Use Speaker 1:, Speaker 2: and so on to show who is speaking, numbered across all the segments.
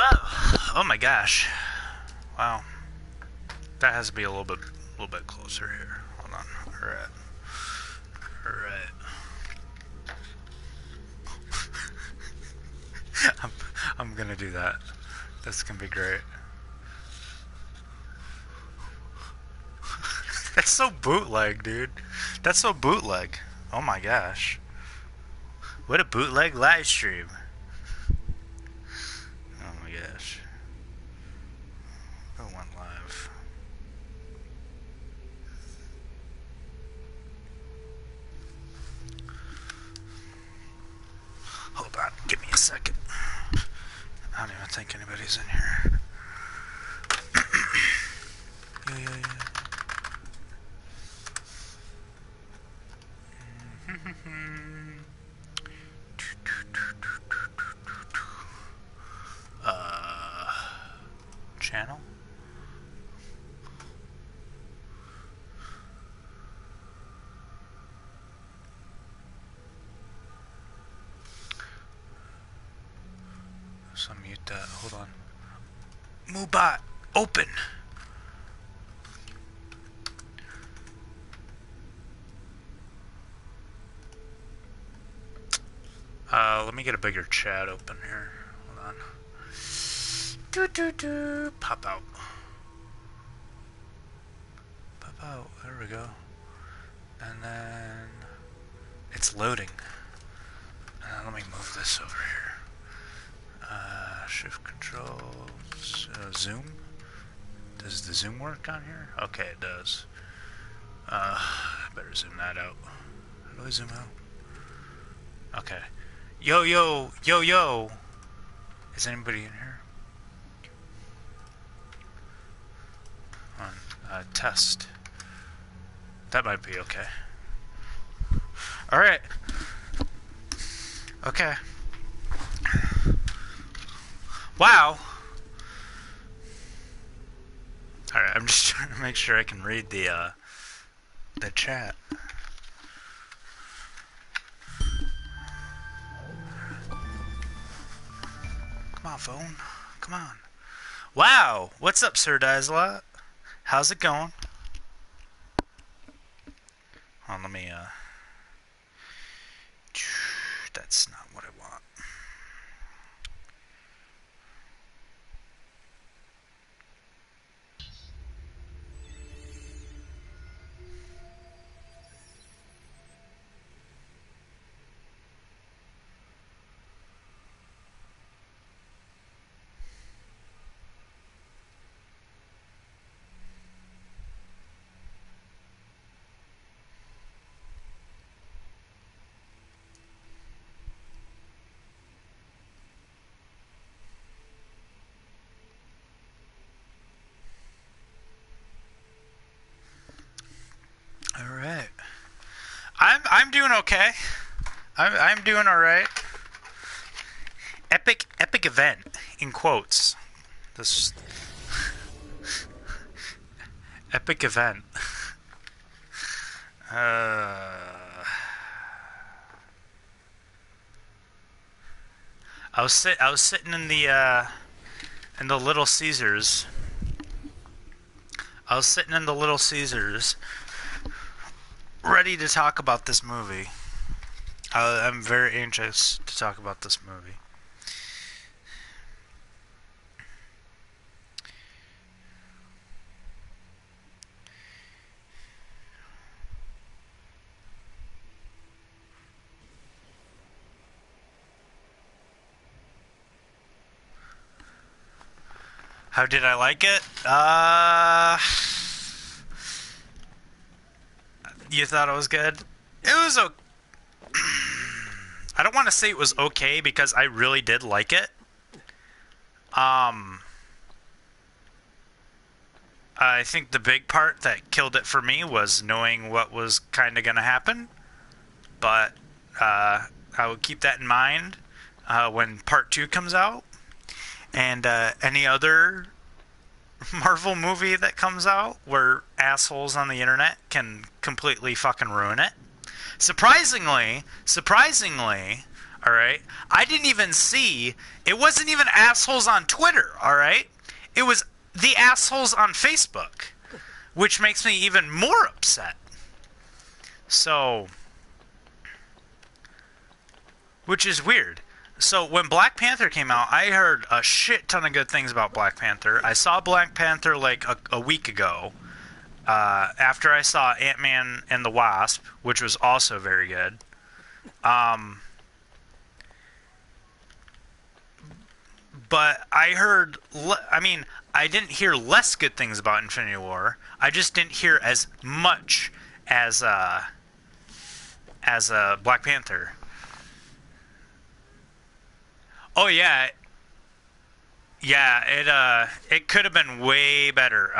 Speaker 1: Whoa! Oh my gosh! Wow, that has to be a little bit closer here. Hold on. All right. All right. I'm, I'm gonna do that. That's gonna be great. That's so bootleg, dude. That's so bootleg. Oh my gosh. What a bootleg live stream. Oh my gosh. It went live. Hold on. Give me a second. I don't even think anybody's in here. Yeah. Channel? So mute that. Hold on. Moobot! Open! Let me get a bigger chat open here. Hold on. Pop out. Pop out. There we go. And then it's loading. Let me move this over here. Shift control. Zoom. Does the zoom work on here? Okay, it does. I better zoom that out. How do I zoom out? Okay. Yo. Is anybody in here? Test. That might be okay. Alright. Okay. Wow. Alright, I'm just trying to make sure I can read the chat. Come on, phone. Come on. Wow! What's up, Sir Dizlot? How's it going? Hold on, let me, that's not what I want. Alright. I'm doing okay. I'm doing alright. Epic event in quotes. This epic event. I was sitting in the Little Caesars. I was sitting in the Little Caesars, ready to talk about this movie. I'm very anxious to talk about this movie. How did I like it? You thought it was good? It was okay. I don't want to say it was okay because I really did like it. I think the big part that killed it for me was knowing what was kind of going to happen. But I will keep that in mind when part 2 comes out. And any other Marvel movie that comes out where assholes on the internet can completely fucking ruin it. Surprisingly, All right. I didn't even see. It wasn't even assholes on Twitter. All right. It was the assholes on Facebook, which makes me even more upset. So, which is weird. So when Black Panther came out, I heard a shit ton of good things about Black Panther. I saw Black Panther like a week ago. After I saw Ant-Man and the Wasp, which was also very good. But I heard, I didn't hear less good things about Infinity War. I just didn't hear as much as Black Panther. Oh yeah, yeah. It could have been way better.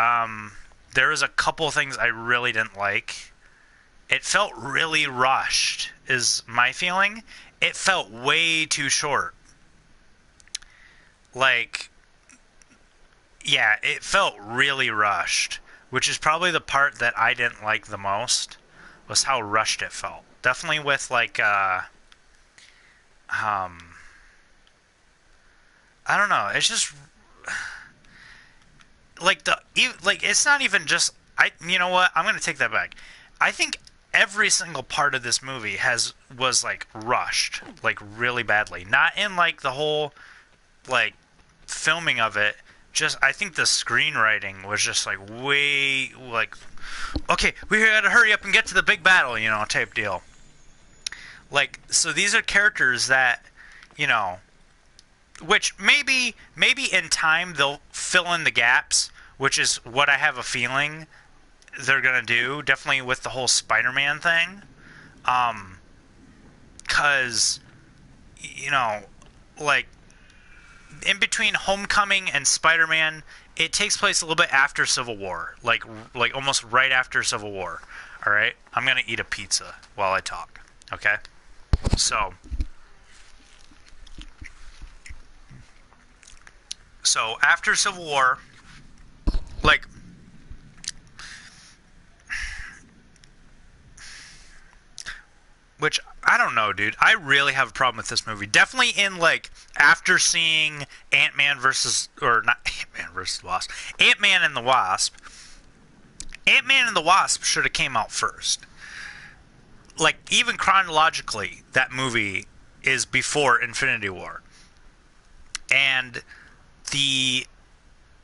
Speaker 1: There was a couple things I really didn't like. It felt really rushed, is my feeling. It felt way too short. Like, yeah, it felt really rushed, which is probably the part that I didn't like the most, was how rushed it felt. Definitely with, like, I don't know, it's just, like, it's not even just, you know what, I'm going to take that back. I think every single part of this movie was like rushed, like really badly. Not in like the whole like filming of it. Just I think the screenwriting was just like way like, okay, we gotta hurry up and get to the big battle, type deal. Like, so these are characters that, which maybe in time they'll fill in the gaps, which is what I have a feeling they're gonna do, definitely with the whole Spider-Man thing. Cause, like, in between Homecoming and Spider-Man, it takes place a little bit after Civil War, like almost right after Civil War. All right, I'm gonna eat a pizza while I talk. Okay, so after Civil War, like, which I don't know, dude. I really have a problem with this movie. Definitely in like after seeing Ant-Man versus, or not Ant-Man versus Wasp, Ant-Man and the Wasp. Ant-Man and the Wasp should have came out first. Like, even chronologically, that movie is before Infinity War. And the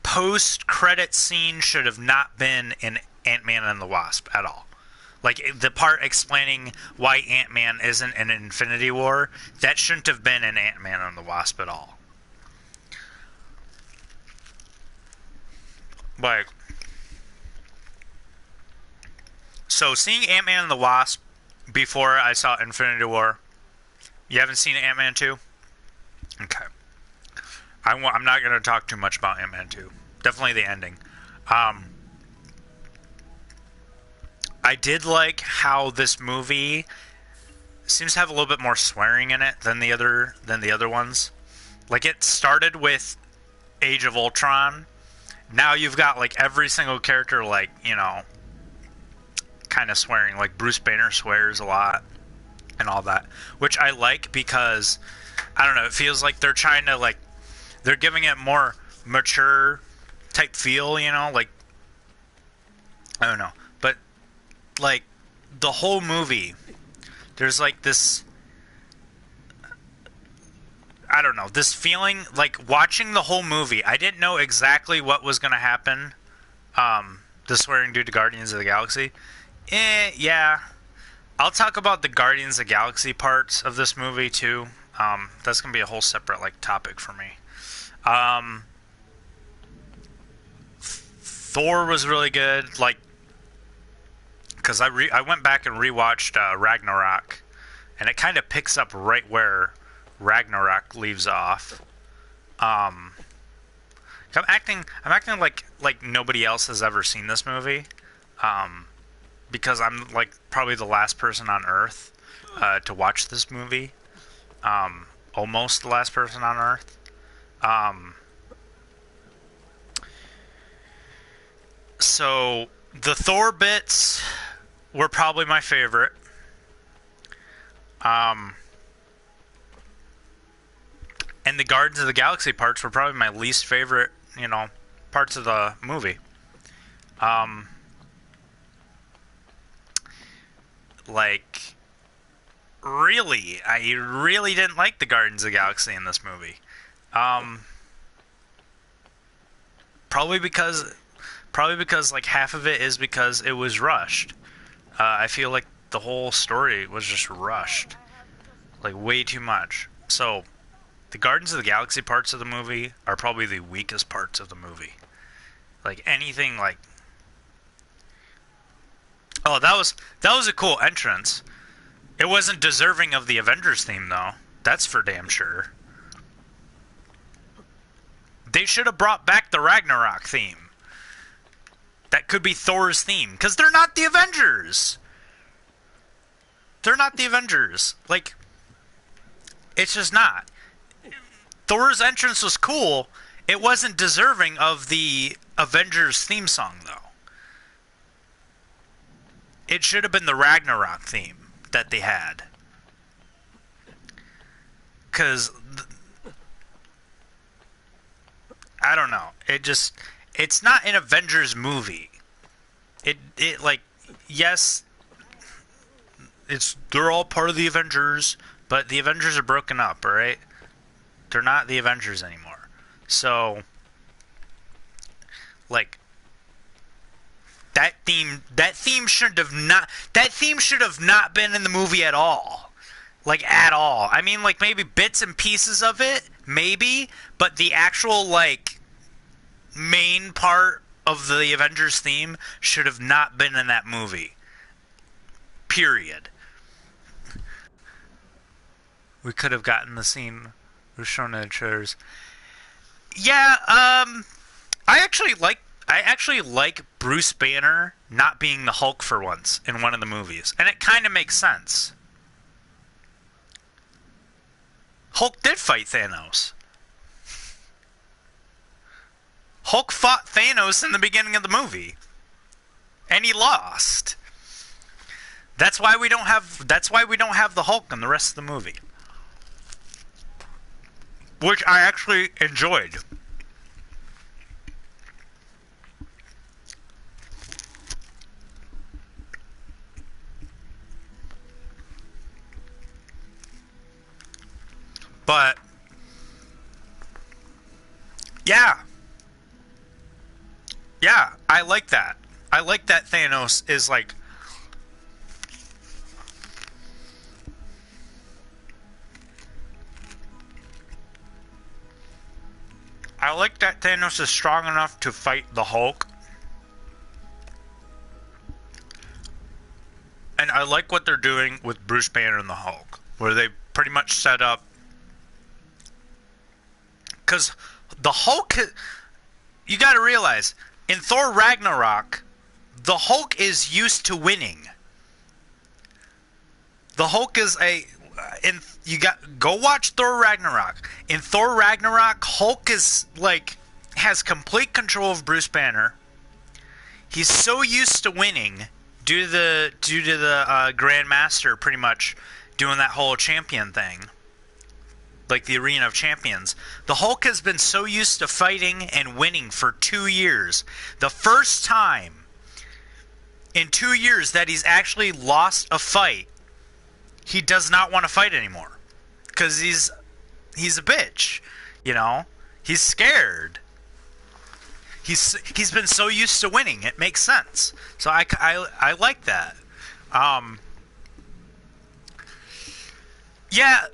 Speaker 1: post-credit scene should have not been in Ant-Man and the Wasp at all. Like, the part explaining why Ant-Man isn't in Infinity War, that shouldn't have been in Ant-Man and the Wasp at all. Like, so seeing Ant-Man and the Wasp before I saw Infinity War, you haven't seen Ant-Man 2? Okay. I'm not going to talk too much about Ant-Man 2. Definitely the ending. I did like how this movie seems to have a little bit more swearing in it than the other ones. Like, it started with Age of Ultron. Now you've got like every single character, like, kind of swearing. Like Bruce Banner swears a lot and all that, which I like because I don't know. It feels like they're trying to like they're giving it more mature type feel. Like, I don't know. Like, the whole movie, there's like this, I don't know, this feeling, like, watching the whole movie, I didn't know exactly what was going to happen, the swearing due to Guardians of the Galaxy. Yeah, I'll talk about the Guardians of the Galaxy parts of this movie, too. That's going to be a whole separate, like, topic for me. Thor was really good, like, because I went back and rewatched Ragnarok, and it kind of picks up right where Ragnarok leaves off. I'm acting like nobody else has ever seen this movie, because I'm like probably the last person on Earth to watch this movie, almost the last person on Earth. So the Thor bits were probably my favorite. And the Guardians of the Galaxy parts were probably my least favorite, parts of the movie. Um, like, really, I really didn't like the Guardians of the Galaxy in this movie. Um, probably because, like half of it is because it was rushed. I feel like the whole story was just rushed, like way too much. So, the Guardians of the Galaxy parts of the movie are probably the weakest parts of the movie. Like anything like, oh, that was a cool entrance. It wasn't deserving of the Avengers theme though. That's for damn sure. They should have brought back the Ragnarok theme. That could be Thor's theme because they're not the Avengers. They're not the Avengers. Like, it's just not. Thor's entrance was cool. It wasn't deserving of the Avengers theme song, though. It should have been the Ragnarok theme that they had. Because, I don't know. It's not an Avengers movie. It like, yes, they're all part of the Avengers, but the Avengers are broken up, alright? They're not the Avengers anymore. So, like, that theme should have not been in the movie at all. Like, at all. I mean, like, maybe bits and pieces of it, maybe, but the actual, like, main part of the Avengers theme should have not been in that movie. Period. We could have gotten the scene was shown in the trailers. Yeah, I actually like Bruce Banner not being the Hulk for once in one of the movies, and it kind of makes sense. Hulk did fight Thanos. Hulk fought Thanos in the beginning of the movie, and he lost. That's why we don't have the Hulk in the rest of the movie, which I actually enjoyed. But yeah, I like that. I like that Thanos is like, I like that Thanos is strong enough to fight the Hulk. And I like what they're doing with Bruce Banner and the Hulk, where they pretty much set up, because the Hulk, you gotta realize, in Thor Ragnarok, the Hulk is used to winning. The Hulk is go watch Thor Ragnarok. In Thor Ragnarok, Hulk is like, has complete control of Bruce Banner. He's so used to winning due to the Grand Master pretty much doing that whole champion thing, like the Arena of Champions. The Hulk has been so used to fighting and winning for 2 years. The first time in 2 years that he's actually lost a fight, he does not want to fight anymore. Because he's a bitch, you know? He's scared. He's been so used to winning, it makes sense. So I like that. Yeah,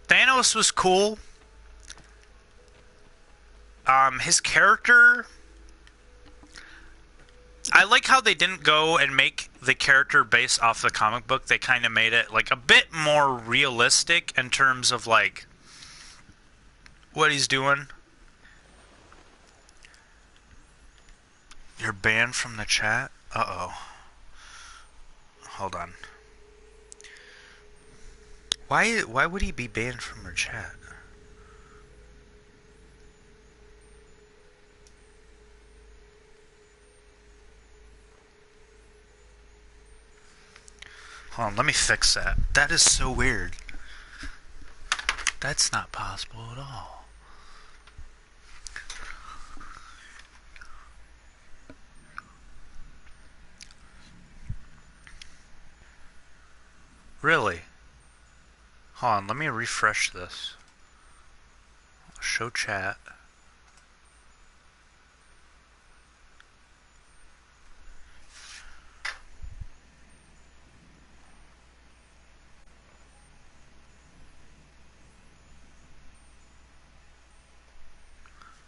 Speaker 1: Thanos was cool. His character, I like how they didn't go and make the character based off the comic book. They kind of made it like a bit more realistic in terms of like what he's doing. You're banned from the chat? Uh-oh. Hold on. Why would he be banned from her chat? Hold on, let me fix that. That is so weird. That's not possible at all. Really? Hold on, let me refresh this. Show chat.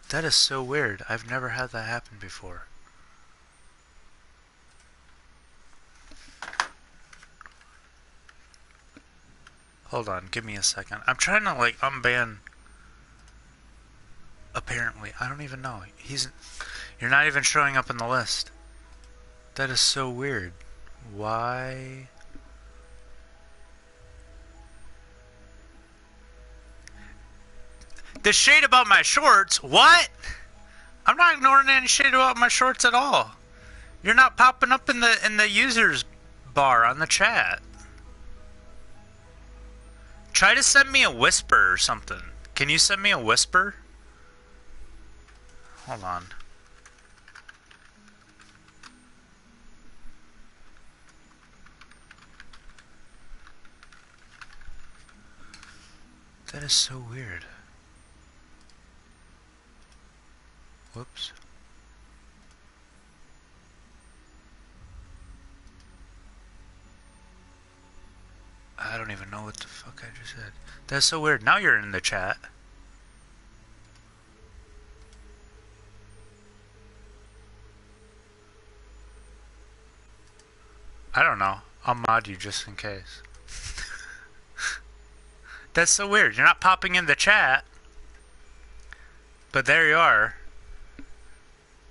Speaker 1: That is so weird. I've never had that happen before. Hold on, give me a second. I'm trying to like unban. Apparently, I don't even know. You're not even showing up in the list. That is so weird. Why? The shade about my shorts? What? I'm not ignoring any shade about my shorts at all. You're not popping up in the users bar on the chat. Try to send me a whisper or something. Can you send me a whisper? Hold on. That is so weird. Whoops. I don't even know what the fuck I just said. That's so weird. Now you're in the chat. I don't know. I'll mod you just in case. That's so weird. You're not popping in the chat. But there you are.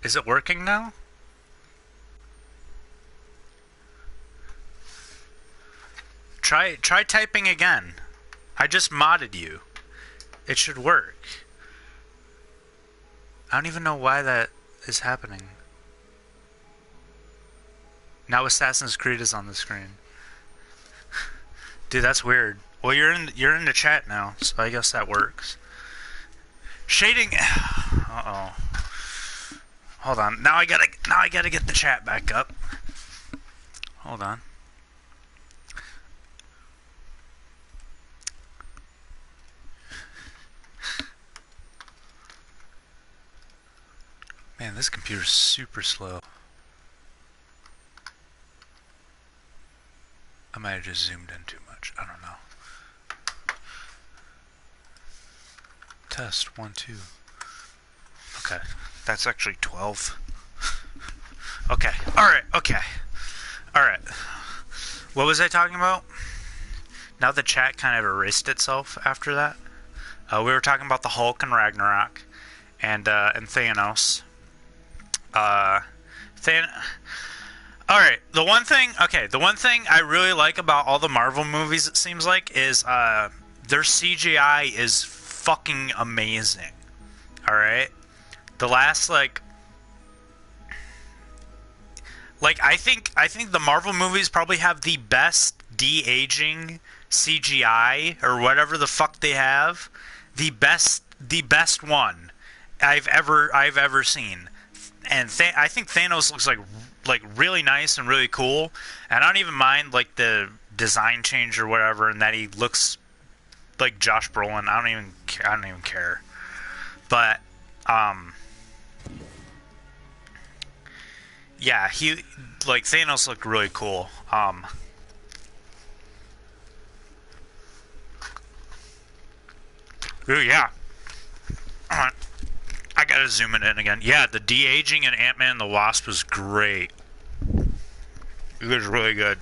Speaker 1: Is it working now? Try typing again. I just modded you. It should work. I don't even know why that is happening. Now Assassin's Creed is on the screen. Dude, that's weird. Well, you're in the chat now, so I guess that works. Shading. Uh-oh. Hold on. Now I gotta get the chat back up. Hold on. Man, this computer's super slow. I might have just zoomed in too much. I don't know. Test 1, 2. Okay. That's actually 12. Okay. Alright. Okay. Alright. What was I talking about? Now the chat kind of erased itself after that. We were talking about the Hulk and Ragnarok. And Thanos. Alright. The one thing I really like about all the Marvel movies, it seems like, is their CGI is fucking amazing. Alright? The last, like I think the Marvel movies probably have the best de-aging CGI or whatever the fuck they have. The best one I've ever seen. And I think Thanos looks like really nice and really cool. And I don't even mind like the design change or whatever, and that he looks like Josh Brolin. I don't even care. But yeah, Thanos looked really cool. Ooh, yeah. I gotta zoom it in again. Yeah, the de-aging in Ant-Man and the Wasp was great. It was really good.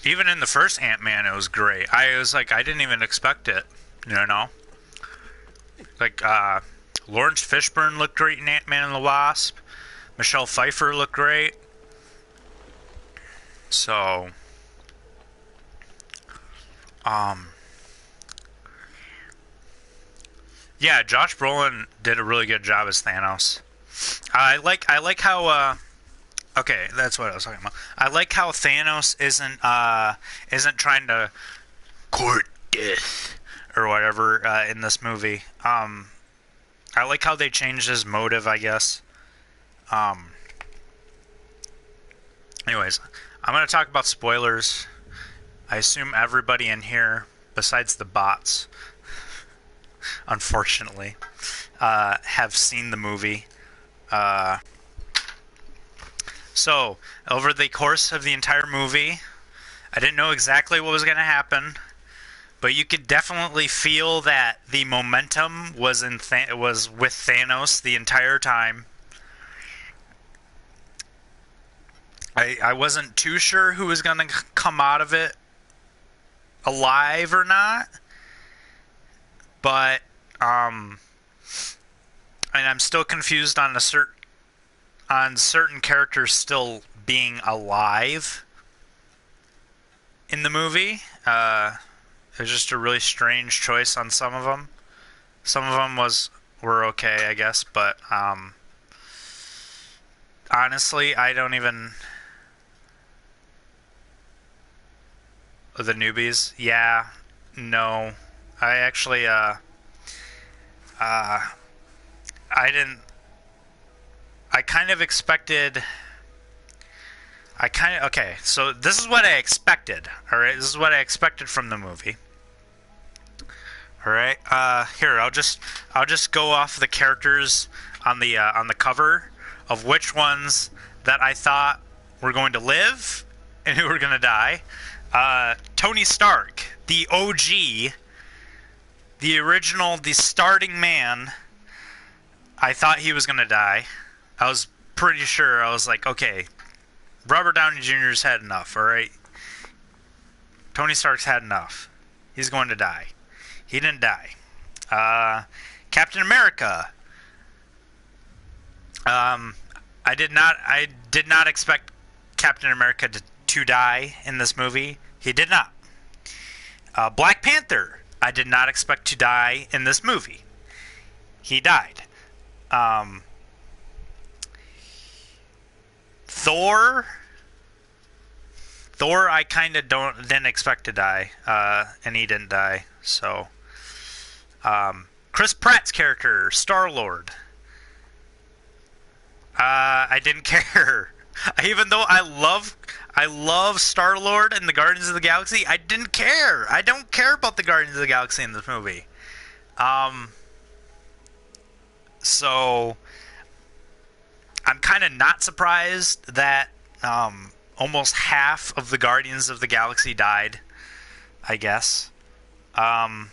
Speaker 1: Even in the first Ant-Man, it was great. I didn't even expect it, you know? Like, Lawrence Fishburne looked great in Ant-Man and the Wasp. Michelle Pfeiffer looked great. So, yeah, Josh Brolin did a really good job as Thanos. I like how Okay, that's what I was talking about. I like how Thanos isn't trying to court death or whatever in this movie. I like how they changed his motive, I guess. Um, Anyways, I'm gonna talk about spoilers. I assume everybody in here, besides the bots, unfortunately, have seen the movie. Uh, so, over the course of the entire movie, I didn't know exactly what was going to happen, but you could definitely feel that the momentum was was with Thanos the entire time. I wasn't too sure who was going to come out of it alive or not, but and I'm still confused on certain characters still being alive in the movie. It was just a really strange choice on some of them. Some of them were okay, I guess, but honestly, I don't even. The newbies, yeah, no, I actually I didn't. I kind of expected. Okay. So this is what I expected. All right, this is what I expected from the movie. All right. Here, I'll just go off the characters on the cover of which ones that I thought were going to live and who were going to die. Tony Stark, the OG, the original, the starting man. I thought he was going to die. I was pretty sure. I was like, okay, Robert Downey Jr.'s had enough, alright? Tony Stark's had enough. He's going to die. He didn't die. Captain America. I did not expect Captain America to die in this movie. He did not. Black Panther. I did not expect to die in this movie. He died. Thor, I kind of didn't expect to die, and he didn't die. So, Chris Pratt's character, Star-Lord, I didn't care. Even though I love Star-Lord and the Guardians of the Galaxy, I didn't care. I don't care about the Guardians of the Galaxy in this movie. So I'm kind of not surprised that almost half of the Guardians of the Galaxy died, I guess. Who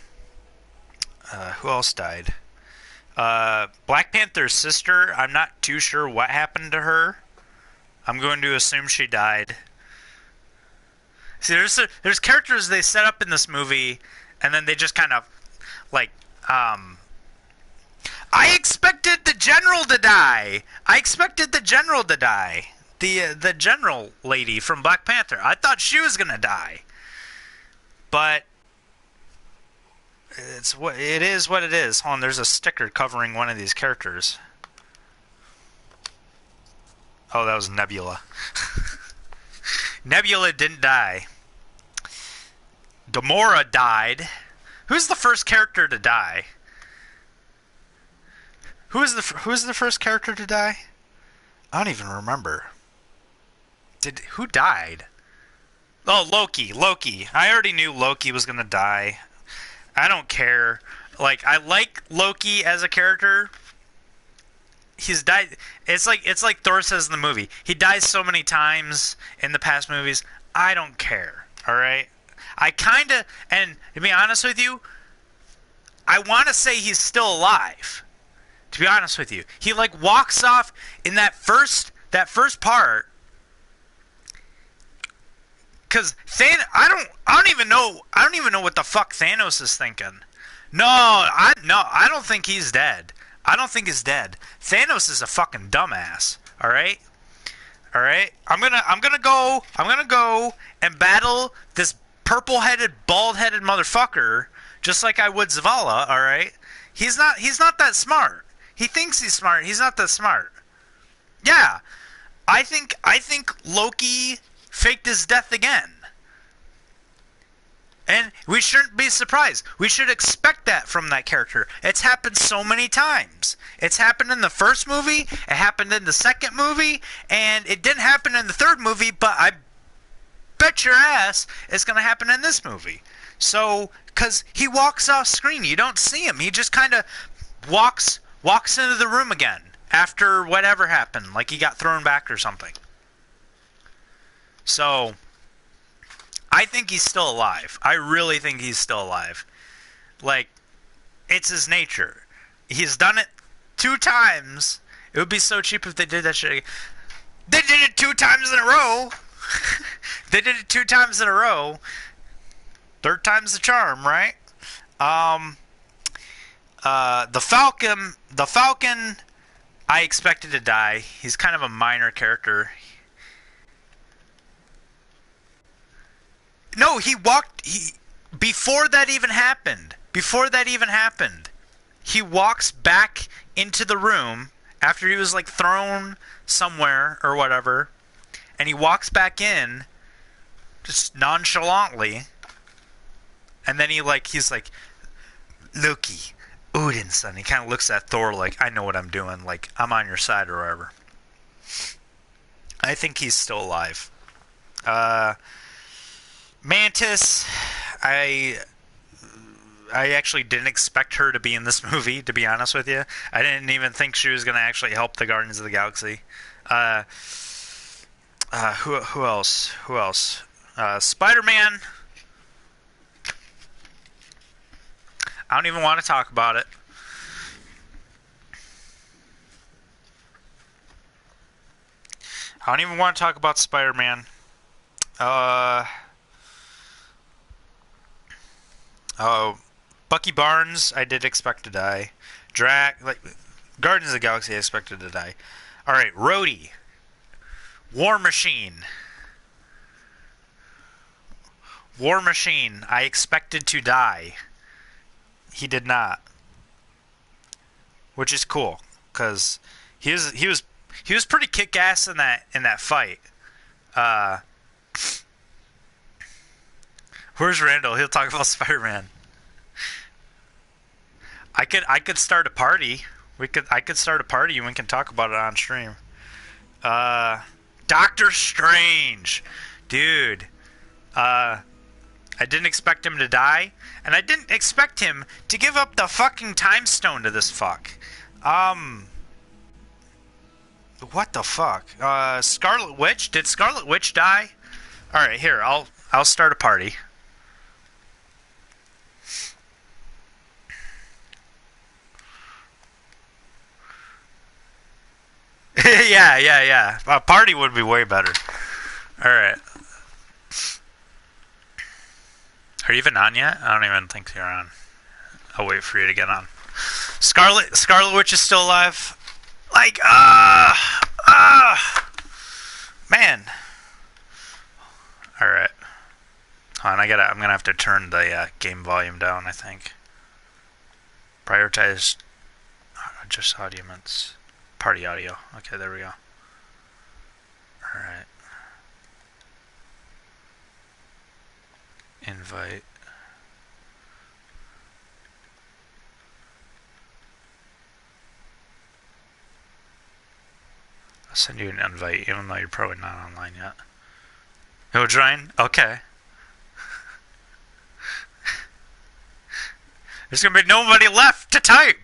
Speaker 1: else died? Black Panther's sister, I'm not too sure what happened to her. I'm going to assume she died. See, there's characters they set up in this movie, and then they just kind of, like, I expected the general to die. The general lady from Black Panther. I thought she was gonna die. But it is what it is. Hold on, there's a sticker covering one of these characters. Oh, that was Nebula. Nebula didn't die. Gamora died. Who's the first character to die? Who is the first character to die? I don't even remember. Who died? Oh, Loki. I already knew Loki was gonna die. I don't care. Like, I like Loki as a character. He's died. It's like Thor says in the movie. He dies so many times in the past movies. I don't care. All right. I kind of, and to be honest with you, I want to say he's still alive. To be honest with you, he like walks off in that first part. Cause I don't even know what the fuck Thanos is thinking. No, I don't think he's dead. I don't think he's dead. Thanos is a fucking dumbass. All right. I'm gonna go and battle this purple-headed, bald-headed motherfucker, just like I would Zavala. All right. He's not that smart. He thinks he's smart. He's not that smart. Yeah. I think Loki faked his death again. And we shouldn't be surprised. We should expect that from that character. It's happened so many times. It's happened in the first movie, it happened in the second movie, and it didn't happen in the third movie, but I bet your ass it's going to happen in this movie. So, because he walks off screen, you don't see him. He just kind of walks into the room again after whatever happened, like he got thrown back or something. So, I think he's still alive. I really think he's still alive. Like, it's his nature. He's done it 2 times. It would be so cheap if they did that shit again. They did it 2 times in a row. They did it 2 times in a row. Third time's the charm, right? The Falcon, I expected to die. He's kind of a minor character. No, before that even happened, he walks back into the room after he was like thrown somewhere or whatever, and he walks back in just nonchalantly, and then he's like, Loki, Odin's son. He kind of looks at Thor like, I know what I'm doing, like, I'm on your side or whatever. I think he's still alive. Mantis, I actually didn't expect her to be in this movie, to be honest with you. I didn't even think she was going to actually help the Guardians of the Galaxy. Who else? Spider-Man. I don't even want to talk about it. I don't even want to talk about Spider-Man. Bucky Barnes, I did expect to die. Guardians of the Galaxy, I expected to die. Alright, Rhodey. War Machine, I expected to die. He did not. Which is cool, because he was pretty kick-ass in that fight. Where's Randall? He'll talk about Spider-Man. I could start a party. I could start a party and we can talk about it on stream. Doctor Strange. Dude. I didn't expect him to die, and I didn't expect him to give up the fucking time stone to this fuck. What the fuck? Scarlet Witch? Did Scarlet Witch die? Alright, here, I'll start a party. yeah. A party would be way better. Alright. Are you even on yet? I don't even think you're on. I'll wait for you to get on. Scarlet Witch is still alive. Like, man. Alright. Hold on, I'm gonna have to turn the game volume down, I think. Prioritize just audience. Party audio. Okay, there we go. Alright. Invite. I'll send you an invite, even though you're probably not online yet. You'll join? Okay. There's gonna be nobody left to type!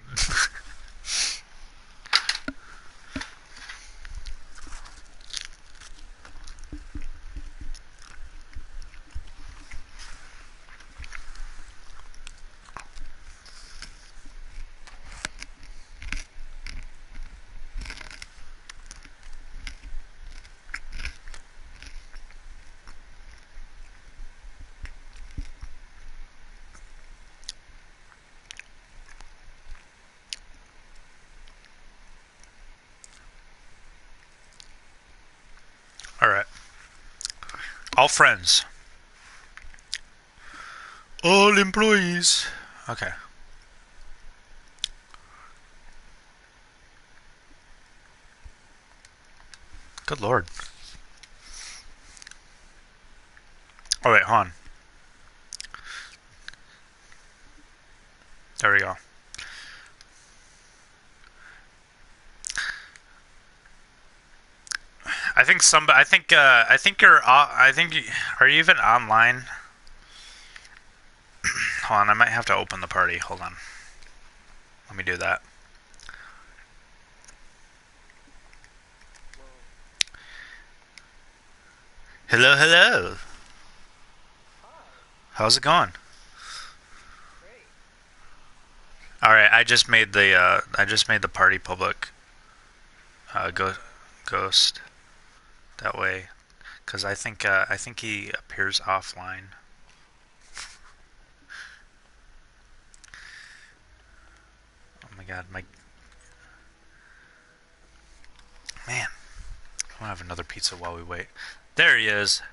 Speaker 1: Alright. All friends. All employees. Okay. Good lord. Oh wait, hold on. There we go. I think some. I think. I think you're. I think. Are you even online? Hold on. I might have to open the party. Hold on. Let me do that. Hello, hello. How's it going? All right. I just made the. I just made the party public. Ghost. That way, because I think. I think he appears offline. Oh my god, my man. I want to have another pizza while we wait. There he is.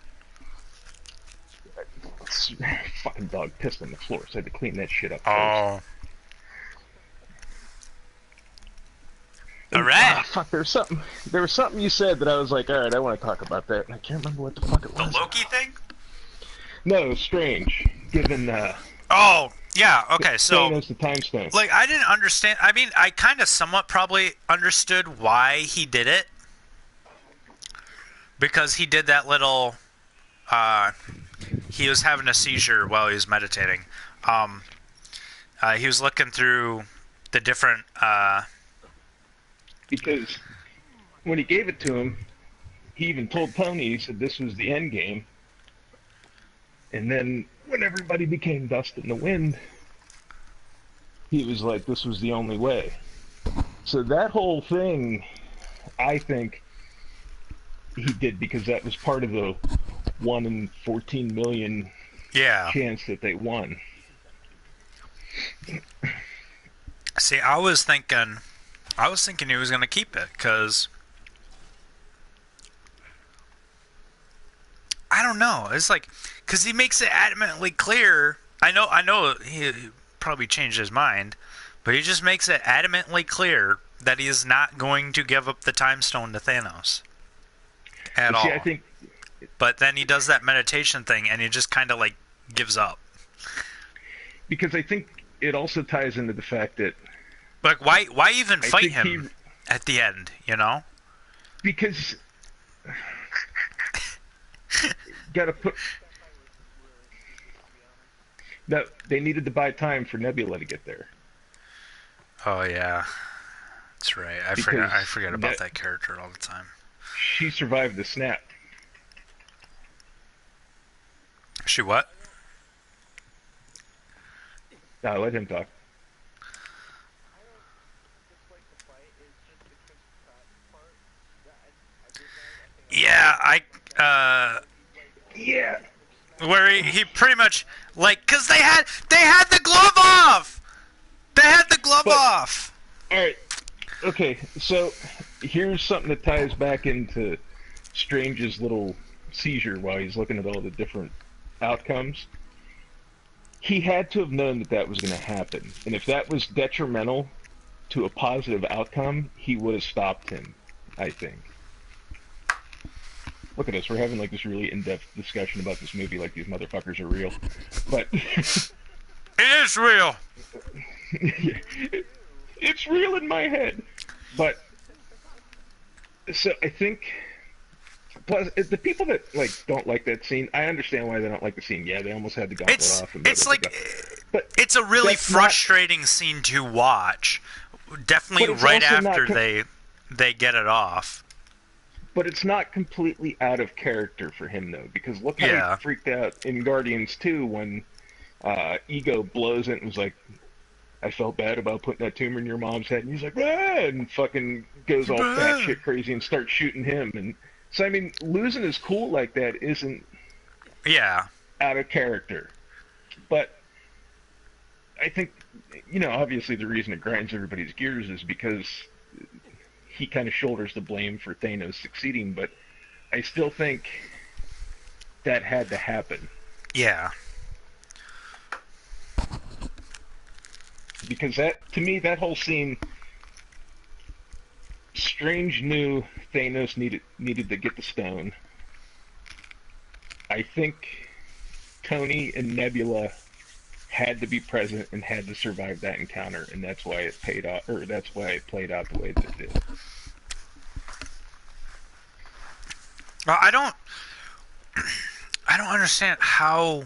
Speaker 2: Fucking dog pissed on the floor, so I had to clean that shit up first.
Speaker 1: Oh. All right.
Speaker 2: Fuck, there was something you said that I was like, alright, I want to talk about that, and I can't remember what the fuck it was.
Speaker 1: The Loki thing?
Speaker 2: No, strange, given,
Speaker 1: Oh, yeah, okay, so...
Speaker 2: Thanos the Time Stone.
Speaker 1: Like, I didn't understand... I mean, I kind of somewhat probably understood why he did it. Because he did that little... he was having a seizure while he was meditating. He was looking through the different...
Speaker 2: Because when he gave it to him, he even told Tony, he said this was the end game. And then when everybody became dust in the wind, he was like, this was the only way. So that whole thing, I think he did because that was part of the 1 in 14 million chance that they won.
Speaker 1: See, I was thinking he was going to keep it, because... I don't know. It's like... Because he makes it adamantly clear... I know he probably changed his mind, but he just makes it adamantly clear that he is not going to give up the Time Stone to Thanos. At all.
Speaker 2: I think...
Speaker 1: But then he does that meditation thing, and he just kind of, like, gives up.
Speaker 2: Because I think it also ties into the fact that...
Speaker 1: Like, why even fight him at the end, you know?
Speaker 2: Because... gotta put... No, they needed to buy time for Nebula to get there.
Speaker 1: Oh, yeah. That's right. I forget about that character all the time.
Speaker 2: She survived the snap.
Speaker 1: She what?
Speaker 2: No, let him talk.
Speaker 1: Yeah,
Speaker 2: Yeah.
Speaker 1: Where he pretty much, like, cause they had the glove off! They had the glove off!
Speaker 2: Alright, okay, so here's something that ties back into Strange's little seizure while he's looking at all the different outcomes. He had to have known that that was going to happen, and if that was detrimental to a positive outcome, he would have stopped him, I think. Look at us, we're having like this really in-depth discussion about this movie like these motherfuckers are real. But...
Speaker 1: It is real!
Speaker 2: It's real in my head! But... So, I think... Plus, the people that, like, don't like that scene, I understand why they don't like the scene. Yeah, they almost had the gauntlet off.
Speaker 1: It's like... But it's a really frustrating scene to watch. Definitely right after they get it off.
Speaker 2: But it's not completely out of character for him, though, because look how he freaked out in Guardians 2 when Ego blows it and was like, I felt bad about putting that tumor in your mom's head, and he's like, ah! And fucking goes all fat shit crazy and starts shooting him. And so, I mean, losing his cool like that isn't out of character. But I think, you know, obviously the reason it grinds everybody's gears is because he kind of shoulders the blame for Thanos succeeding, but I still think that had to happen.
Speaker 1: Yeah.
Speaker 2: Because that, to me, that whole scene Strange knew Thanos needed to get the stone. I think Tony and Nebula had to be present and had to survive that encounter, and that's why it paid off, or that's why it played out the way that it did.
Speaker 1: Well, I don't understand how.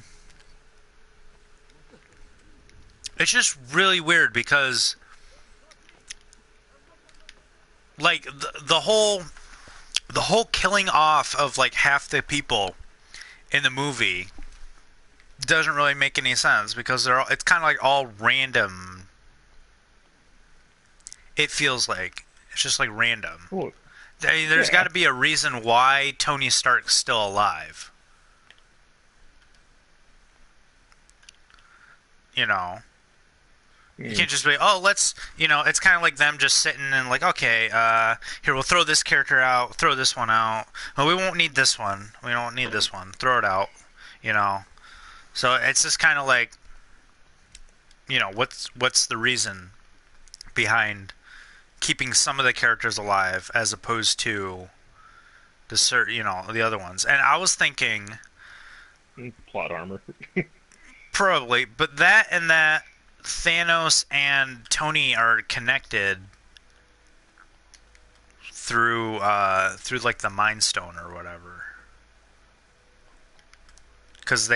Speaker 1: It's just really weird because, like, the whole killing off of like half the people in the movie doesn't really make any sense because it's kind of like all random. It feels like it's just like random.
Speaker 2: Cool.
Speaker 1: There's got to be a reason why Tony Stark's still alive. You know. You can't just be, oh, let's, it's kind of like them just sitting and like, okay, here, we'll throw this character out, throw this one out. Well, we won't need this one. We don't need this one. Throw it out, So it's just kind of like, what's the reason behind keeping some of the characters alive as opposed to the other ones? And I was thinking...
Speaker 2: Plot armor.
Speaker 1: Probably, but that Thanos and Tony are connected through like the Mind Stone or whatever. Because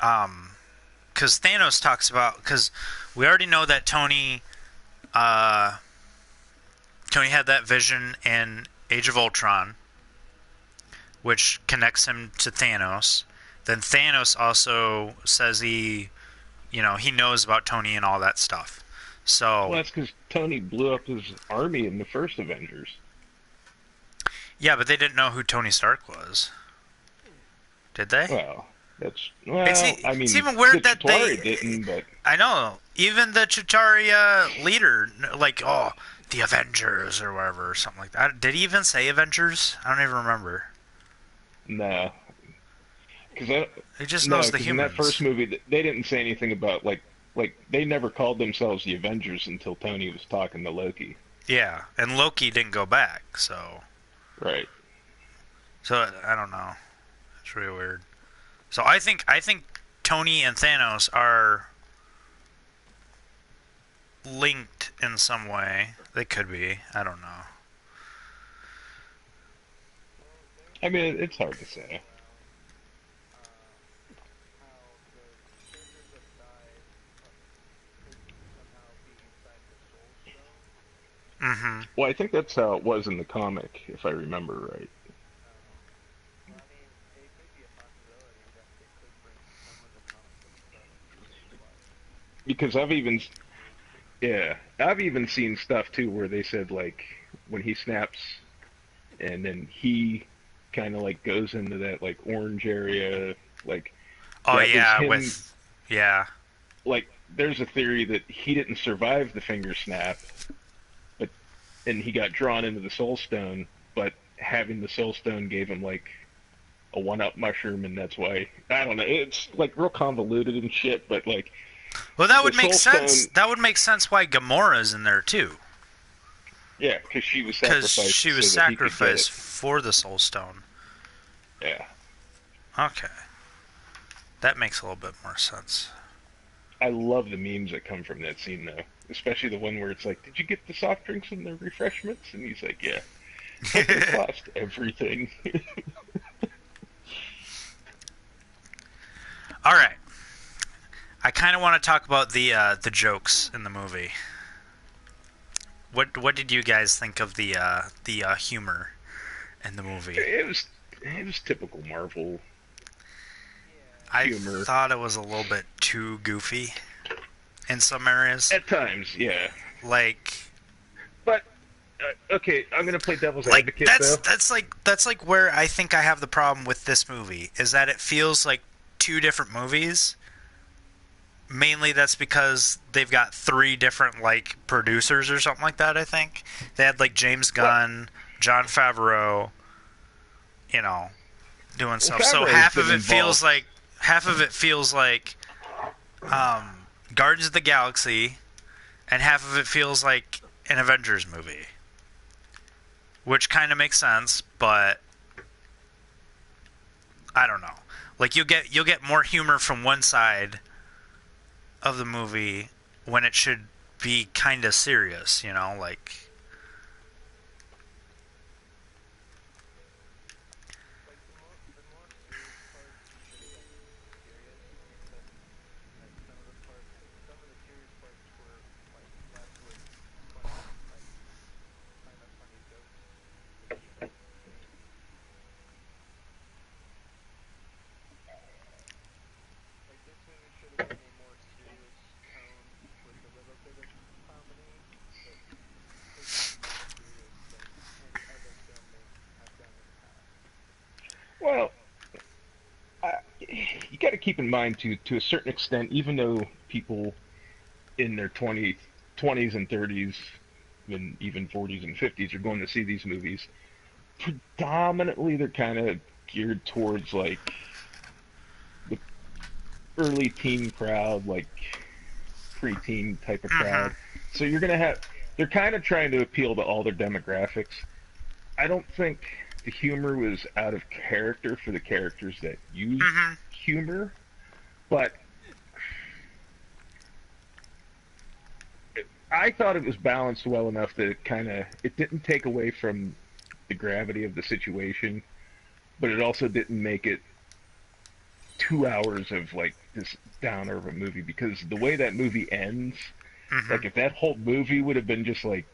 Speaker 1: Thanos talks about, because we already know that Tony had that vision in Age of Ultron, which connects him to Thanos. Then Thanos also says he knows about Tony and all that stuff. So,
Speaker 2: well, that's because Tony blew up his army in the first Avengers.
Speaker 1: Yeah, but they didn't know who Tony Stark was. Did they?
Speaker 2: Well,
Speaker 1: it's even weird that they
Speaker 2: didn't. But
Speaker 1: I know, even the Chitauri leader, like, the Avengers or whatever, or something like that. Did he even say Avengers? I don't even remember.
Speaker 2: No. Because
Speaker 1: he just knows the humans.
Speaker 2: In that first movie, they didn't say anything about like they never called themselves the Avengers until Tony was talking to Loki.
Speaker 1: Yeah, and Loki didn't go back, so.
Speaker 2: Right.
Speaker 1: So I don't know. It's really weird. So I think Tony and Thanos are linked in some way. They could be. I don't know.
Speaker 2: I mean, it's hard to say.
Speaker 1: Mm-hmm.
Speaker 2: Well, I think that's how it was in the comic, if I remember right. Because I've even seen stuff too where they said like when he snaps, and then he kind of like goes into that like orange area, like.
Speaker 1: Oh yeah, yeah.
Speaker 2: Like, there's a theory that he didn't survive the finger snap, and he got drawn into the Soul Stone, but having the Soul Stone gave him, like, a one-up mushroom, and that's why... I don't know, it's, like, real convoluted and shit, but, like...
Speaker 1: Well, that would make sense. That would make sense why Gamora's in there, too.
Speaker 2: Yeah, because she was sacrificed.
Speaker 1: Because she was sacrificed for the Soul Stone.
Speaker 2: Yeah.
Speaker 1: Okay. That makes a little bit more sense.
Speaker 2: I love the memes that come from that scene, though. Especially the one where it's like, did you get the soft drinks and the refreshments? And he's like, yeah. It cost everything.
Speaker 1: All right. I kind of want to talk about the jokes in the movie. What did you guys think of the humor in the movie?
Speaker 2: It was typical Marvel humor.
Speaker 1: I thought it was a little bit too goofy in some areas.
Speaker 2: At times, yeah.
Speaker 1: Like,
Speaker 2: but okay, I'm gonna play devil's advocate though.
Speaker 1: That's like where I think I have the problem with this movie is that it feels like two different movies. Mainly that's because they've got 3 different like producers or something like that. I think they had like James Gunn, Jon Favreau, doing stuff. So half of it feels like Guardians of the Galaxy, and half of it feels like an Avengers movie, which kind of makes sense, but I don't know. Like you'll get more humor from one side of the movie when it should be kind of serious, you know, like.
Speaker 2: Well, you got to keep in mind to a certain extent, even though people in their 20s and 30s, and even 40s and 50s are going to see these movies, predominantly they're kind of geared towards like the early teen crowd, like preteen type of crowd. So you're gonna have they're kind of trying to appeal to all their demographics. I don't think the humor was out of character for the characters that use humor, but I thought it was balanced well enough that it didn't take away from the gravity of the situation, but it also didn't make it 2 hours of like this downer of a movie, because the way that movie ends, like if that whole movie would have been just like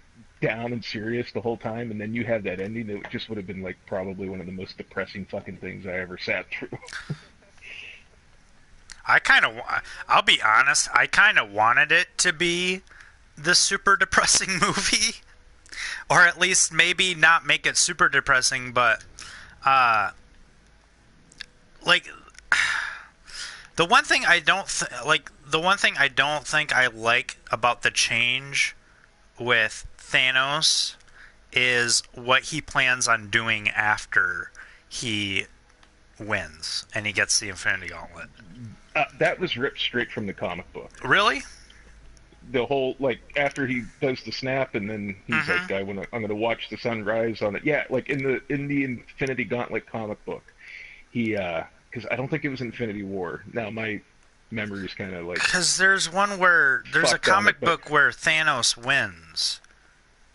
Speaker 2: down and serious the whole time, and then you have that ending, it just would have been like probably one of the most depressing fucking things I ever sat through.
Speaker 1: I'll be honest, I kind of wanted it to be the super depressing movie, or at least maybe not make it super depressing, but like the one thing I don't think I like about the change with Thanos is what he plans on doing after he wins and he gets the Infinity Gauntlet.
Speaker 2: That was ripped straight from the comic book.
Speaker 1: Really?
Speaker 2: The whole, like, after he does the snap and then he's like, I'm gonna watch the sunrise on it. Yeah, like in the Infinity Gauntlet comic book, he because I don't think it was Infinity War. Now my memory is kind of like,
Speaker 1: because there's a comic book where Thanos wins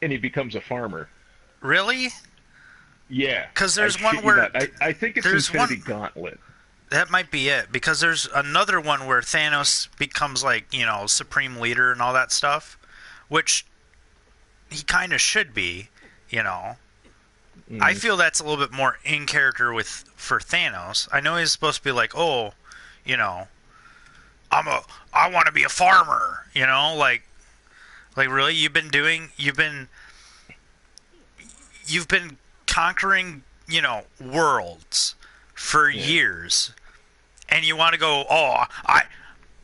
Speaker 2: and he becomes a farmer.
Speaker 1: Really?
Speaker 2: Yeah.
Speaker 1: Because there's one where
Speaker 2: I think it's Infinity Gauntlet.
Speaker 1: That might be it, because there's another one where Thanos becomes like, you know, supreme leader and all that stuff, which he kind of should be, you know. I feel that's a little bit more in character for Thanos. I know he's supposed to be like, oh, you know, I want to be a farmer, you know, like really you've been conquering, you know, worlds for years, and you want to go, oh,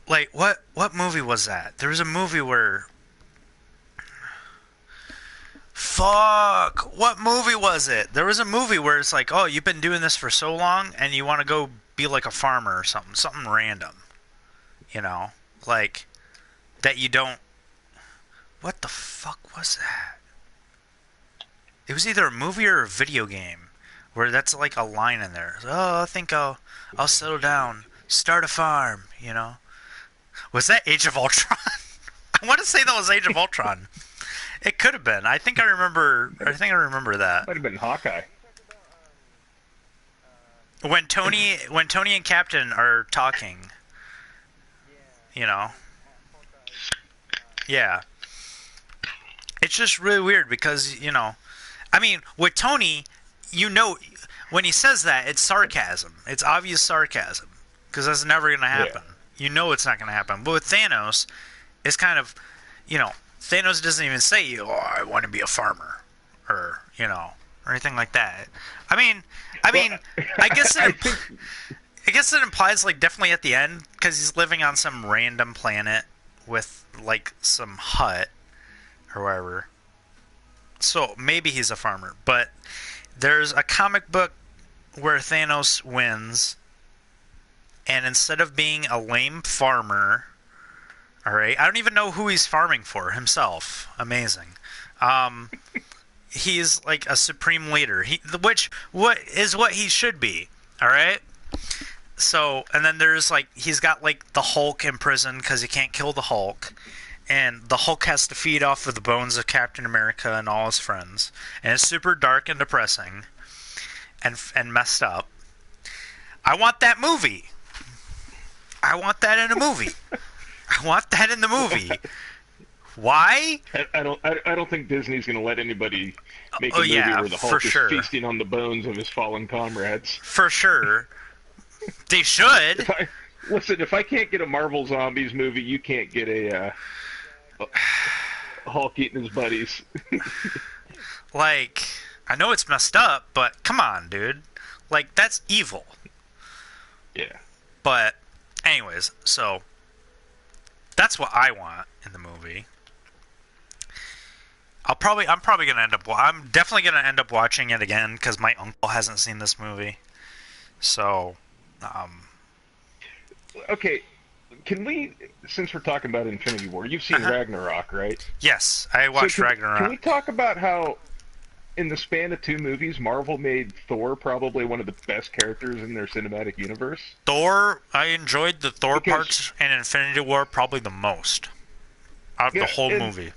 Speaker 1: what movie was that? There was a movie where, what movie was it? There was a movie where it's like, oh, you've been doing this for so long and you want to go be like a farmer or something random, you know, like that you don't. What the fuck was that? It was either a movie or a video game where that's like a line in there. Oh, I think I'll settle down, start a farm, you know. Was that Age of Ultron? I want to say that was Age of Ultron. It could have been. I think I remember that.
Speaker 2: Might have been Hawkeye.
Speaker 1: When Tony and Captain are talking, you know. Yeah. It's just really weird because, you know, I mean, with Tony, you know, when he says that, it's sarcasm. It's obvious sarcasm because that's never going to happen. Yeah. You know it's not going to happen. But with Thanos, it's kind of, you know, Thanos doesn't even say, oh, I want to be a farmer or, you know, or anything like that. I mean, I guess it implies, like, definitely at the end because he's living on some random planet with, like, some hut or wherever. So maybe he's a farmer, but there's a comic book where Thanos wins, and instead of being a lame farmer, All right, I don't even know who he's farming for himself. Amazing. He's like a supreme leader. What he should be. All right. So, and then there's like he's got like the Hulk in prison because he can't kill the Hulk, and the Hulk has to feed off of the bones of Captain America and all his friends, and it's super dark and depressing, and messed up. I want that movie. I want that in a movie. I want that in the movie. Why?
Speaker 2: I don't think Disney's going to let anybody make a movie where the Hulk is feasting on the bones of his fallen comrades.
Speaker 1: For sure. They should.
Speaker 2: If I can't get a Marvel Zombies movie, you can't get a Hulk eating his buddies.
Speaker 1: Like, I know it's messed up, but come on, dude. Like, that's evil.
Speaker 2: Yeah.
Speaker 1: But, anyways, so that's what I want in the movie. I'm definitely gonna end up watching it again because my uncle hasn't seen this movie. So,
Speaker 2: okay, can we? Since we're talking about Infinity War, you've seen Ragnarok, right?
Speaker 1: Yes, I watched Ragnarok.
Speaker 2: Can we talk about how, in the span of 2 movies, Marvel made Thor probably one of the best characters in their cinematic universe?
Speaker 1: Thor, I enjoyed the Thor parts in Infinity War probably the most out of the whole movie.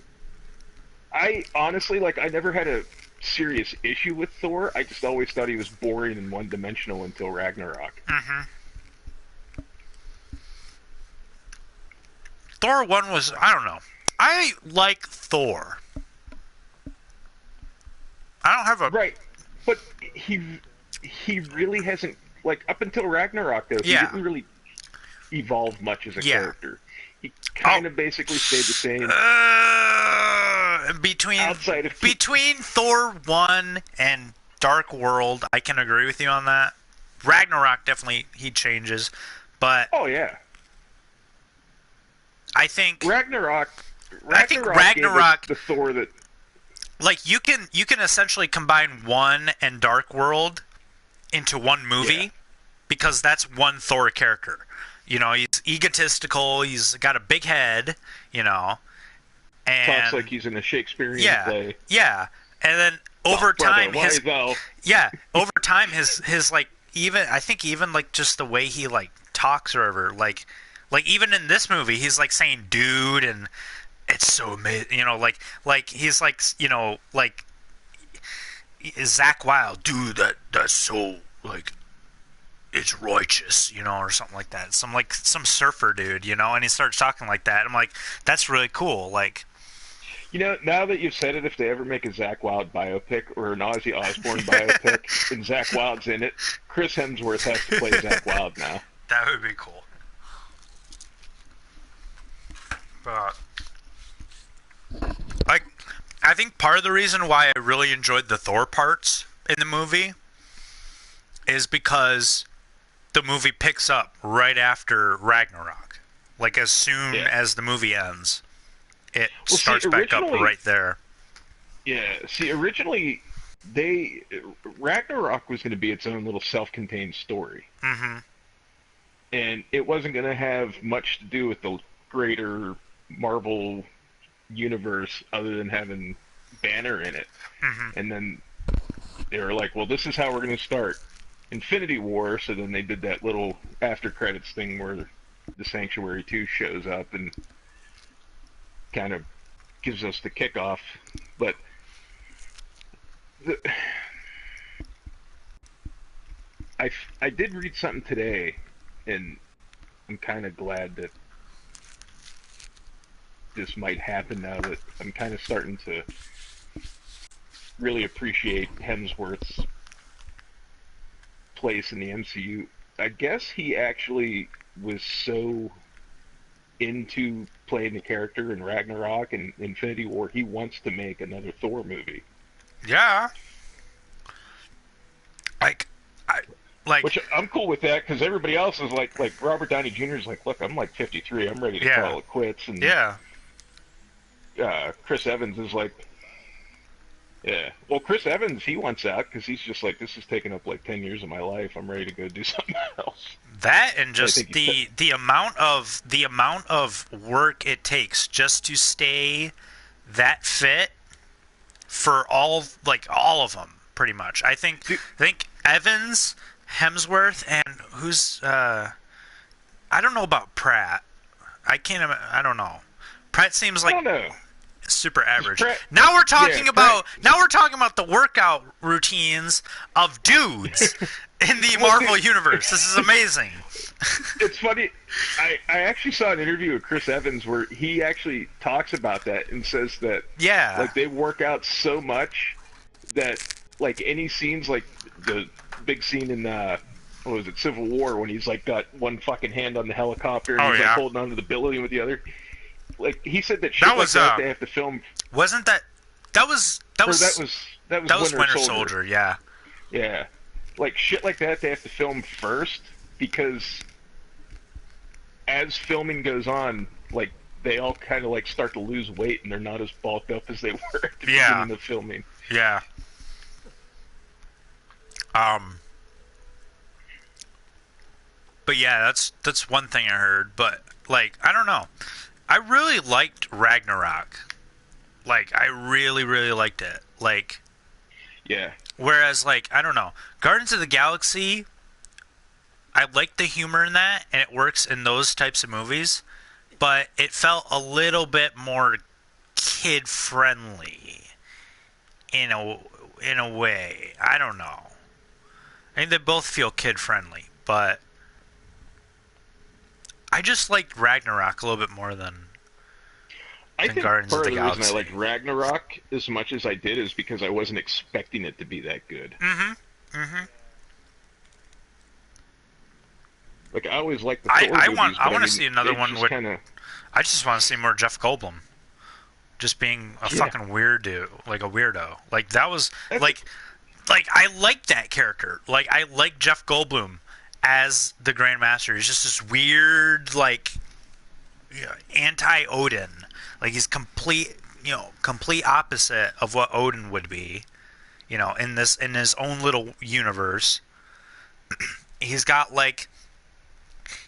Speaker 2: I honestly, I never had a serious issue with Thor. I just always thought he was boring and one-dimensional until Ragnarok.
Speaker 1: Mm-hmm. Thor 1 was, I don't know. I like Thor. I don't have a...
Speaker 2: Right, but he really hasn't, up until Ragnarok, though, he didn't really evolve much as a character. He kind of basically stayed the same.
Speaker 1: Between Thor 1 and Dark World, I can agree with you on that. Ragnarok, definitely, he changes. But...
Speaker 2: Oh, yeah.
Speaker 1: I think
Speaker 2: Ragnarok
Speaker 1: the
Speaker 2: Thor that
Speaker 1: you can essentially combine 1 and Dark World into one movie because that's one Thor character. You know, he's egotistical, he's got a big head, and
Speaker 2: talks like he's in a Shakespearean play.
Speaker 1: Yeah. And then over time his just the way he talks or whatever, like even in this movie, he's saying "dude" and it's so amazing. He's Zach Wilde, dude. That's so it's righteous, or something like that. Some surfer dude, and he starts talking like that. I'm like, that's really cool.
Speaker 2: Now that you've said it, if they ever make a Zach Wilde biopic or an Ozzy Osbourne biopic and Zach Wilde's in it, Chris Hemsworth has to play Zach Wilde now.
Speaker 1: That would be cool. But I think part of the reason why I really enjoyed the Thor parts in the movie is because the movie picks up right after Ragnarok. As soon as the movie ends, it starts back up right there.
Speaker 2: Yeah, originally Ragnarok was going to be its own little self-contained story.
Speaker 1: Mm-hmm.
Speaker 2: And it wasn't going to have much to do with the greater Marvel universe other than having Banner in it.
Speaker 1: Mm-hmm.
Speaker 2: And then they were like, well, this is how we're going to start Infinity War. So then they did that little after credits thing where the Sanctuary 2 shows up and kind of gives us the kickoff. But I did read something today, and I'm kind of glad that this might happen now that I'm kind of starting to really appreciate Hemsworth's place in the MCU. I guess he actually was so into playing the character in Ragnarok and Infinity War, he wants to make another Thor movie.
Speaker 1: Yeah.
Speaker 2: Which I'm cool with that, because everybody else is like Robert Downey Jr. is like, look, I'm 53, I'm ready to call it quits. And Chris Evans is like, Yeah. Well, Chris Evans, he wants out because he's just like, this is taking up like 10 years of my life. I'm ready to go do something else.
Speaker 1: That and just the amount of work it takes just to stay that fit for all of them, pretty much. I think Evans, Hemsworth, and who's I don't know about Pratt. I don't know. Pratt seems like super average. Now we're talking about the workout routines of dudes in the Marvel universe. This is amazing.
Speaker 2: It's funny. I actually saw an interview with Chris Evans where he actually talks about that and says that like they work out so much that like any scenes, like the big scene in what was it, Civil War, when he's like got one fucking hand on the helicopter and he's like holding onto the building with the other. Like he said that shit that they have to film.
Speaker 1: Wasn't that was Winter Soldier? Yeah.
Speaker 2: Yeah. Like shit like that they have to film first because as filming goes on, like they all kind of like start to lose weight and they're not as bulked up as they were at the beginning of filming.
Speaker 1: Yeah. But yeah, that's one thing I heard. But like, I don't know. I really liked Ragnarok. Like, I really, really liked it. Like,
Speaker 2: yeah.
Speaker 1: Whereas, like, I don't know, Guardians of the Galaxy, I like the humor in that, and it works in those types of movies, but it felt a little bit more kid-friendly in a way. I don't know. I think they both feel kid-friendly, but I just liked Ragnarok a little bit more than Guardians of the Galaxy.
Speaker 2: Part of the reason I liked Ragnarok as much as I did is because I wasn't expecting it to be that good. Like, I always liked the Thor movies,
Speaker 1: I want to see another one with...
Speaker 2: Kinda...
Speaker 1: I just want to see more Jeff Goldblum. Just being a fucking weird dude. Like, a weirdo. Like, that was... Like, I like that character. Like, I like Jeff Goldblum as the Grand Master. He's just this weird, like, anti-Odin. Like, he's complete opposite of what Odin would be, in his own little universe. He's got like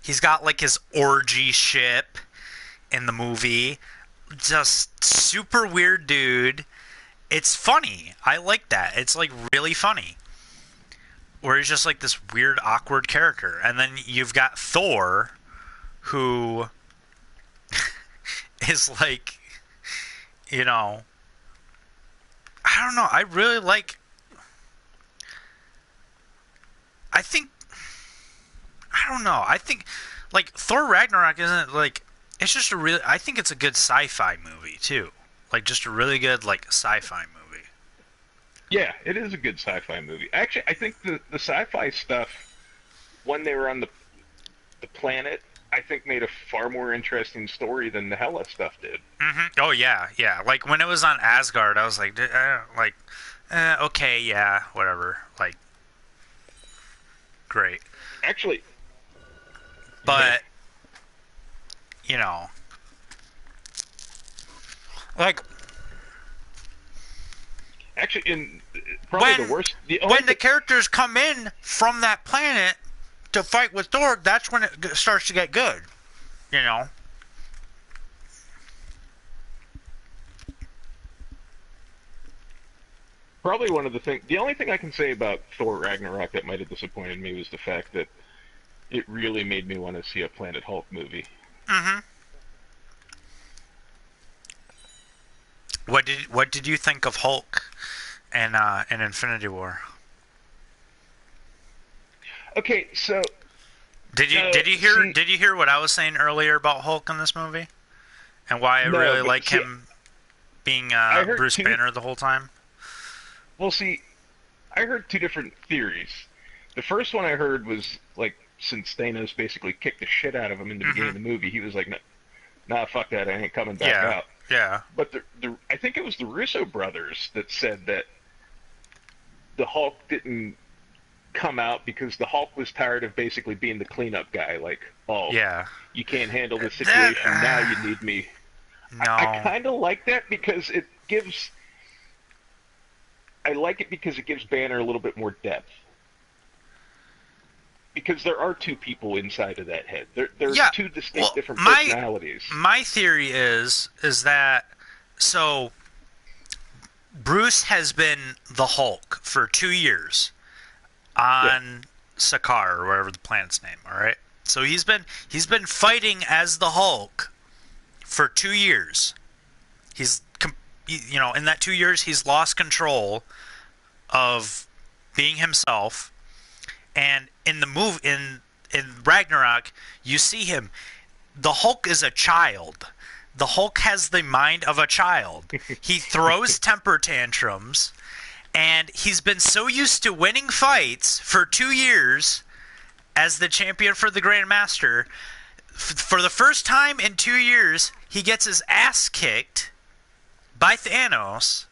Speaker 1: his orgy ship in the movie. Just super weird dude. It's funny. I like that. It's like really funny. Where he's just like this weird, awkward character. And then you've got Thor, who is like, I don't know. I really like. I don't know. I think like Thor Ragnarok isn't like. It's just I think it's a good sci-fi movie too. Like just a really good like sci-fi movie.
Speaker 2: Yeah, it is a good sci-fi movie. Actually, I think the sci-fi stuff when they were on the planet, I think made a far more interesting story than the Hela stuff did.
Speaker 1: Oh yeah. Like when it was on Asgard, I was like, okay, yeah, whatever. Like, great.
Speaker 2: Actually,
Speaker 1: but like.
Speaker 2: Actually, in probably the worst.
Speaker 1: When the characters come in from that planet to fight with Thor, that's when it starts to get good.
Speaker 2: Probably one of the only thing I can say about Thor Ragnarok that might have disappointed me was the fact that it really made me want to see a Planet Hulk movie.
Speaker 1: What did you think of Hulk and Infinity War?
Speaker 2: Okay, so
Speaker 1: did you hear what I was saying earlier about Hulk in this movie, and why I really like him being Bruce Banner the whole time?
Speaker 2: Well, see, I heard two different theories. The first one I heard was like, since Thanos basically kicked the shit out of him in the beginning of the movie, he was like, "Nah, fuck that, I ain't coming back out."
Speaker 1: Yeah.
Speaker 2: But I think it was the Russo brothers that said that the Hulk didn't come out because the Hulk was tired of basically being the cleanup guy. Like, you can't handle the situation, now you need me. No. I kind of like that because it gives I like it because it gives Banner a little bit more depth. Because there are two people inside of that head. There's two distinct different personalities.
Speaker 1: My theory is that so Bruce has been the Hulk for 2 years on Sakaar or whatever the planet's name. All right, so he's been fighting as the Hulk for 2 years. He's in that 2 years he's lost control of being himself. And in the in Ragnarok, you see him. The Hulk is a child. The Hulk has the mind of a child. He throws temper tantrums, and he's been so used to winning fights for 2 years as the champion for the Grandmaster. For the first time in 2 years, he gets his ass kicked by Thanos.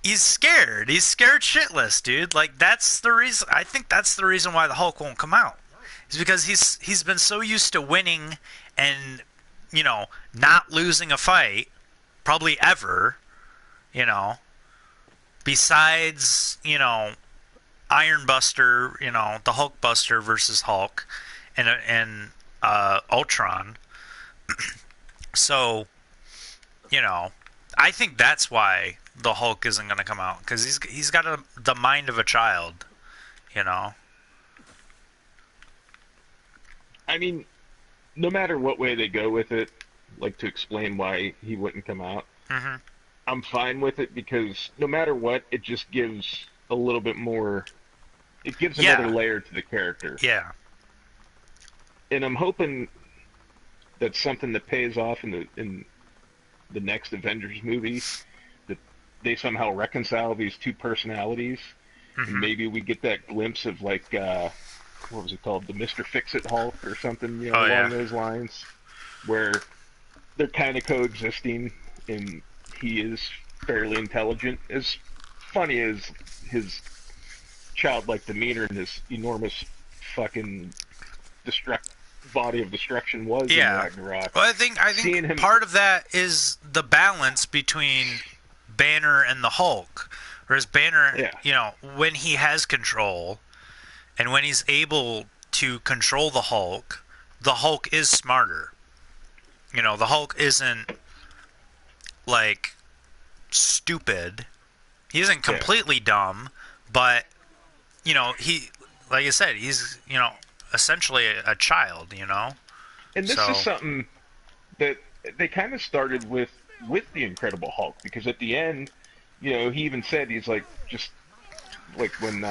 Speaker 1: He's scared. He's scared shitless, dude. Like, that's the reason. I think that's the reason why the Hulk won't come out. Is because he's been so used to winning and, not losing a fight, probably ever, besides, Iron Buster, the Hulk Buster versus Hulk and Ultron. So, I think that's why the Hulk isn't going to come out, because he's got the mind of a child, I
Speaker 2: mean, no matter what way they go with it, like to explain why he wouldn't come out, I'm fine with it, because no matter what, it just gives a little bit more. It gives another layer to the character.
Speaker 1: Yeah.
Speaker 2: And I'm hoping that's something that pays off in the next Avengers movie. They somehow reconcile these two personalities, and maybe we get that glimpse of what was it called, the Mr. Fix-It Hulk or something, along those lines, where they're kind of coexisting, and he is fairly intelligent. As funny as his childlike demeanor and his enormous fucking body of destruction was in Ragnarok.
Speaker 1: Well, I think part of that is the balance between Banner and the Hulk. Whereas Banner, when he has control and when he's able to control the Hulk is smarter. The Hulk isn't like stupid. He isn't completely dumb, but he, like I said, he's essentially a child.
Speaker 2: And this is something that they kind of started with the Incredible Hulk, because at the end, he even said, he's like, just like when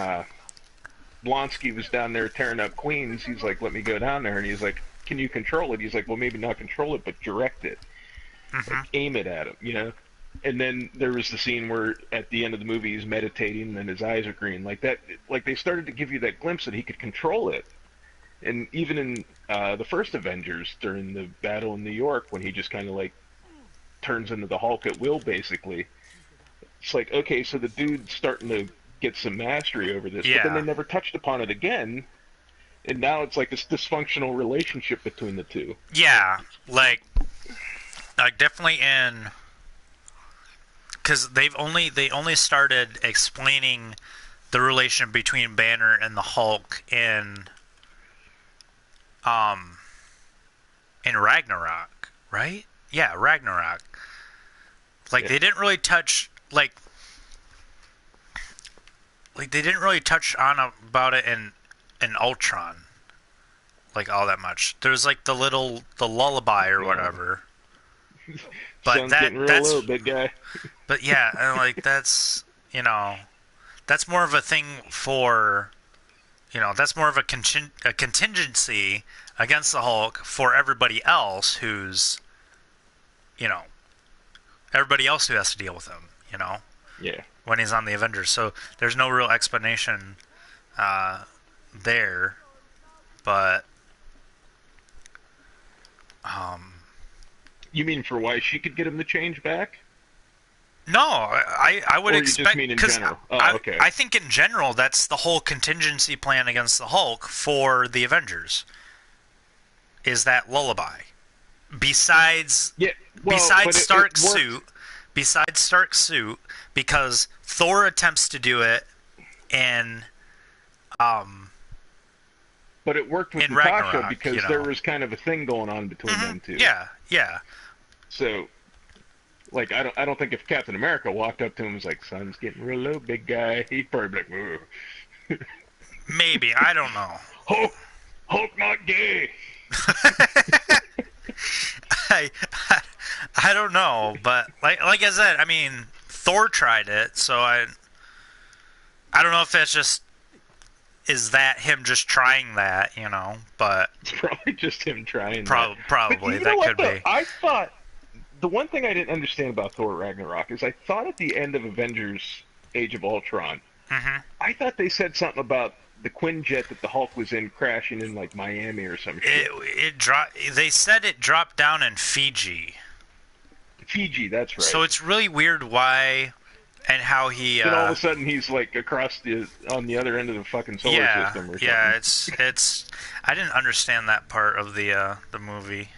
Speaker 2: Blonsky was down there tearing up Queens, he's like, let me go down there, and he's like, can you control it? He's like, well, maybe not control it, but direct it, like, aim it at him, And then there was the scene where at the end of the movie he's meditating and his eyes are green, like that. Like, they started to give you that glimpse that he could control it. And even in the first Avengers, during the battle in New York, when he just kind of like turns into the Hulk at will, basically, it's like, okay, so the dude's starting to get some mastery over this, but then they never touched upon it again, and now it's like this dysfunctional relationship between the two.
Speaker 1: Yeah, like definitely in, because they only started explaining the relation between Banner and the Hulk in Ragnarok, right? Yeah, Ragnarok. Like, they didn't really touch, like they didn't really touch on about it in Ultron, like, all that much. There's like the lullaby or whatever. But that's
Speaker 2: low, big guy.
Speaker 1: But yeah, and like that's that's more of a thing for that's more of a contingency against the Hulk for everybody else who's everybody else who has to deal with him, when he's on the Avengers. So there's no real explanation there, but
Speaker 2: you mean for why she could get him to change back?
Speaker 1: No, I would expect, because
Speaker 2: okay.
Speaker 1: I think in general that's the whole contingency plan against the Hulk for the Avengers, is that lullaby. Besides Stark's suit, besides Stark's suit, because Thor attempts to do it in
Speaker 2: but it worked with
Speaker 1: in
Speaker 2: Natasha
Speaker 1: Ragnarok,
Speaker 2: because
Speaker 1: you know.
Speaker 2: there was kind of a thing going on between them two.
Speaker 1: Yeah, yeah.
Speaker 2: So, like, I don't think if Captain America walked up to him and was like, "Sun's getting real low, big guy," he'd probably be like, "Ugh."
Speaker 1: Maybe, I don't know.
Speaker 2: Hulk not gay.
Speaker 1: I don't know, but like I said, I mean, Thor tried it, so I don't know if that's just is that him just trying that, you know, but
Speaker 2: it's probably just him trying
Speaker 1: probably
Speaker 2: that
Speaker 1: could be.
Speaker 2: I thought the one thing I didn't understand about Thor Ragnarok is I thought at the end of Avengers Age of Ultron, I thought they said something about the Quinjet that the Hulk was in crashing in like Miami or some shit.
Speaker 1: It dropped. They said it dropped down in Fiji.
Speaker 2: Fiji, that's right.
Speaker 1: So it's really weird why and how he.
Speaker 2: Then all of a sudden he's like across on the other end of the fucking solar system or something.
Speaker 1: Yeah, it's. I didn't understand that part of the movie.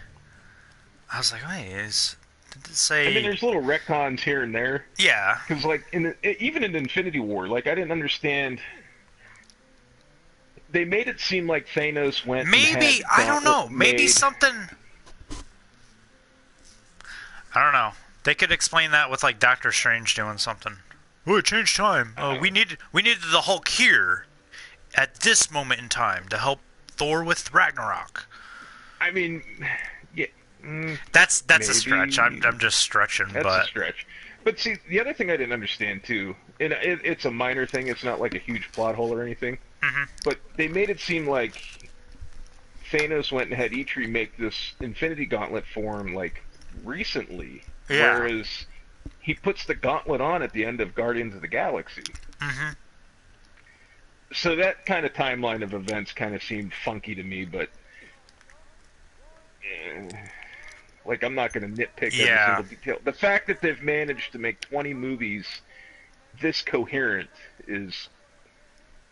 Speaker 1: I was like, wait, did it say?
Speaker 2: I mean, there's little retcons here and there.
Speaker 1: Yeah.
Speaker 2: Because like even in Infinity War, like I didn't understand. They made it seem like Thanos went.
Speaker 1: Maybe I don't know. Maybe something. I don't know. They could explain that with like Doctor Strange doing something. Oh, it changed time. We needed the Hulk here, at this moment in time, to help Thor with Ragnarok.
Speaker 2: I mean, yeah.
Speaker 1: That's maybe. A stretch. I'm just stretching.
Speaker 2: That's a stretch. But see, the other thing I didn't understand too, and it's a minor thing. It's not like a huge plot hole or anything. But they made it seem like Thanos went and had Eitri make this Infinity Gauntlet form like recently, whereas he puts the gauntlet on at the end of Guardians of the Galaxy. So that kind of timeline of events kind of seemed funky to me, but like I'm not going to nitpick every single detail. The fact that they've managed to make 20 movies this coherent is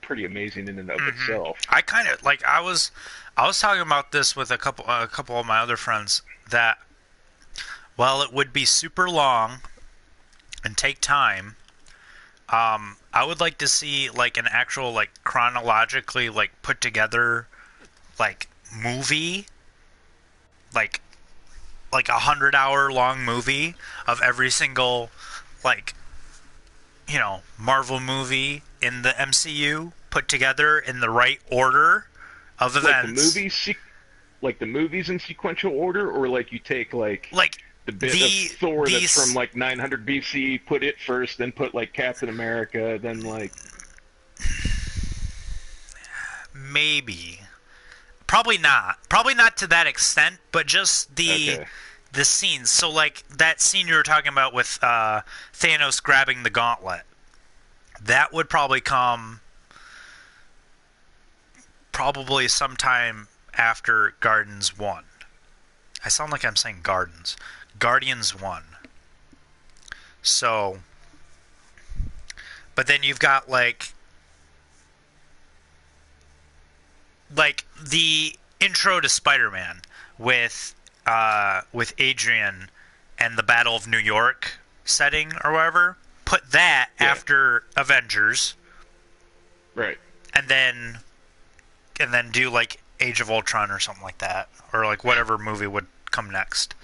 Speaker 2: pretty amazing in and of itself.
Speaker 1: I kind of like I was talking about this with a couple of my other friends that while it would be super long and take time, I would like to see like an actual like chronologically like put together like movie, like 100-hour long movie of every single like Marvel movie in the MCU put together in the right order of events.
Speaker 2: Like the movies in sequential order, or like you take like the bit of Thor that's from like 900 BC, put it first, then put like Captain America, then like
Speaker 1: maybe, probably not to that extent, but just the scenes. So like that scene you were talking about with Thanos grabbing the gauntlet, that would probably come sometime after Guardians 1. I sound like I'm saying Guardians 1. So, but then you've got like the intro to Spider-Man with Adrian and the Battle of New York setting or whatever. Put that after Avengers,
Speaker 2: right?
Speaker 1: And then do like Age of Ultron or something like that, or like whatever movie would come next.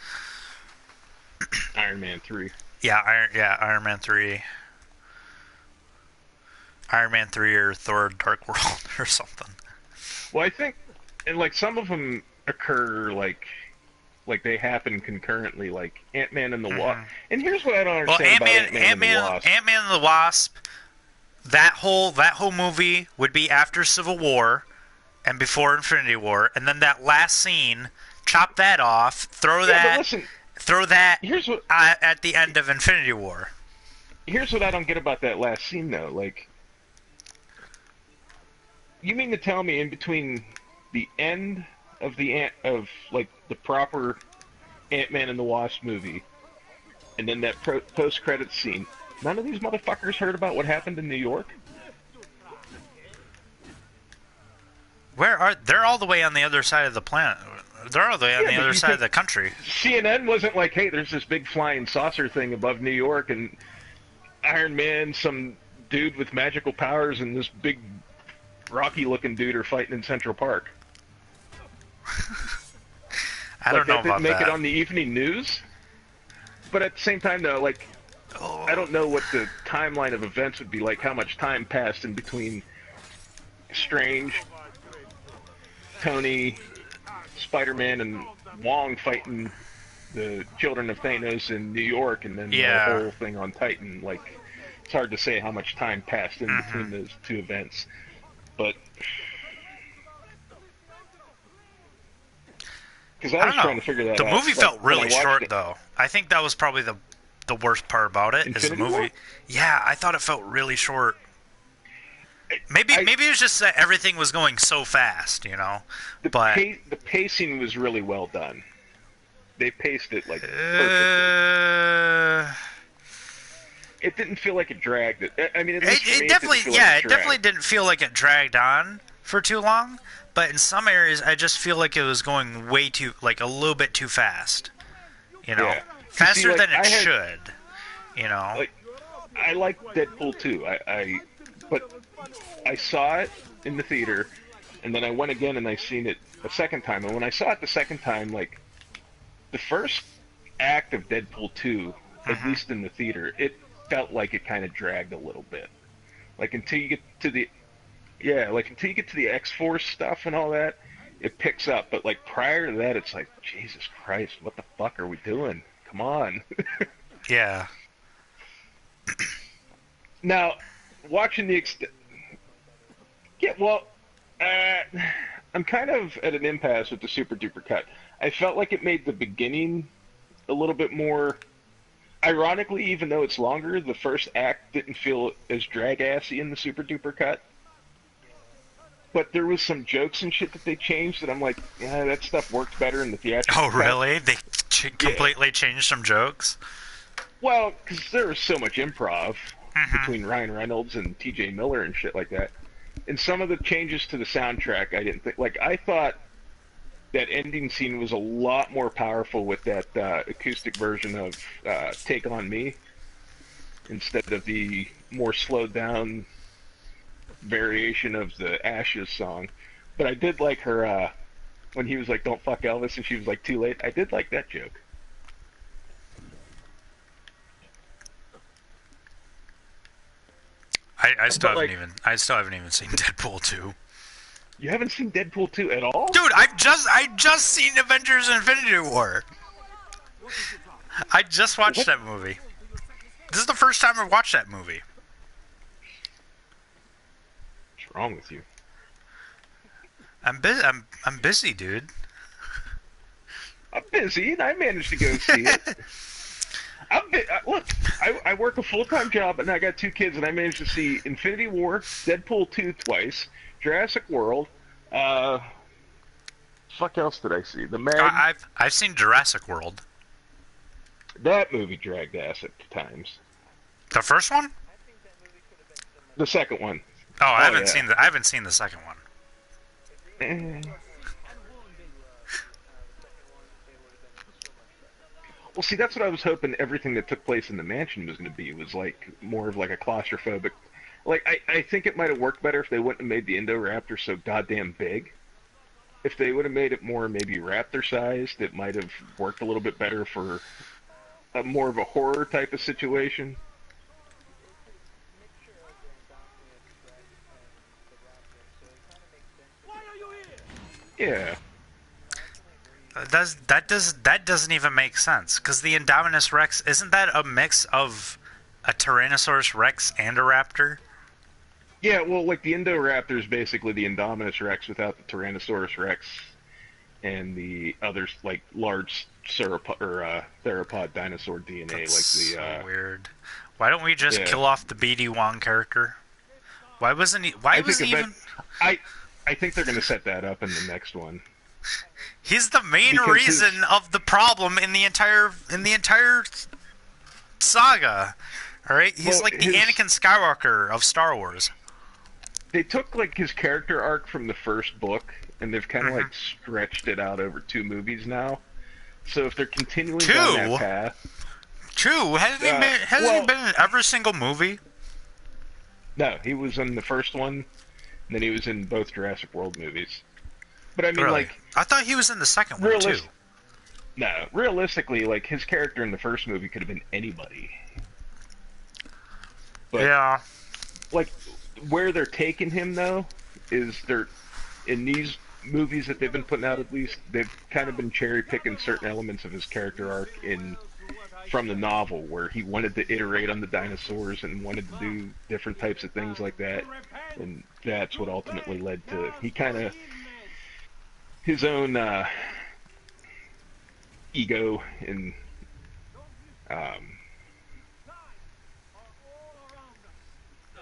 Speaker 2: Iron Man 3.
Speaker 1: Iron Man 3. Iron Man 3 or Thor Dark World or something.
Speaker 2: Well, I think, and like some of them occur like they happen concurrently, like Ant-Man and the Wasp. And here's what I don't understand about Ant-Man and the Wasp.
Speaker 1: Ant-Man and the Wasp, that whole movie would be after Civil War and before Infinity War, and then that last scene, chop that off, throw that
Speaker 2: here's what,
Speaker 1: at the end of Infinity War.
Speaker 2: Here's what I don't get about that last scene though. Like, you mean to tell me in between the end of the proper Ant-Man and the Wasp movie and then that post-credits scene, none of these motherfuckers heard about what happened in New York?
Speaker 1: They're all the way on the other side of the planet. They're on the other side of the country.
Speaker 2: CNN wasn't like, hey, there's this big flying saucer thing above New York, and Iron Man, some dude with magical powers, and this big Rocky-looking dude are fighting in Central Park.
Speaker 1: I don't know about that.
Speaker 2: Didn't make it on the evening news. But at the same time, though, like, I don't know what the timeline of events would be like, how much time passed in between Strange, Tony, Spider-Man, and Wong fighting the Children of Thanos in New York, and then the whole thing on Titan. Like, it's hard to say how much time passed in between those two events. But because I was trying to figure that out.
Speaker 1: The movie felt really short, though. I think that was probably the worst part about it.
Speaker 2: Infinity
Speaker 1: is the movie.
Speaker 2: War?
Speaker 1: Yeah, I thought it felt really short. Maybe it was just that everything was going so fast, you know.
Speaker 2: The pacing was really well done. They paced it like perfectly. It didn't feel like it dragged it. I mean, it definitely
Speaker 1: didn't feel like it dragged on for too long. But in some areas, I just feel like it was going way too, like a little bit too fast. You know, faster than it should. You know,
Speaker 2: like, I like Deadpool 2. But I saw it in the theater, and then I went again and I seen it a second time. And when I saw it the second time, like, the first act of Deadpool 2, at least in the theater, it felt like it kind of dragged a little bit. Like, until you get to the X-Force stuff and all that, it picks up. But, like, prior to that, it's like, Jesus Christ, what the fuck are we doing? Come on.
Speaker 1: Yeah.
Speaker 2: Now, watching the I'm kind of at an impasse with the Super Duper cut. I felt like it made the beginning a little bit more. Ironically, even though it's longer, the first act didn't feel as drag-assy in the Super Duper cut. But there was some jokes and shit that they changed that I'm like, yeah, that stuff worked better in the theatrical cut.
Speaker 1: Oh, really? They completely changed some jokes?
Speaker 2: Well, because there was so much improv between Ryan Reynolds and T.J. Miller and shit like that. And some of the changes to the soundtrack, I didn't think... Like, I thought that ending scene was a lot more powerful with that acoustic version of Take On Me instead of the more slowed down variation of the Ashes song. But I did like her when he was like, don't fuck Elvis, and she was like, too late. I did like that joke.
Speaker 1: I still haven't even seen Deadpool 2.
Speaker 2: You haven't seen Deadpool 2 at all?
Speaker 1: Dude, I just seen Avengers Infinity War. I just watched that movie. This is the first time I've watched that movie.
Speaker 2: What's wrong with you?
Speaker 1: I'm busy, dude.
Speaker 2: I'm busy, and I managed to go see it. Look, I work a full-time job, and I got 2 kids, and I managed to see Infinity War, Deadpool 2 twice, Jurassic World. Fuck else did I see? The Meg.
Speaker 1: I've seen Jurassic World.
Speaker 2: That movie dragged ass at times.
Speaker 1: The first one?
Speaker 2: The second one.
Speaker 1: Oh, I haven't seen the second one.
Speaker 2: Well, see, that's what I was hoping everything that took place in the mansion was going to be. Was like more of like a claustrophobic. Like, I think it might have worked better if they wouldn't have made the Indoraptor so goddamn big. If they would have made it more maybe raptor-sized, it might have worked a little bit better for more of a horror type of situation. Yeah.
Speaker 1: That doesn't even make sense, because the Indominus Rex, isn't that a mix of a Tyrannosaurus Rex and a raptor?
Speaker 2: Yeah, well, like the Indoraptor is basically the Indominus Rex without the Tyrannosaurus Rex and the other like large theropod dinosaur DNA.
Speaker 1: That's so weird. Why don't we just kill off the BD Wong character? Why wasn't he? Why was he even?
Speaker 2: I think they're going to set that up in the next one.
Speaker 1: He's the main reason of the problem in the entire saga. All right, he's the Anakin Skywalker of Star Wars.
Speaker 2: They took like his character arc from the first book and they've kind of like stretched it out over 2 movies now. So if they're continuing
Speaker 1: Two?
Speaker 2: down that path,
Speaker 1: Two? Hasn't he been in every single movie?
Speaker 2: No, he was in the first one, and then he was in both Jurassic World movies. But I mean,
Speaker 1: Really?
Speaker 2: like,
Speaker 1: I thought he was in the second one too.
Speaker 2: No, realistically, like his character in the first movie could have been anybody. But,
Speaker 1: yeah.
Speaker 2: Like, where they're taking him though is they're in these movies that they've been putting out. At least they've kind of been cherry picking certain elements of his character arc from the novel, where he wanted to iterate on the dinosaurs and wanted to do different types of things like that, and that's what ultimately led to he kind of his own ego and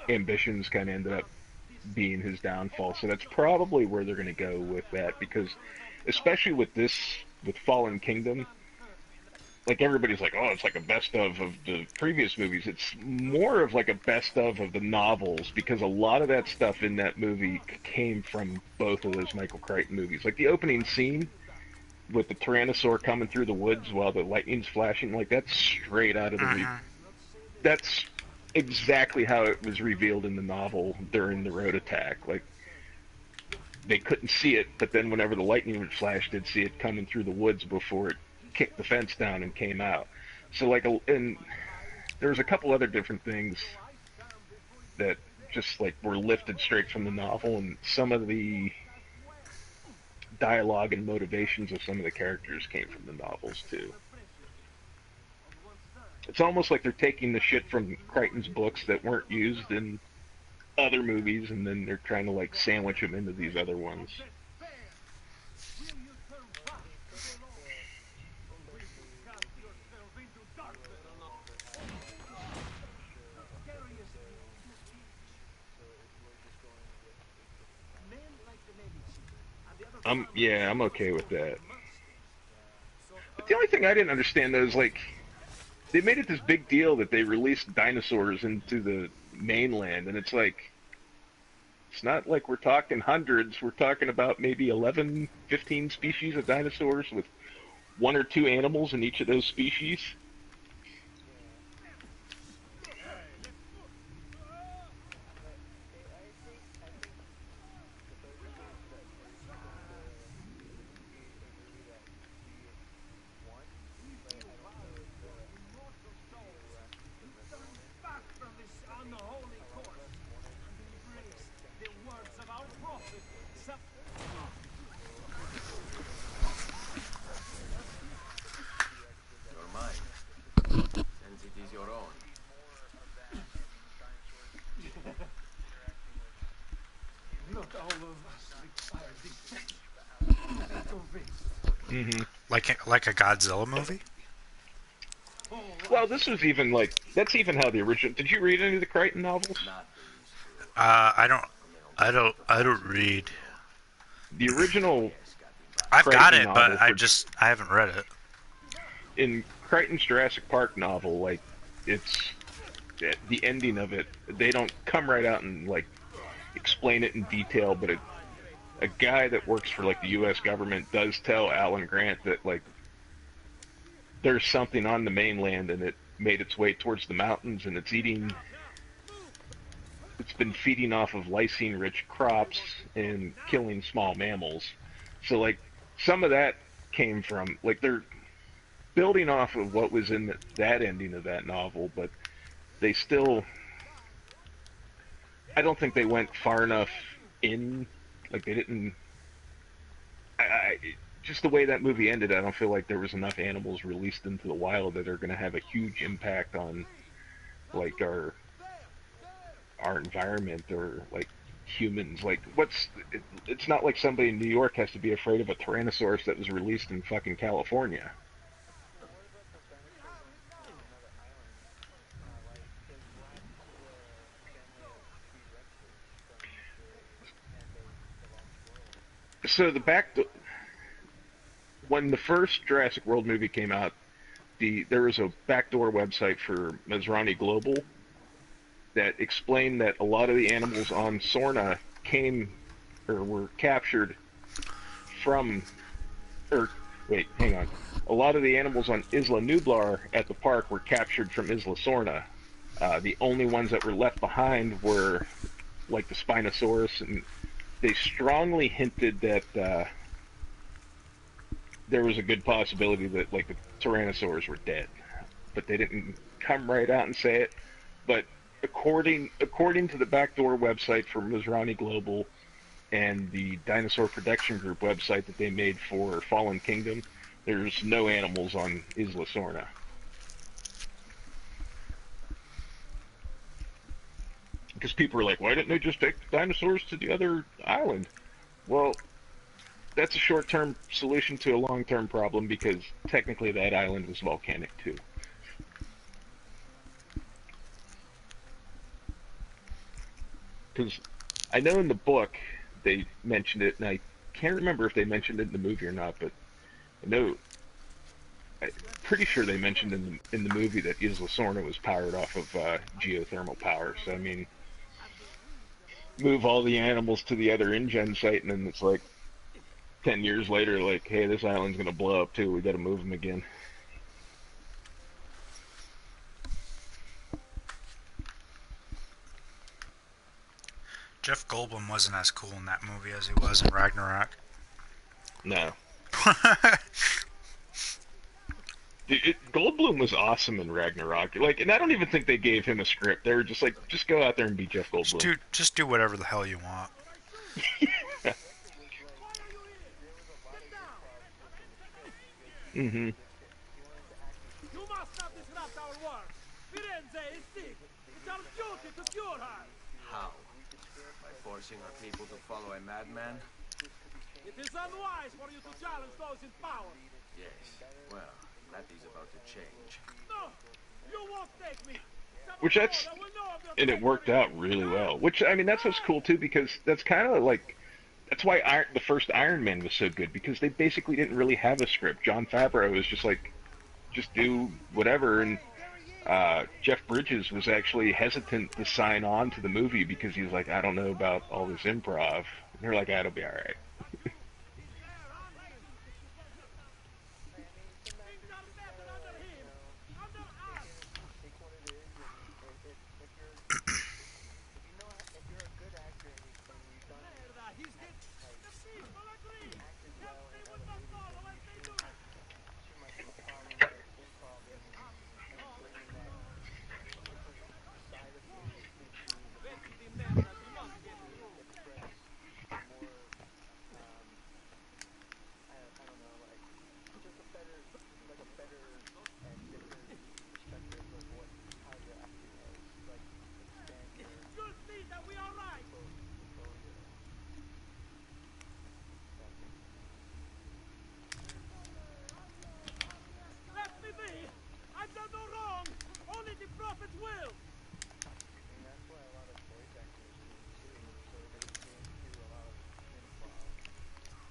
Speaker 2: ambitions kind of ended up being his downfall. So that's probably where they're going to go with that, because especially with Fallen Kingdom, like everybody's like, oh, it's like a best of the previous movies. It's more of like a best of the novels, because a lot of that stuff in that movie came from both of those Michael Crichton movies. Like the opening scene with the Tyrannosaur coming through the woods while the lightning's flashing, like that's straight out of the that's exactly how it was revealed in the novel during the road attack. Like, they couldn't see it, but then whenever the lightning would flash, they'd see it coming through the woods before it kicked the fence down and came out. So, like, and there was a couple other different things that just, like, were lifted straight from the novel, and some of the dialogue and motivations of some of the characters came from the novels, too. It's almost like they're taking the shit from Crichton's books that weren't used in other movies, and then they're trying to, like, sandwich them into these other ones. I'm okay with that. But the only thing I didn't understand, though, is, like, they made it this big deal that they released dinosaurs into the mainland, and it's like, it's not like we're talking hundreds. We're talking about maybe 11, 15 species of dinosaurs with 1 or 2 animals in each of those species.
Speaker 1: Like a Godzilla movie?
Speaker 2: Well, this was even like, that's even how the original. Did you read any of the Crichton novels?
Speaker 1: I don't read.
Speaker 2: The original.
Speaker 1: I've got it, but I haven't read it.
Speaker 2: In Crichton's Jurassic Park novel, like, it's the ending of it. They don't come right out and like explain it in detail, but a guy that works for like the U.S. government does tell Alan Grant that like there's something on the mainland and it made its way towards the mountains and it's been feeding off of lysine-rich crops and killing small mammals. So like some of that came from, like, they're building off of what was in that ending of that novel, but they still, I don't think they went far enough in. Like, they didn't. Just the way that movie ended, I don't feel like there was enough animals released into the wild that are going to have a huge impact on, like, our environment or like humans. Like, it's not like somebody in New York has to be afraid of a Tyrannosaurus that was released in fucking California. So when the first Jurassic World movie came out, there was a backdoor website for Masrani Global that explained that a lot of the animals on Sorna were captured from, or wait, hang on. A lot of the animals on Isla Nublar at the park were captured from Isla Sorna. The only ones that were left behind were like the Spinosaurus, and they strongly hinted that there was a good possibility that like the Tyrannosaurs were dead, but they didn't come right out and say it. But according to the backdoor website for Masrani Global and the Dinosaur Protection Group website that they made for Fallen Kingdom, there's no animals on Isla Sorna. Because people were like, why didn't they just take the dinosaurs to the other island? Well, that's a short-term solution to a long-term problem, because technically that island was volcanic too. Because I know in the book they mentioned it, and I can't remember if they mentioned it in the movie or not, but I know, I'm pretty sure they mentioned in the movie that Isla Sorna was powered off of geothermal power. So I mean, move all the animals to the other InGen site, and then it's like 10 years later, like, hey, this island's gonna blow up too. We got to move them again.
Speaker 1: Jeff Goldblum wasn't as cool in that movie as he was in Ragnarok.
Speaker 2: No. Goldblum was awesome in Ragnarok. Like, and I don't even think they gave him a script. They were just like, just go out there and be Jeff Goldblum.
Speaker 1: Just do whatever the hell you want.
Speaker 2: Mm-hmm.
Speaker 3: You must not disrupt our work. Firenze is sick. It's our duty to cure her.
Speaker 4: How? By forcing our people to follow a madman?
Speaker 3: It is unwise for you to challenge those in power.
Speaker 4: Yes. Well, that is about to change.
Speaker 3: No, you won't take me.
Speaker 2: Which that's, and it worked out really well. Which, I mean, that's what's cool too, because that's kind of like, that's why the first Iron Man was so good, because they basically didn't really have a script. Jon Favreau was just like, just do whatever, and Jeff Bridges was actually hesitant to sign on to the movie because he was like, I don't know about all this improv. And they're like, it'll be all right.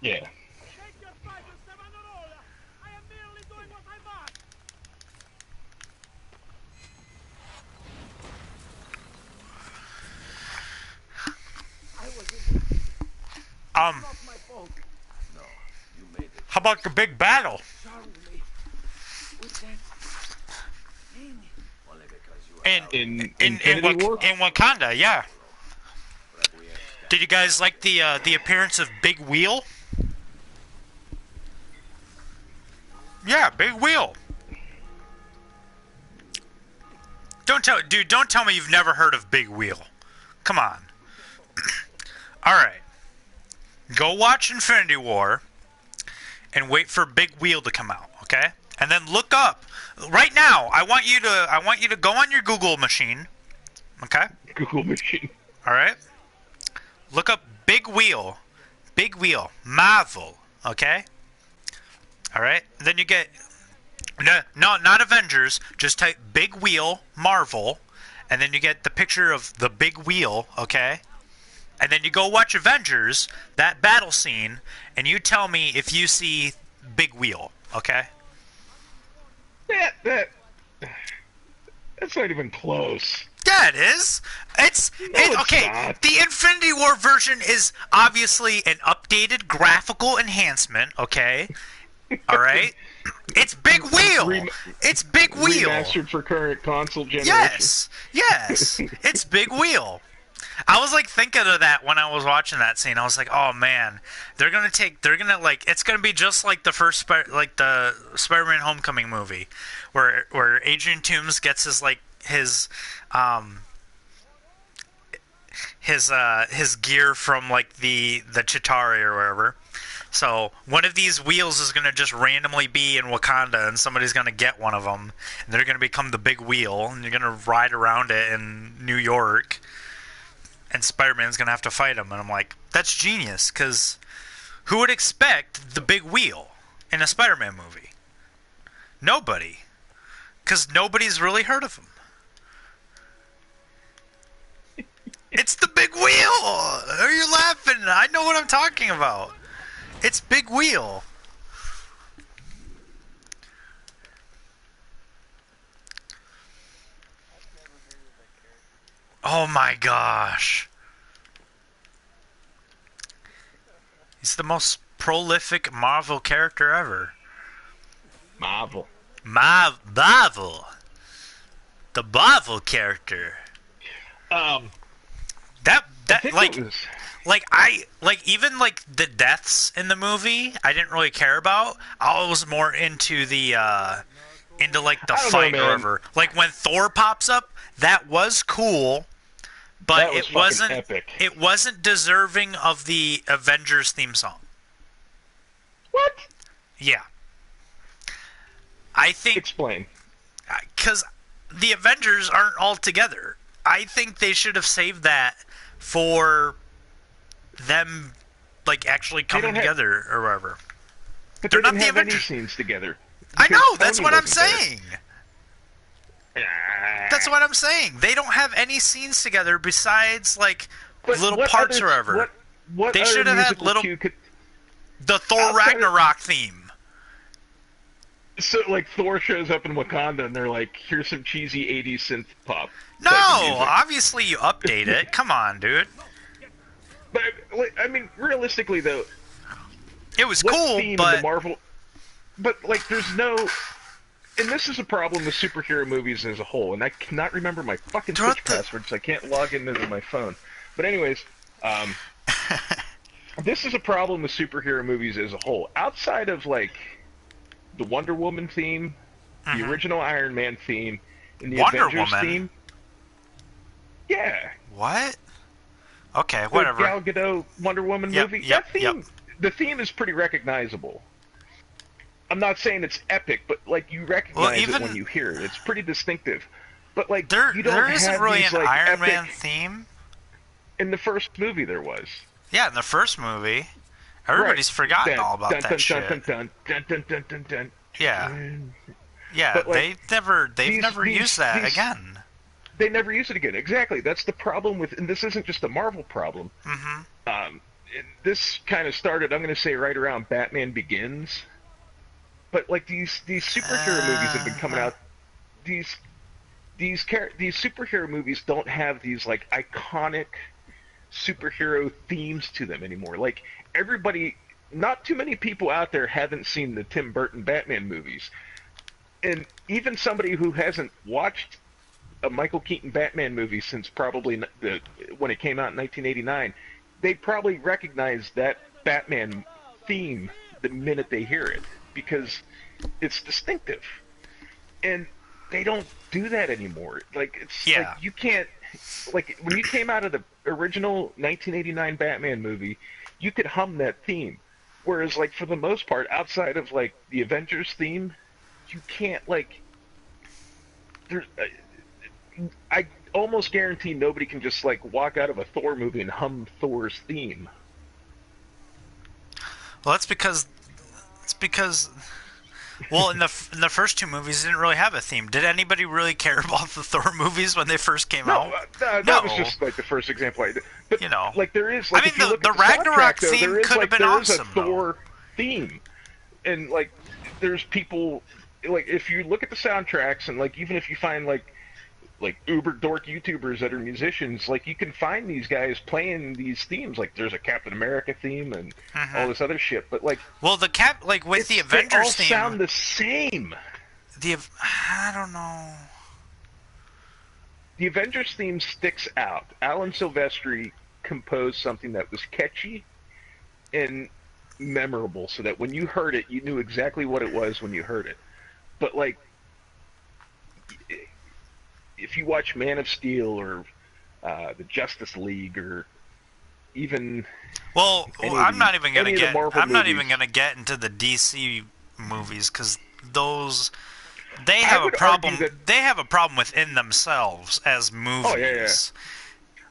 Speaker 2: Yeah.
Speaker 3: Take your fighters, Savonarola. I am merely doing what I must. Not my fault.
Speaker 4: No, you made it.
Speaker 1: How about the big battle?
Speaker 3: Charlie, with that thing.
Speaker 4: Only because you are
Speaker 1: In Wakanda, yeah. Did you guys like the appearance of Big Wheel? Yeah, Big Wheel. Don't tell me you've never heard of Big Wheel. Come on. All right. Go watch Infinity War and wait for Big Wheel to come out, okay? And then look up right now. I want you to go on your Google machine, okay?
Speaker 2: Google machine.
Speaker 1: All right. Look up Big Wheel, Marvel, okay? All right. And then you get no, not Avengers. Just type Big Wheel Marvel, and then you get the picture of the Big Wheel, okay? And then you go watch Avengers, that battle scene, and you tell me if you see Big Wheel, okay?
Speaker 2: That's not even close.
Speaker 1: Yeah, it is. It's okay.
Speaker 2: Not.
Speaker 1: The Infinity War version is obviously an update updated graphical enhancement, okay? All right? It's Big Wheel! It's Big Wheel!
Speaker 2: Remastered for current console generation.
Speaker 1: Yes! Yes! It's Big Wheel! I was like thinking of that when I was watching that scene. I was like, oh man, they're gonna it's gonna be just like the first the Spider-Man Homecoming movie, where Adrian Toomes gets his gear from like the Chitauri or wherever. So one of these wheels is gonna just randomly be in Wakanda, and somebody's gonna get one of them, and they're gonna become the Big Wheel, and you're gonna ride around it in New York. And Spider-Man's going to have to fight him. And I'm like, that's genius, because who would expect the Big Wheel in a Spider-Man movie? Nobody. Because nobody's really heard of him. It's the Big Wheel! Are you laughing? I know what I'm talking about. It's Big Wheel. Oh my gosh. He's the most prolific Marvel character ever.
Speaker 2: Marvel.
Speaker 1: Marvel. The Marvel character. That even the deaths in the movie I didn't really care about. I was more into the fight or whatever. Like when Thor pops up, that was cool. But it wasn't epic. It wasn't deserving of the Avengers theme song.
Speaker 2: What?
Speaker 1: Yeah. I think
Speaker 2: explain.
Speaker 1: Cuz the Avengers aren't all together. I think they should have saved that for them actually coming together or whatever.
Speaker 2: But they're not the Avengers any scenes together.
Speaker 1: I know, that's what I'm saying. That's what I'm saying. They don't have any scenes together besides little parts or whatever. They should have had the Thor Ragnarok theme.
Speaker 2: So Thor shows up in Wakanda and they're like, "Here's some cheesy '80s synth pop."
Speaker 1: No, obviously you update it. Come on, dude.
Speaker 2: But I mean, realistically though,
Speaker 1: it was cool. But
Speaker 2: the Marvel, there's no. And this is a problem with superhero movies as a whole, and I cannot remember my fucking Twitch password, so I can't log into my phone. But anyways, this is a problem with superhero movies as a whole. Outside of, the Wonder Woman theme, the original Iron Man theme, and the Avengers theme. Yeah.
Speaker 1: What? Okay, whatever.
Speaker 2: The Gal Gadot Wonder Woman movie? That theme, the theme is pretty recognizable. I'm not saying it's epic, but you recognize it when you hear it. It's pretty distinctive. But
Speaker 1: there isn't really an Iron Man theme.
Speaker 2: In the first movie, there was.
Speaker 1: Yeah, in the first movie, everybody's forgotten all about that shit. Yeah, but they've never used that again.
Speaker 2: They never use it again. Exactly. That's the problem with, and this isn't just a Marvel problem. Mm-hmm. This kind of started, I'm going to say, right around Batman Begins. But these superhero movies have been coming out. These superhero movies don't have these iconic superhero themes to them anymore. Everybody, not too many people out there haven't seen the Tim Burton Batman movies, and even somebody who hasn't watched a Michael Keaton Batman movie since probably when it came out in 1989, they probably recognize that Batman theme the minute they hear it. Because it's distinctive, and they don't do that anymore. You can't when you came out of the original 1989 Batman movie, you could hum that theme, whereas for the most part, outside of the Avengers theme, you can't I almost guarantee nobody can just walk out of a Thor movie and hum Thor's theme.
Speaker 1: Well, that's because. Well, in the first two movies, they didn't really have a theme. Did anybody really care about the Thor movies when they first came out?
Speaker 2: No, that was just the first example I did. But there is.
Speaker 1: I mean, the Ragnarok theme could have been awesome.
Speaker 2: There is a Thor theme, and there's people if you look at the soundtracks and even if you find like uber dork YouTubers that are musicians, like you can find these guys playing these themes. Like there's a Captain America theme and all this other shit. But like,
Speaker 1: well, the like with the Avengers
Speaker 2: they all
Speaker 1: theme,
Speaker 2: sound the same.
Speaker 1: I don't know.
Speaker 2: The Avengers theme sticks out. Alan Silvestri composed something that was catchy and memorable, so that when you heard it, you knew exactly what it was when you heard it. But like, if you watch Man of Steel or the Justice League or even
Speaker 1: I'm not even gonna get into the DC movies because those they have a problem. They have a problem within themselves as movies.
Speaker 2: Oh yeah.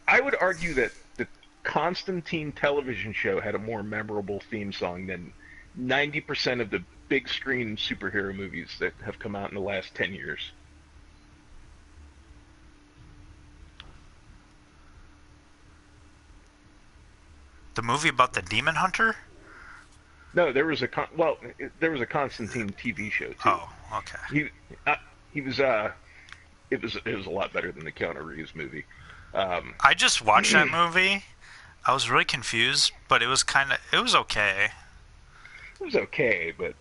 Speaker 2: I would argue that the Constantine television show had a more memorable theme song than 90% of the big screen superhero movies that have come out in the last 10 years.
Speaker 1: The movie about the Demon Hunter?
Speaker 2: No, there was a Constantine TV show too.
Speaker 1: Oh, okay.
Speaker 2: He was it was a lot better than the Keanu Reeves movie.
Speaker 1: I just watched that movie. I was really confused, but it was okay.
Speaker 2: It was okay, but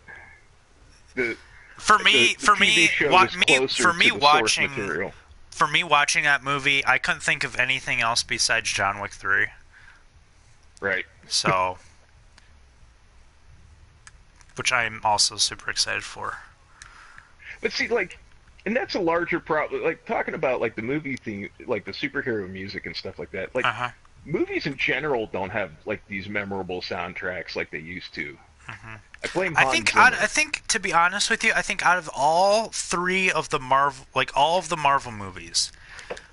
Speaker 1: for me watching that movie, I couldn't think of anything else besides John Wick 3.
Speaker 2: Right.
Speaker 1: So, which I'm also super excited for.
Speaker 2: But see, like, and that's a larger problem. Like, talking about, like, the movie theme, like, the superhero music and stuff like that. Like, movies in general don't have, like, these memorable soundtracks like they used to. I blame Hans Zimmer.
Speaker 1: I think, to be honest with you, I think out of all of the Marvel movies,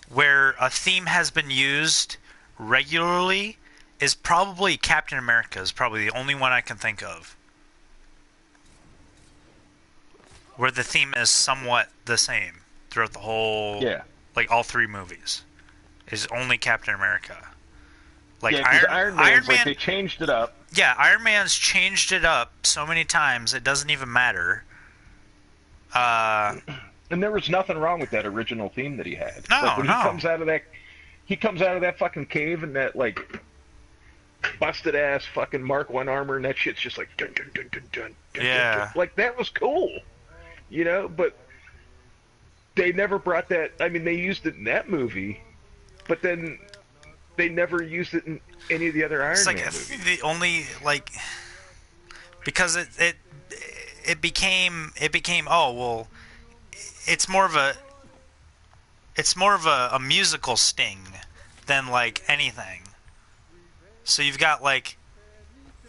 Speaker 1: where a theme has been used regularly, is probably Captain America. Is probably the only one I can think of where the theme is somewhat the same throughout the whole, like all three movies, is only Captain America. Like
Speaker 2: Iron Man, like, they changed it up.
Speaker 1: Yeah, Iron Man's changed it up so many times it doesn't even matter.
Speaker 2: And there was nothing wrong with that original theme that he had.
Speaker 1: No,
Speaker 2: like, when he comes out of that fucking cave and that like busted ass fucking Mark I armor and that shit's just like dun dun dun dun dun. Dun. Like that was cool, you know. But they never brought that. I mean, they used it in that movie, but then they never used it in any of the other Iron Man movies.
Speaker 1: The only because it became it's more of a musical sting than like anything. So you've got like,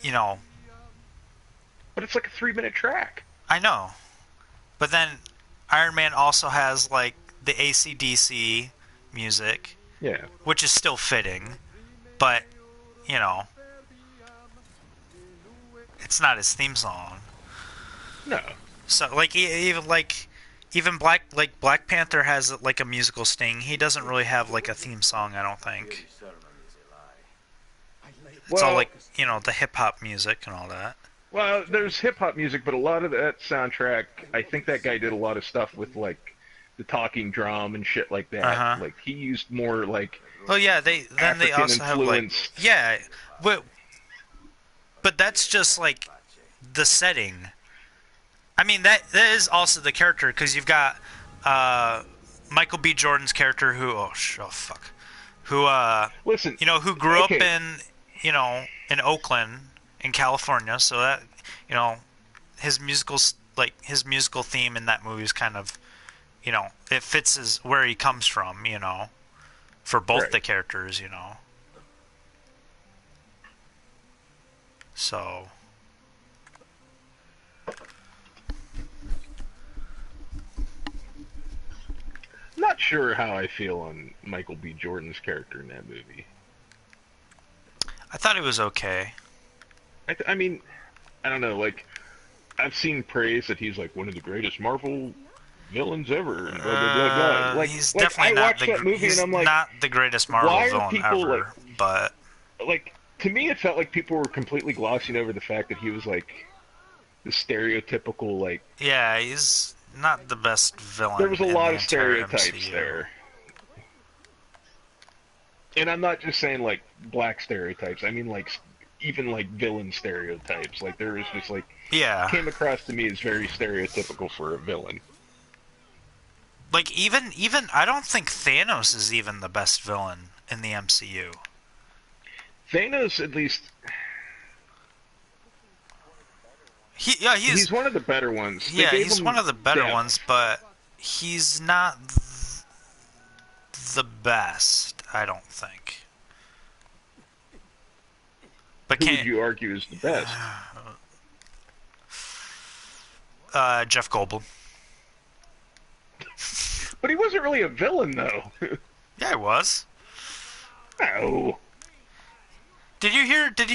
Speaker 1: you know.
Speaker 2: But it's like a 3-minute track.
Speaker 1: I know. But then Iron Man also has like the AC/DC music.
Speaker 2: Yeah.
Speaker 1: Which is still fitting. But, you know, it's not his theme song.
Speaker 2: No.
Speaker 1: So like even Black Panther has like a musical sting. He doesn't really have like a theme song, I don't think. It's all like, you know, the hip-hop music and all that.
Speaker 2: Well, there's hip-hop music, but a lot of that soundtrack, I think that guy did a lot of stuff with, like, the talking drum and shit like that. Like, he used more, like,
Speaker 1: well, yeah, they also have, like... Yeah, but that's just, like, the setting. I mean, that is also the character, because you've got Michael B. Jordan's character who... Oh, fuck. Who,
Speaker 2: listen,
Speaker 1: you know, who grew up in... You know, in Oakland, in California, so that, you know, his musical theme in that movie is kind of, you know, it fits where he comes from, you know, for both the characters, you know. So.
Speaker 2: Not sure how I feel on Michael B. Jordan's character in that movie.
Speaker 1: I thought it was okay.
Speaker 2: I mean, I don't know, like, I've seen praise that he's, like, one of the greatest Marvel villains ever, and blah, blah, blah, blah. Like,
Speaker 1: he's definitely not the greatest Marvel villain ever, but...
Speaker 2: Like, to me it felt like people were completely glossing over the fact that he was, like, the stereotypical, like...
Speaker 1: Yeah, he's not the best villain.
Speaker 2: There was a lot of stereotypes there. And I'm not just saying like black stereotypes. I mean like even like villain stereotypes. Like there was just like
Speaker 1: Yeah.
Speaker 2: came across to me as very stereotypical for a villain.
Speaker 1: Like even I don't think Thanos is even the best villain in the MCU.
Speaker 2: Thanos, at least,
Speaker 1: he's
Speaker 2: one of the better ones. They
Speaker 1: yeah,
Speaker 2: gave
Speaker 1: he's
Speaker 2: him
Speaker 1: one of the better
Speaker 2: depth.
Speaker 1: ones, but he's not the best, I don't think. But
Speaker 2: Who would you argue is the best?
Speaker 1: Jeff Goldblum.
Speaker 2: But he wasn't really a villain, though.
Speaker 1: Yeah, he was.
Speaker 2: No.
Speaker 1: Did you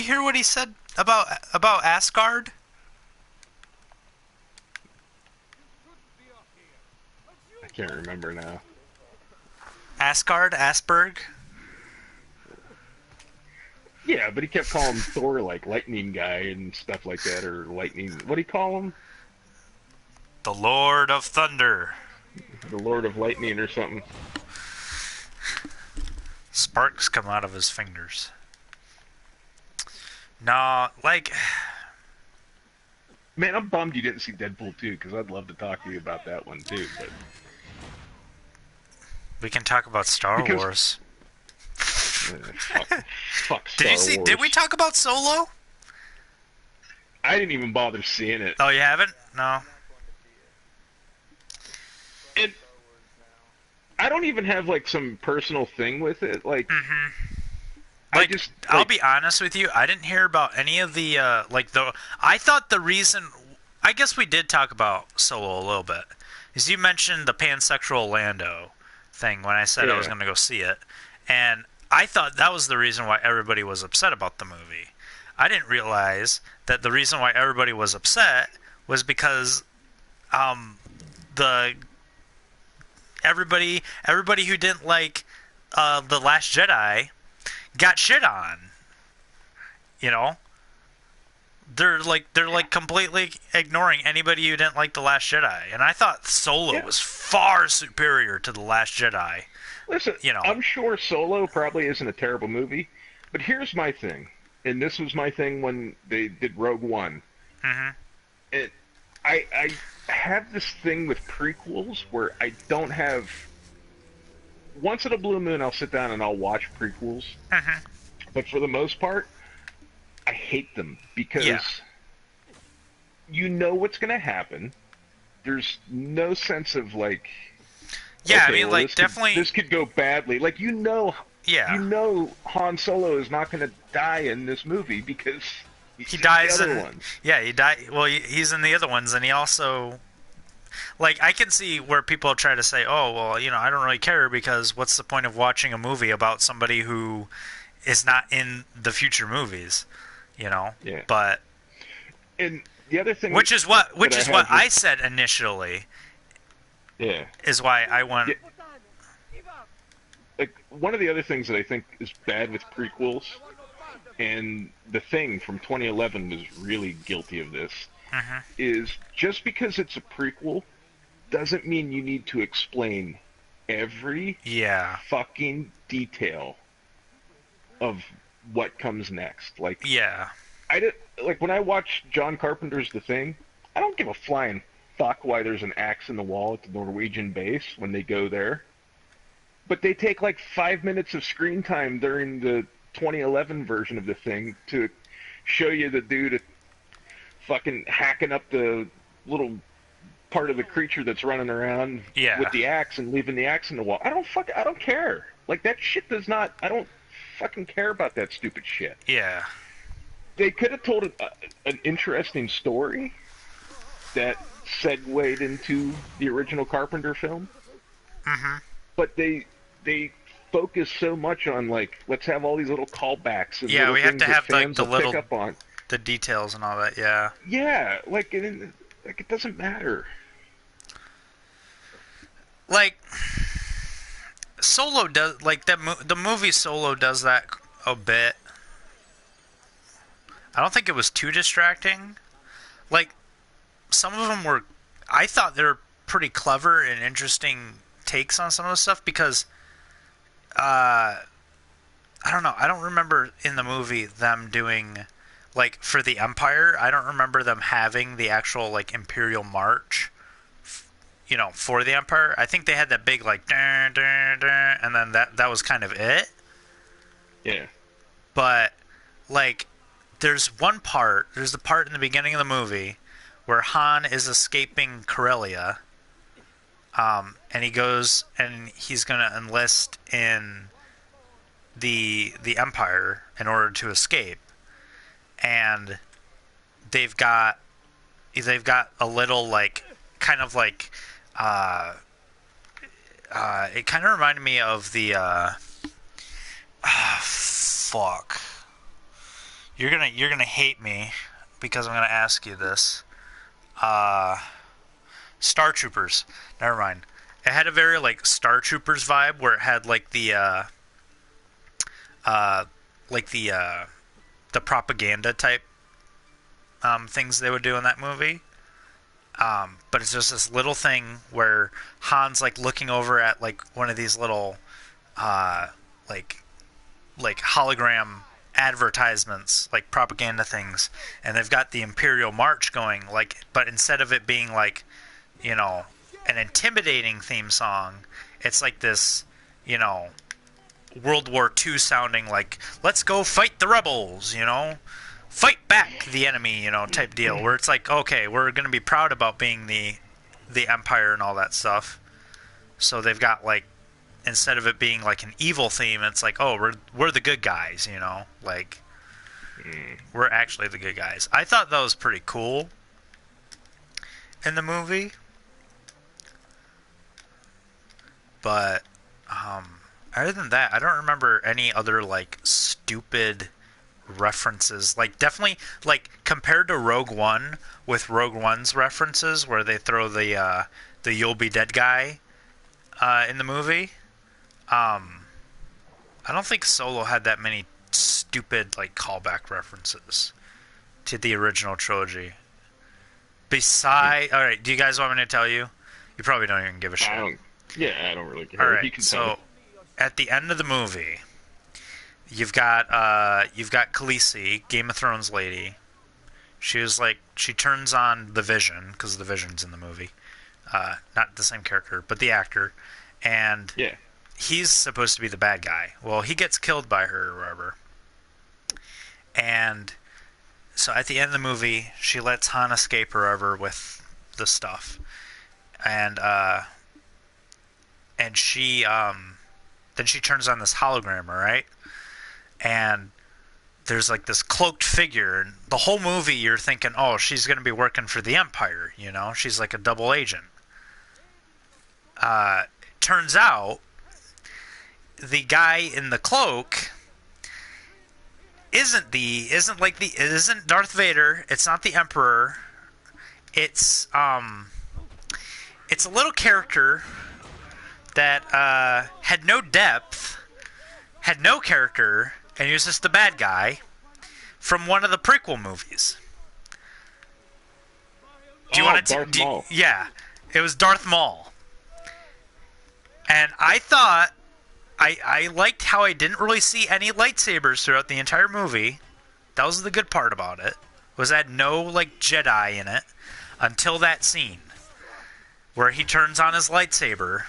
Speaker 1: hear what he said about Asgard?
Speaker 2: I can't remember now.
Speaker 1: Asperg?
Speaker 2: Yeah, but he kept calling Thor like lightning guy and stuff like that, or lightning. What do you call him?
Speaker 1: The Lord of Thunder.
Speaker 2: The Lord of Lightning or something.
Speaker 1: Sparks come out of his fingers. No, like...
Speaker 2: Man, I'm bummed you didn't see Deadpool 2, because I'd love to talk to you about that one, too. But
Speaker 1: we can talk about Star Wars.
Speaker 2: Fuck Star Wars.
Speaker 1: Did we talk about Solo?
Speaker 2: I didn't even bother seeing it.
Speaker 1: Oh, you haven't? No.
Speaker 2: And I don't even have, like, some personal thing with it. Like,
Speaker 1: I'll be honest with you. I didn't hear about any of the, I thought the reason... I guess we did talk about Solo a little bit. Is you mentioned the pansexual Lando thing when I said I was going to go see it. And I thought that was the reason why everybody was upset about the movie. I didn't realize that the reason why everybody was upset was because everybody who didn't like The Last Jedi got shit on. You know? They're completely ignoring anybody who didn't like The Last Jedi. And I thought Solo was far superior to The Last Jedi.
Speaker 2: Listen,
Speaker 1: you know.
Speaker 2: I'm sure Solo probably isn't a terrible movie, but here's my thing. And this was my thing when they did Rogue One. Mm-hmm. I have this thing with prequels where I don't have... Once in a blue moon, I'll sit down and I'll watch prequels.
Speaker 1: Mm-hmm.
Speaker 2: But for the most part, I hate them because you know what's going to happen. There's no sense of, like...
Speaker 1: Yeah,
Speaker 2: okay,
Speaker 1: I mean,
Speaker 2: well,
Speaker 1: definitely...
Speaker 2: This could go badly. Like, you know Han Solo is not going to die in this movie because
Speaker 1: he dies
Speaker 2: in the
Speaker 1: in
Speaker 2: other ones.
Speaker 1: Yeah, he died. Well, he's in the other ones, and he also, like, I can see where people try to say, "Oh, well, you know, I don't really care because what's the point of watching a movie about somebody who is not in the future movies?" You know.
Speaker 2: Yeah.
Speaker 1: But
Speaker 2: and the other thing,
Speaker 1: which is what I said initially.
Speaker 2: Yeah.
Speaker 1: Is why I went.
Speaker 2: Yeah. Like, one of the other things that I think is bad with prequels, and The Thing from 2011 was really guilty of this, is just because it's a prequel doesn't mean you need to explain every fucking detail of what comes next. Like, when I watch John Carpenter's The Thing, I don't give a flying fuck why there's an axe in the wall at the Norwegian base when they go there. But they take like 5 minutes of screen time during the 2011 version of The Thing to show you the dude fucking hacking up the little part of the creature that's running around with the axe and leaving the axe in the wall. I don't care. Like, that shit does not... I don't fucking care about that stupid shit.
Speaker 1: Yeah.
Speaker 2: They could have told an interesting story that segued into the original Carpenter film. But they focus so much on, like, let's have all these little callbacks and
Speaker 1: we have to have like the little
Speaker 2: pick up on.
Speaker 1: The details and all that. Yeah,
Speaker 2: like it doesn't matter.
Speaker 1: Like, Solo does, like, the movie Solo does that a bit. I don't think it was too distracting. Like, some of them were... I thought they were pretty clever and interesting takes on some of the stuff because I don't know. I don't remember in the movie them doing, like, for the Empire. I don't remember them having the actual like Imperial March. You know, for the Empire. I think they had that big like, dun, dun, dun, and then that was kind of it.
Speaker 2: Yeah.
Speaker 1: But like, there's the part in the beginning of the movie where Han is escaping Corellia, and he goes and he's gonna enlist in the Empire in order to escape, and they've got a little like kind of like it kind of reminded me of the fuck. You're gonna hate me because I'm gonna ask you this. Star Troopers. Never mind. It had a very like Star Troopers vibe where it had like the propaganda type things they would do in that movie. But it's just this little thing where Han's like looking over at like one of these little like hologram advertisements, like propaganda things, and they've got the Imperial March going, like, but instead of it being like, you know, an intimidating theme song, it's like this, you know, World War II sounding like, let's go fight the rebels, you know, fight back the enemy, you know, type deal, where it's like, okay, we're going to be proud about being the Empire and all that stuff. So they've got like, instead of it being like an evil theme, it's like, oh, we're the good guys, you know, like we're actually the good guys. I thought that was pretty cool in the movie, but other than that, I don't remember any other like stupid references. Like definitely, like compared to Rogue One, with Rogue One's references where they throw the "You'll Be Dead" guy in the movie. I don't think Solo had that many stupid like callback references to the original trilogy. All right, do you guys want me to tell you? You probably don't even give a shit.
Speaker 2: I don't really care.
Speaker 1: All right, so at the end of the movie, you've got Khaleesi, Game of Thrones lady. She turns on the Vision, because the Vision's in the movie. Not the same character, but the actor, and
Speaker 2: yeah.
Speaker 1: He's supposed to be the bad guy. Well, he gets killed by her or whatever. And so at the end of the movie, she lets Han escape or whatever with the stuff. And she then she turns on this hologram, right? And there's like this cloaked figure, and the whole movie you're thinking, oh, she's going to be working for the Empire, you know? She's like a double agent. Turns out the guy in the cloak isn't Darth Vader. It's not the Emperor. It's a little character that had no depth, had no character, and he was just the bad guy from one of the prequel movies. Do you want to?
Speaker 2: Darth Maul.
Speaker 1: Yeah, it was Darth Maul. And I thought, I liked how I didn't really see any lightsabers throughout the entire movie. That was the good part about it. Was that no like Jedi in it until that scene where he turns on his lightsaber.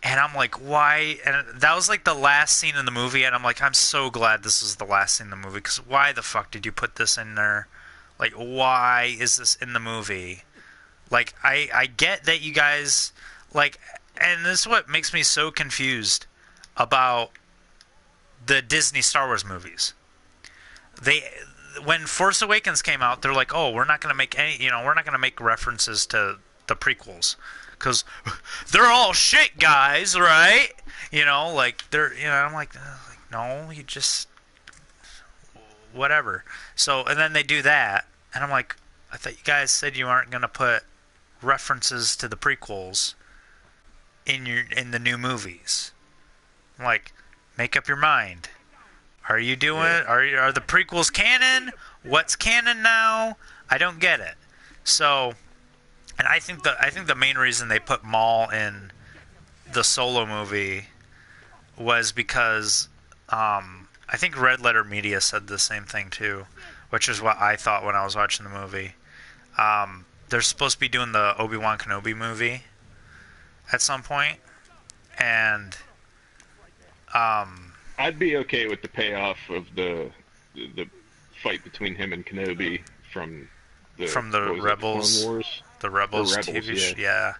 Speaker 1: And I'm like, why? And that was like the last scene in the movie, and I'm like, I'm so glad this is the last scene in the movie, because why the fuck did you put this in there? Like, why is this in the movie? Like, I get that you guys, like, and this is what makes me so confused about the Disney Star Wars movies. When Force Awakens came out, they're like, oh, we're not going to make we're not going to make references to the prequels, because they're all shit, guys, right? You know, like, I'm like, no, you just, whatever. So, and then they do that, and I'm like, I thought you guys said you aren't going to put references to the prequels in the new movies. I'm like, make up your mind. Are you doing it? Are the prequels canon? What's canon now? I don't get it. So, and I think the main reason they put Maul in the Solo movie was because I think Red Letter Media said the same thing too, which is what I thought when I was watching the movie. They're supposed to be doing the Obi-Wan Kenobi movie at some point, and
Speaker 2: I'd be okay with the payoff of the fight between him and Kenobi from the
Speaker 1: Rebels,
Speaker 2: Clone Wars.
Speaker 1: the Rebels
Speaker 2: Rebels,
Speaker 1: TV show.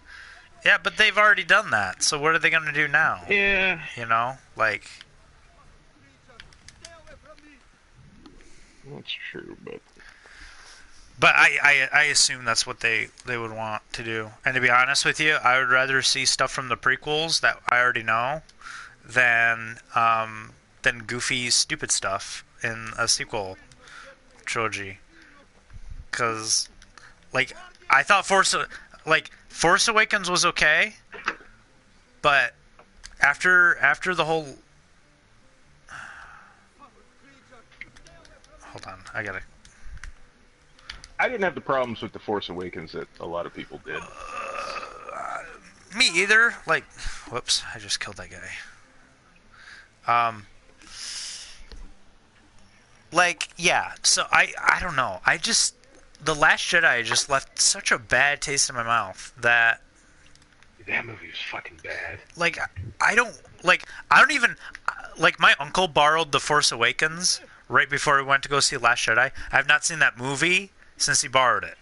Speaker 1: Yeah, but they've already done that. So what are they going to do now?
Speaker 2: Yeah,
Speaker 1: You know, like,
Speaker 2: that's true, but
Speaker 1: I assume that's what they would want to do. And to be honest with you, I would rather see stuff from the prequels that I already know than goofy, stupid stuff in a sequel trilogy. Because, like, I thought Force Awakens was okay, but after the whole... Hold on, I
Speaker 2: I didn't have the problems with the Force Awakens that a lot of people did.
Speaker 1: Me either. Like, whoops, I just killed that guy. Like, yeah, so I don't know. The Last Jedi just left such a bad taste in my mouth that...
Speaker 2: That movie was fucking bad.
Speaker 1: Like, I don't even... Like, my uncle borrowed The Force Awakens right before we went to go see Last Jedi. I have not seen that movie since he borrowed it.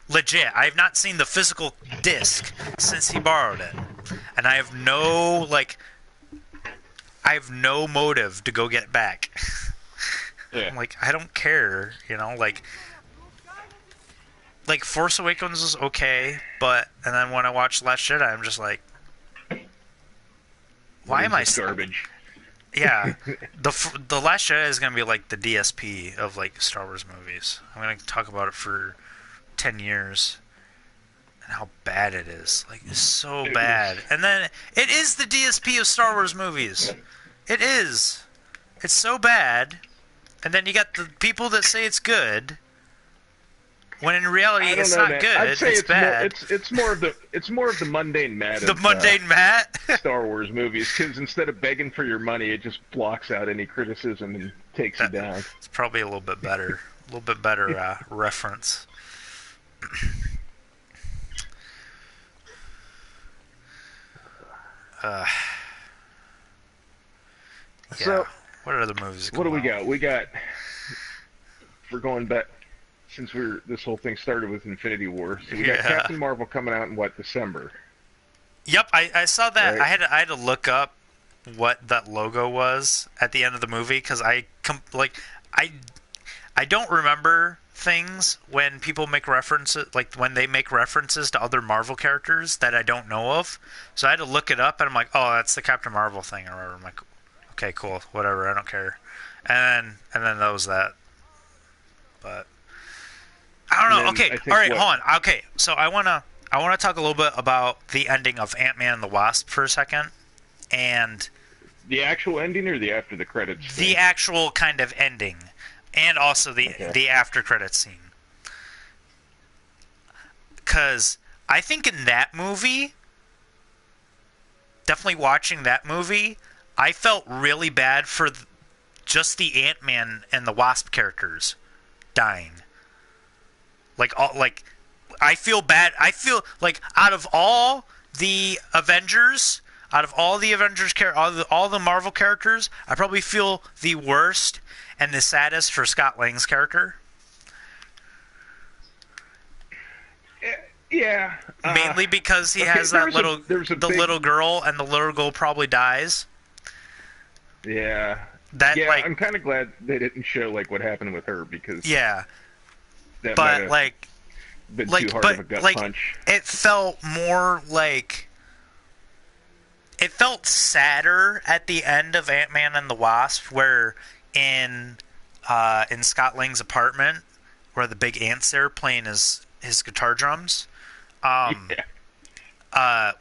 Speaker 1: Legit, I have not seen the physical disc since he borrowed it. And I have no motive to go get it back.
Speaker 2: Yeah.
Speaker 1: Like, I don't care, you know, like Force Awakens was okay, and then when I watched Last Jedi, I'm just like, why am I
Speaker 2: garbage?
Speaker 1: Yeah, the Last Jedi is gonna be like the DSP of like Star Wars movies. I'm gonna talk about it for 10 years and how bad it is. Like, it's so bad. And then it is the DSP of Star Wars movies. It is. It's so bad. And then you got the people that say it's good, when in reality it's not good.
Speaker 2: I'd say
Speaker 1: it's bad.
Speaker 2: It's more of the mundane Matt.
Speaker 1: The mundane Matt.
Speaker 2: Star Wars movies, because instead of begging for your money, it just blocks out any criticism and takes you down.
Speaker 1: It's probably a little bit better. Reference.
Speaker 2: So,
Speaker 1: what other movies?
Speaker 2: What do we got? We're going back since this whole thing started with Infinity War. So we got Captain Marvel coming out in December.
Speaker 1: Yep, I saw that.
Speaker 2: Right.
Speaker 1: I had to look up what that logo was at the end of the movie because I don't remember things when people make references, like when they make references to other Marvel characters that I don't know of. So I had to look it up, and I'm like, oh, that's the Captain Marvel thing, or whatever. I'm like, okay, cool, whatever, I don't care. And then that was that. But I don't know. Okay, all right, hold on. Okay, so I wanna talk a little bit about the ending of Ant-Man and the Wasp for a second, and
Speaker 2: the actual ending or the after the credits thing?
Speaker 1: The actual kind of ending, and also the after credits scene. Because I think in that movie, definitely watching that movie, I felt really bad for just the Ant-Man and the Wasp characters dying. I feel bad. I feel like out of all the Avengers, all the Marvel characters, I probably feel the worst and the saddest for Scott Lang's character.
Speaker 2: Yeah.
Speaker 1: Mainly because he has that little girl, and the little girl probably dies.
Speaker 2: Yeah. I'm kind of glad they didn't show what happened with her because that might have been too hard of a gut punch.
Speaker 1: It felt more like it felt sadder at the end of Ant-Man and the Wasp, where in Scott Lang's apartment, where the big ant's there playing his guitar drums,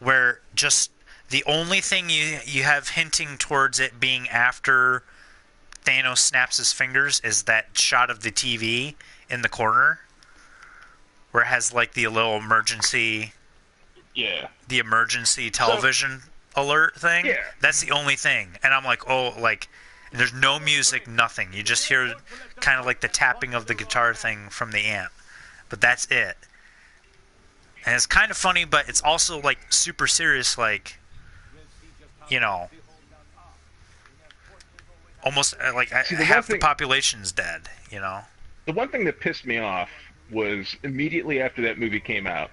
Speaker 1: where just the only thing you have hinting towards it being after Thanos snaps his fingers is that shot of the TV in the corner, where it has the little emergency, the emergency television alert thing.
Speaker 2: Yeah.
Speaker 1: That's the only thing. And I'm like, oh, like, there's no music, nothing. You just hear kind of like the tapping of the guitar thing from the amp. But that's it. And it's kind of funny, but it's also like super serious, like, you know, almost like
Speaker 2: See,
Speaker 1: half the population's dead, you know?
Speaker 2: The one thing that pissed me off was immediately after that movie came out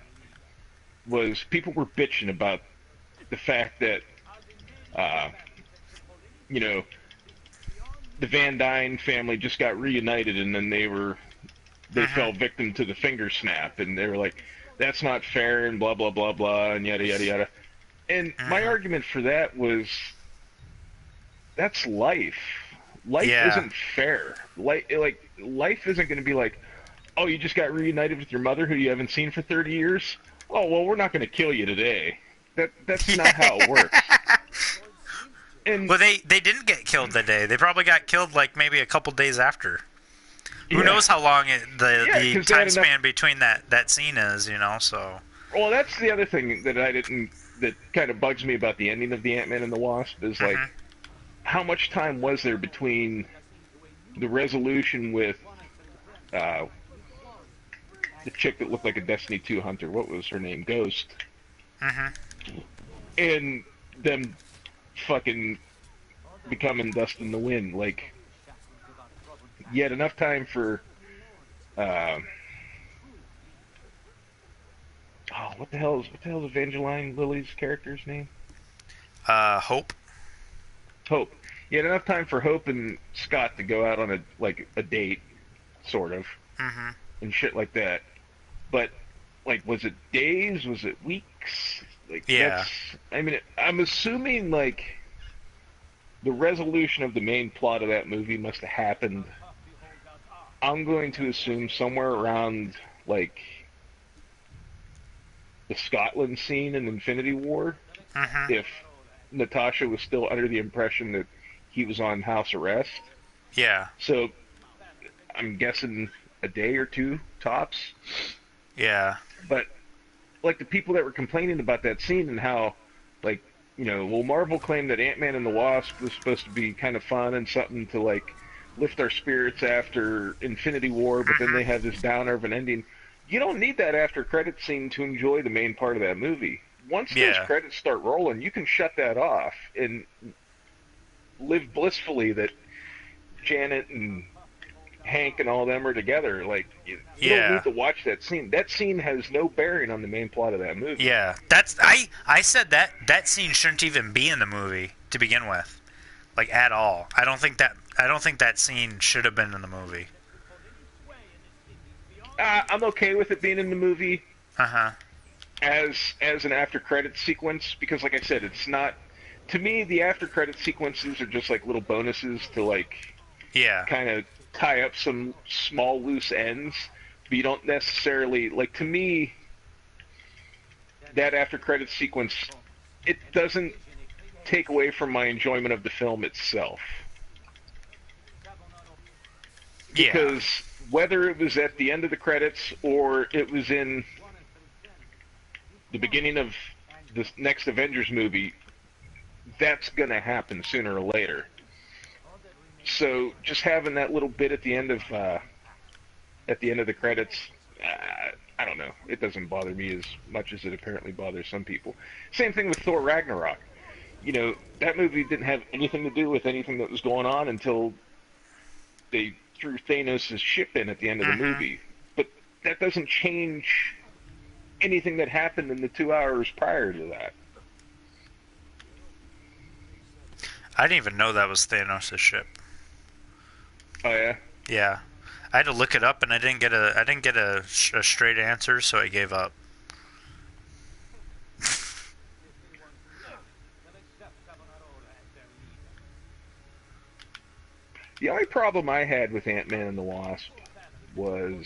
Speaker 2: was people were bitching about the fact that, you know, the Van Dyne family just got reunited and then they fell victim to the finger snap, and they were like, that's not fair and blah, blah, blah, blah, and yada, yada, yada. And my argument for that was, that's life. Life isn't fair. Life isn't going to be like, oh, you just got reunited with your mother who you haven't seen for 30 years? Oh, well, we're not going to kill you today. That's not how it works. And
Speaker 1: well, they didn't get killed that day. They probably got killed like maybe a couple days after. Who knows how long the time span between that scene is, you know? So. Well,
Speaker 2: that's the other thing that kind of bugs me about the ending of the Ant-Man and the Wasp is like, how much time was there between the resolution with the chick that looked like a Destiny 2 hunter? What was her name? Ghost. And them fucking becoming dust in the wind. Like, you had enough time for what the hell is Evangeline Lilly's character's name?
Speaker 1: Hope.
Speaker 2: Hope. You had enough time for Hope and Scott to go out on a date, sort of, and shit like that. But like, was it days? Was it weeks? Like,
Speaker 1: yeah.
Speaker 2: I mean, I'm assuming like the resolution of the main plot of that movie must have happened. I'm going to assume somewhere around like the Scotland scene in Infinity War, if Natasha was still under the impression that he was on house arrest.
Speaker 1: Yeah.
Speaker 2: So I'm guessing a day or two tops.
Speaker 1: Yeah.
Speaker 2: But like the people that were complaining about that scene and how, like, you know, well, Marvel claimed that Ant-Man and the Wasp was supposed to be kind of fun and something to like lift our spirits after Infinity War, but then they have this downer of an ending. You don't need that after credit scene to enjoy the main part of that movie. Once those credits start rolling, you can shut that off and live blissfully that Janet and Hank and all them are together. Like, you don't need to watch that scene. That scene has no bearing on the main plot of that movie.
Speaker 1: Yeah, I said that scene shouldn't even be in the movie to begin with, like, at all. I don't think that scene should have been in the movie.
Speaker 2: I'm okay with it being in the movie. As an after credits sequence, because like I said, it's not, to me, the after credits sequences are just like little bonuses to like kind of tie up some small loose ends, but you don't necessarily, like, to me, that after credits sequence, it doesn't take away from my enjoyment of the film itself. Because whether it was at the end of the credits or it was in the beginning of the next Avengers movie, that's going to happen sooner or later. So just having that little bit at the end of the credits, I don't know. It doesn't bother me as much as it apparently bothers some people. Same thing with Thor Ragnarok. You know, that movie didn't have anything to do with anything that was going on until they threw Thanos' ship in at the end of the movie. But that doesn't change anything that happened in the 2 hours prior to that.
Speaker 1: I didn't even know that was Thanos' ship.
Speaker 2: Oh yeah.
Speaker 1: Yeah, I had to look it up, and I didn't get a straight answer, so I gave up.
Speaker 2: The only problem I had with Ant-Man and the Wasp was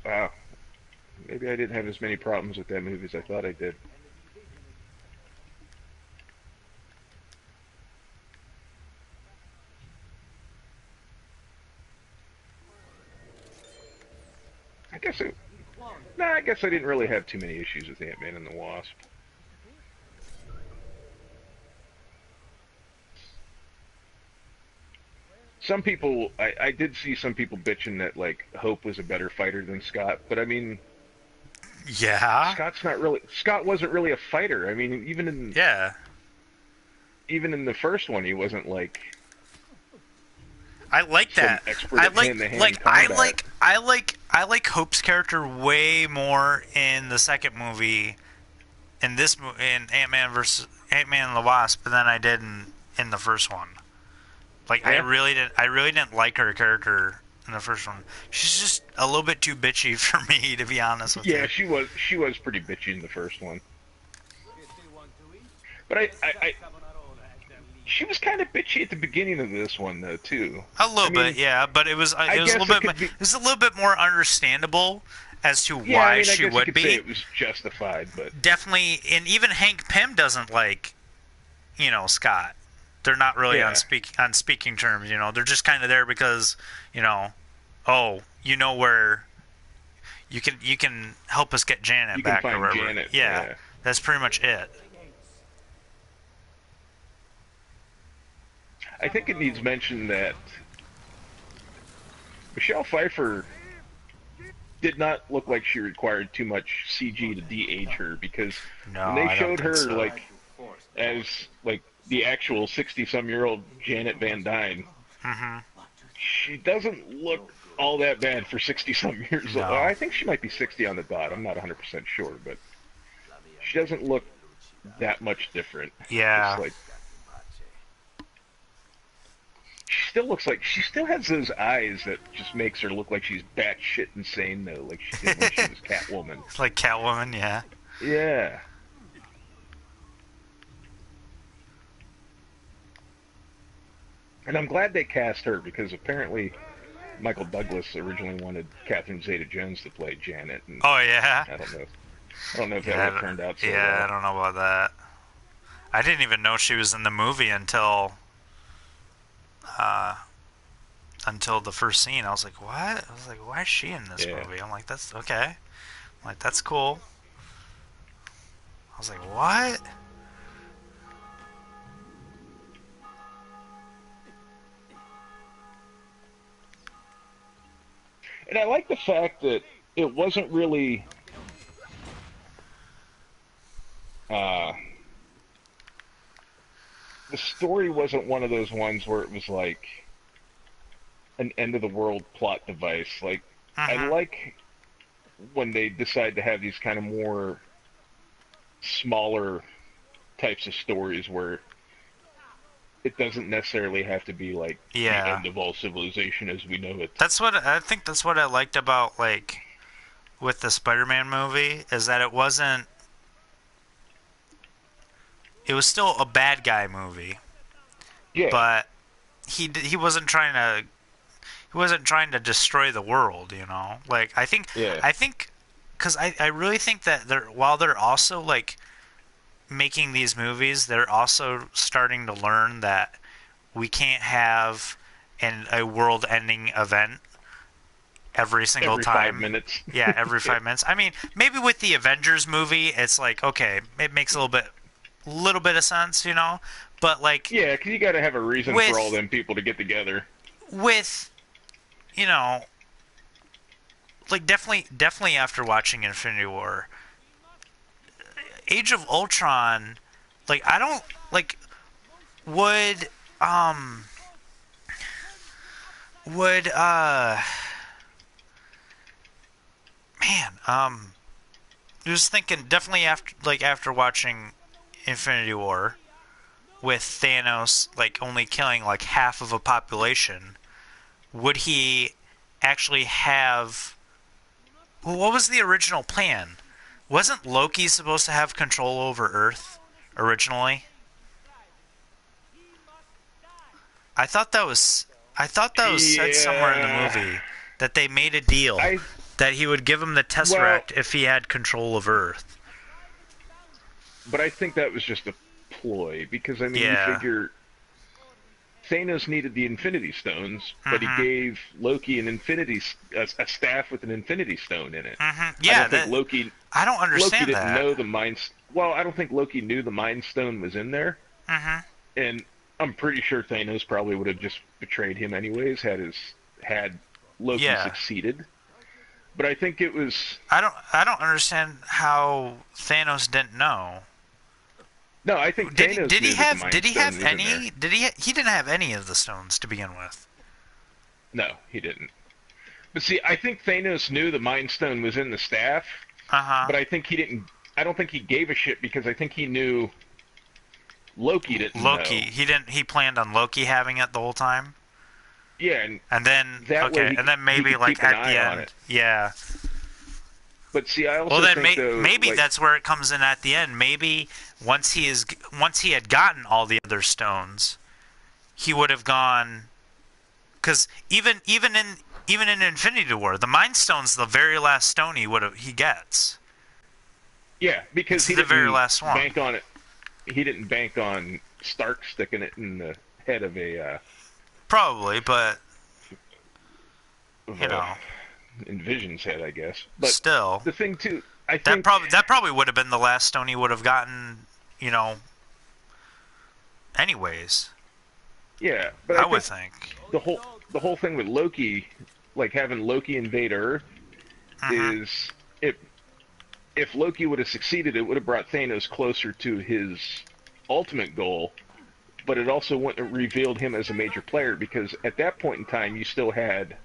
Speaker 2: wow. Maybe I didn't have as many problems with that movie as I thought I did. I guess I didn't really have too many issues with Ant-Man and the Wasp. Some people, I did see some people bitching that, like, Hope was a better fighter than Scott, but I mean...
Speaker 1: Yeah?
Speaker 2: Scott wasn't really a fighter. I mean, even in...
Speaker 1: Yeah.
Speaker 2: Even in the first one, he wasn't, like...
Speaker 1: I like that.
Speaker 2: I
Speaker 1: like Hope's character way more in the second movie, in Ant-Man and the Wasp, than I did in the first one. Like, yeah. I really didn't like her character in the first one. She's just a little bit too bitchy for me, to be honest with you.
Speaker 2: Yeah, she was pretty bitchy in the first one. But she was kind of bitchy at the beginning of this one, though, too.
Speaker 1: A little bit, yeah, but it was a little bit more understandable as to why she would be.
Speaker 2: Say it was justified, but
Speaker 1: definitely, and even Hank Pym doesn't like, Scott. They're not really on speaking terms, They're just kind of there because, where you can help us get Janet back or whatever.
Speaker 2: Janet,
Speaker 1: yeah, that's pretty much it.
Speaker 2: I think it needs mention that Michelle Pfeiffer did not look like she required too much CG to de-age her, because when they showed her as the actual 60-some-year-old Janet Van Dyne, she doesn't look all that bad for 60-some years old. I think she might be 60 on the dot. I'm not 100% sure, but she doesn't look that much different.
Speaker 1: Yeah.
Speaker 2: She still has those eyes that just makes her look like she's batshit insane, though, like she did when she was Catwoman.
Speaker 1: Like Catwoman, yeah.
Speaker 2: Yeah. And I'm glad they cast her, because apparently Michael Douglas originally wanted Catherine Zeta-Jones to play Janet. And
Speaker 1: oh, yeah?
Speaker 2: I don't know if that would have turned out so well.
Speaker 1: I don't know about that. I didn't even know she was in the movie until the first scene. I was like, what? I was like, why is she in this movie? I'm like, that's okay. I'm like, that's cool. I was like, what?
Speaker 2: And I like the fact that it wasn't really the story wasn't one of those ones where it was like an end-of-the-world plot device. Like, I like when they decide to have these kind of more smaller types of stories where it doesn't necessarily have to be like the end of all civilization as we know it.
Speaker 1: I think that's what I liked about, like, with the Spider-Man movie, is that it was still a bad guy movie.
Speaker 2: Yeah.
Speaker 1: But he wasn't trying to destroy the world, Like, I think because I really think that while they're also, like, making these movies, they're also starting to learn that we can't have a world-ending event every single time.
Speaker 2: Every 5 minutes.
Speaker 1: Yeah, every 5 minutes. I mean, maybe with the Avengers movie, it's like, okay, it makes a little bit of sense, But, like...
Speaker 2: Yeah, because you got to have a reason for all them people to get together.
Speaker 1: With, like, definitely after watching Infinity War, Age of Ultron, like, I don't, like, would just thinking, definitely after watching Infinity War, with Thanos, like, only killing, like, half of a population, would he actually have... Well, what was the original plan? Wasn't Loki supposed to have control over Earth, originally? I thought that was said somewhere in the movie, that they made a deal that he would give him the Tesseract if he had control of Earth.
Speaker 2: But I think that was just a ploy, because, I mean, you figure Thanos needed the Infinity Stones, but he gave Loki a staff with an Infinity Stone in it.
Speaker 1: Yeah,
Speaker 2: I don't
Speaker 1: understand
Speaker 2: Loki didn't
Speaker 1: that.
Speaker 2: know the Mind. Well, I don't think Loki knew the Mind Stone was in there. And I'm pretty sure Thanos probably would have just betrayed him anyways had Loki succeeded. But I think it was.
Speaker 1: I don't understand how Thanos didn't know.
Speaker 2: No, I think Thanos
Speaker 1: did he have any?
Speaker 2: He
Speaker 1: didn't have any of the stones to begin with.
Speaker 2: No, he didn't. But see, I think Thanos knew the Mind Stone was in the staff. But I think he didn't. I don't think he gave a shit because I think he knew Loki didn't know.
Speaker 1: He didn't. He planned on Loki having it the whole time.
Speaker 2: Yeah,
Speaker 1: and then and then maybe like at the end, yeah.
Speaker 2: But see, I also think
Speaker 1: maybe that's where it comes in at the end. Maybe once he had gotten all the other stones, he would have gone. Because even in Infinity War, the Mind Stone's the very last stone he gets.
Speaker 2: Yeah, because he
Speaker 1: didn't the very last one.
Speaker 2: Bank on it. He didn't bank on Stark sticking it in the head of a.
Speaker 1: Probably, but you know,
Speaker 2: in Vision's head, I guess. But
Speaker 1: still,
Speaker 2: the thing too, I think
Speaker 1: that probably would have been the last stone he would have gotten. You know, anyways.
Speaker 2: Yeah, but
Speaker 1: I would think
Speaker 2: the whole thing with Loki, like having Loki invade Earth, is if Loki would have succeeded, it would have brought Thanos closer to his ultimate goal. But it also wouldn't have revealed him as a major player because at that point in time, you still had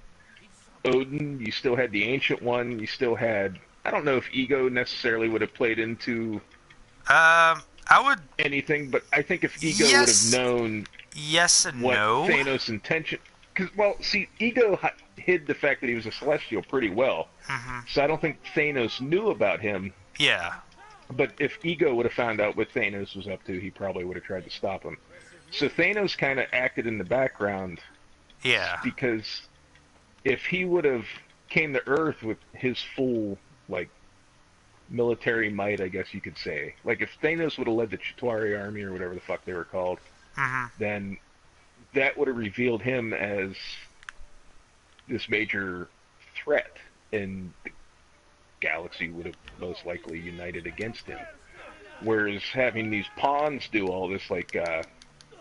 Speaker 2: Odin, you still had the Ancient One, you still had. I don't know if Ego necessarily would have played into.
Speaker 1: I would
Speaker 2: anything, but I think if Ego would have known.
Speaker 1: Yes and
Speaker 2: what
Speaker 1: no.
Speaker 2: Thanos' intention. Because well, see, Ego hid the fact that he was a Celestial pretty well, so I don't think Thanos knew about him.
Speaker 1: Yeah.
Speaker 2: But if Ego would have found out what Thanos was up to, he probably would have tried to stop him. So Thanos kind of acted in the background.
Speaker 1: Yeah.
Speaker 2: Because if he would have came to Earth with his full, like, military might, I guess you could say. Like, if Thanos would have led the Chitauri army or whatever the fuck they were called, then that would have revealed him as this major threat, and the galaxy would have most likely united against him. Whereas having these pawns do all this, like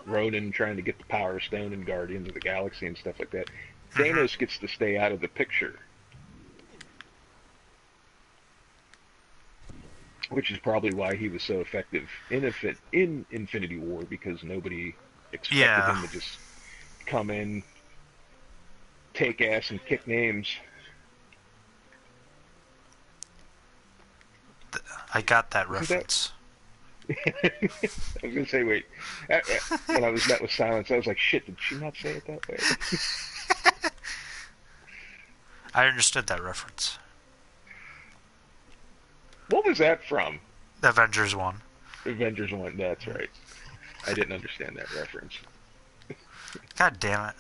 Speaker 2: Ronan trying to get the Power Stone and Guardians of the Galaxy and stuff like that, Thanos gets to stay out of the picture. Which is probably why he was so effective in Infinity War, because nobody expected him to just come in, take ass, and kick names.
Speaker 1: I got that reference.
Speaker 2: I was going to say, wait. When I was met with silence, I was like, shit, did she not say it that way?
Speaker 1: I understood that reference.
Speaker 2: What was that from?
Speaker 1: Avengers 1.
Speaker 2: Avengers 1, that's right. I didn't understand that reference.
Speaker 1: God damn it.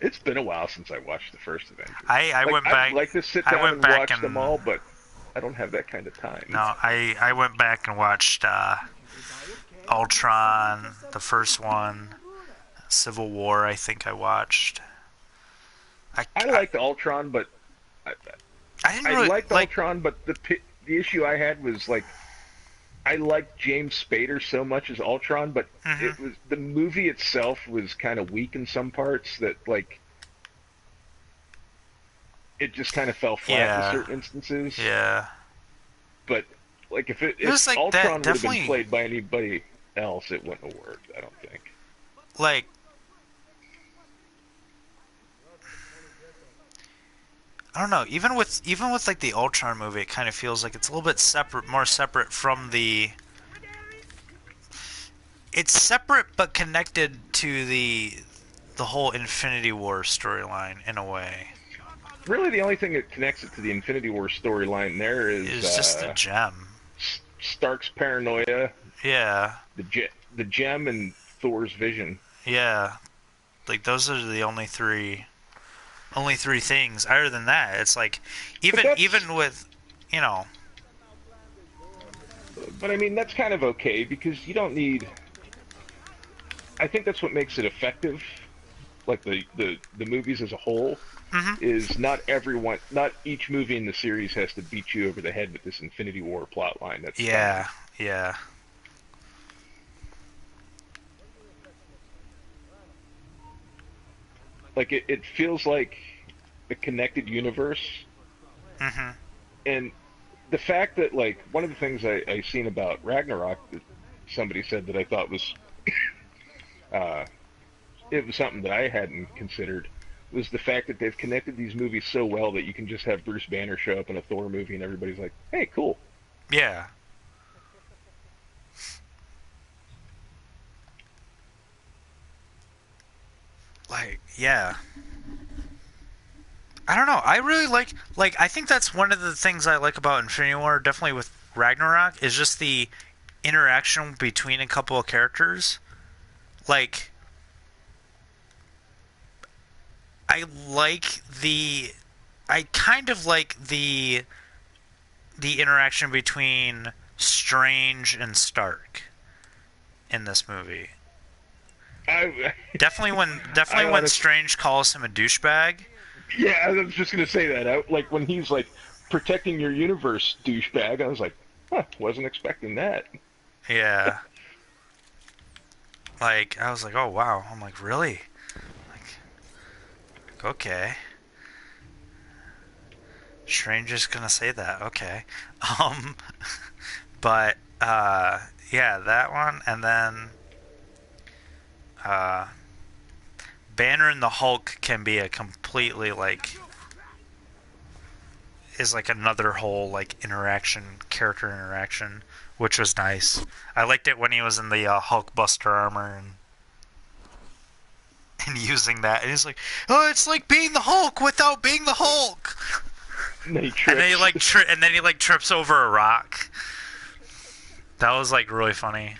Speaker 2: It's been a while since I watched the first Avengers.
Speaker 1: I went back.
Speaker 2: I'd like to sit down and watch them all, but I don't have that kind of time.
Speaker 1: No, I went back and watched Ultron, the first one, Civil War, I think I watched.
Speaker 2: I liked Ultron, but I liked Ultron, but the issue I had was, like, I liked James Spader so much as Ultron, but it was the movie itself was kind of weak in some parts that, like, it just kind of fell flat in certain instances.
Speaker 1: Yeah.
Speaker 2: But, like, if
Speaker 1: like
Speaker 2: Ultron would have been played by anybody else, it wouldn't have worked, I don't think.
Speaker 1: Like, I don't know. Even with like the Ultron movie, it kind of feels like it's a little bit more separate from the. It's separate but connected to the whole Infinity War storyline in a way.
Speaker 2: Really, the only thing that connects it to the Infinity War storyline there is
Speaker 1: just the gem.
Speaker 2: Stark's paranoia.
Speaker 1: Yeah.
Speaker 2: The gem and Thor's vision.
Speaker 1: Yeah, like those are the only three things. Other than that, it's like even with, you know.
Speaker 2: But I mean, that's kind of okay because you don't need. I think that's what makes it effective. Like the movies as a whole, is not each movie in the series has to beat you over the head with this Infinity War plot line. That's
Speaker 1: Yeah, yeah.
Speaker 2: Like it feels like a connected universe. And the fact that, like, one of the things I seen about Ragnarok that somebody said that I thought was it was something that I hadn't considered, was the fact that they've connected these movies so well that you can just have Bruce Banner show up in a Thor movie and everybody's like, hey, cool.
Speaker 1: Yeah. Like, yeah. I don't know. I really like, I think that's one of the things I like about Infinity War, definitely with Ragnarok, is just the interaction between a couple of characters. Like, I kind of like the interaction between Strange and Stark in this movie. Definitely when Strange calls him a douchebag.
Speaker 2: Yeah, I was just gonna say that. Like when he's like protecting your universe, douchebag. I was like, wasn't expecting that.
Speaker 1: Yeah. Like I was like, oh wow. I'm like, really? Like, okay. Strange is gonna say that. Okay. But yeah, that one, and then Banner and the Hulk can be a completely is like another whole character interaction, which was nice. I liked it when he was in the Hulk Buster armor and using that, and he's like, oh, it's like being the Hulk without being the Hulk.
Speaker 2: And then he
Speaker 1: trips over a rock. That was really funny.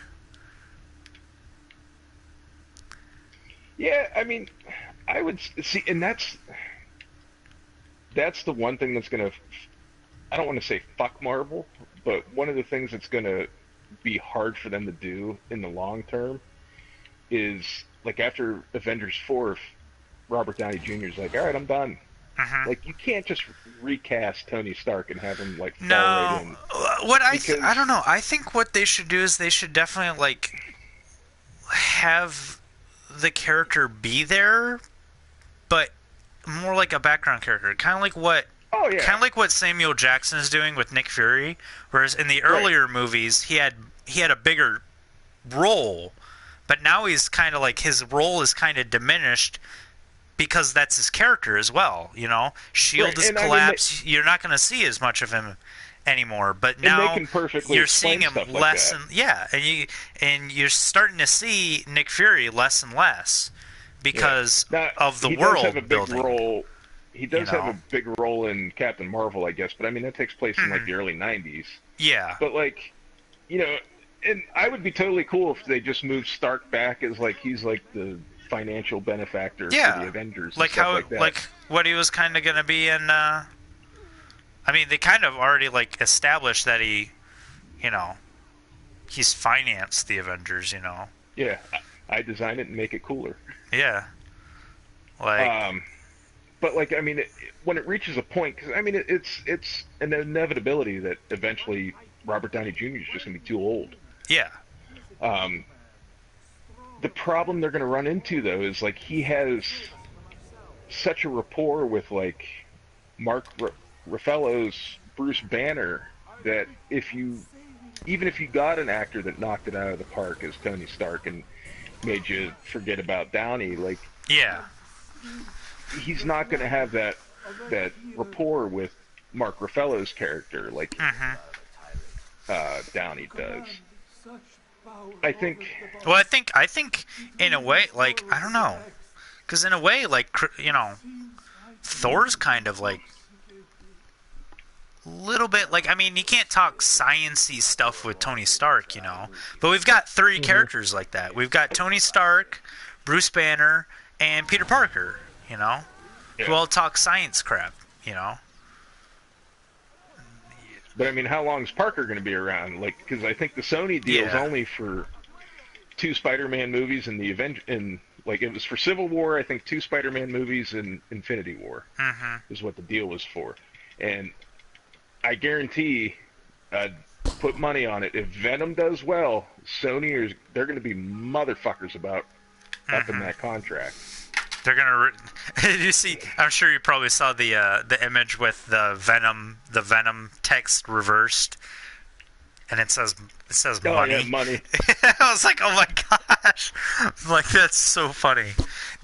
Speaker 2: Yeah, I mean, I would see, and that's the one thing that's gonna, I don't want to say fuck Marvel, but one of the things that's gonna be hard for them to do in the long term is, like, after Avengers 4, if Robert Downey Jr. is like, all right, I'm done. Like, you can't just recast Tony Stark and have him fall right in.
Speaker 1: I don't know. I think what they should do is they should definitely have the character be there, but more like a background character, kind of like what Samuel Jackson is doing with Nick Fury. Whereas in the earlier movies, he had a bigger role, but now he's kind of his role is kind of diminished because that's his character as well. You know, SHIELD is collapsed. You're not going to see as much of him anymore, but now you're seeing him less and you're starting to see Nick Fury less and less because of the world building.
Speaker 2: He does have a big role in Captain Marvel, I guess, but I mean that takes place in the early 90s.
Speaker 1: Yeah.
Speaker 2: But and I would be totally cool if they just moved Stark back as he's the financial benefactor for the Avengers.
Speaker 1: Like what he was kind of going to be in I mean, they kind of already established that he's financed the Avengers,
Speaker 2: Yeah, I design it and make it cooler.
Speaker 1: Yeah.
Speaker 2: But I mean, when it reaches a point, because I mean, it's an inevitability that eventually Robert Downey Jr. is just gonna be too old.
Speaker 1: Yeah.
Speaker 2: The problem they're gonna run into though is he has such a rapport with Mark Ruffalo's Bruce Banner that even if you got an actor that knocked it out of the park as Tony Stark and made you forget about Downey, he's not going to have that rapport with Mark Ruffalo's character Downey does. I think in a way, I don't know, because in a way,
Speaker 1: Thor's kind of little bit I mean, you can't talk science-y stuff with Tony Stark, but we've got three characters like that. We've got Tony Stark, Bruce Banner, and Peter Parker, who all talk science crap, But
Speaker 2: I mean, how long is Parker going to be around? Because I think the Sony deal is only for 2 Spider-Man movies in the like it was for Civil War, I think 2 Spider-Man movies in Infinity War is what the deal was for. And I guarantee, put money on it, if Venom does well, they're going to be motherfuckers about upping that contract.
Speaker 1: They're gonna. You see, I'm sure you probably saw the image with the Venom text reversed, and it says money.
Speaker 2: Yeah, money.
Speaker 1: I was like, oh my gosh, like that's so funny.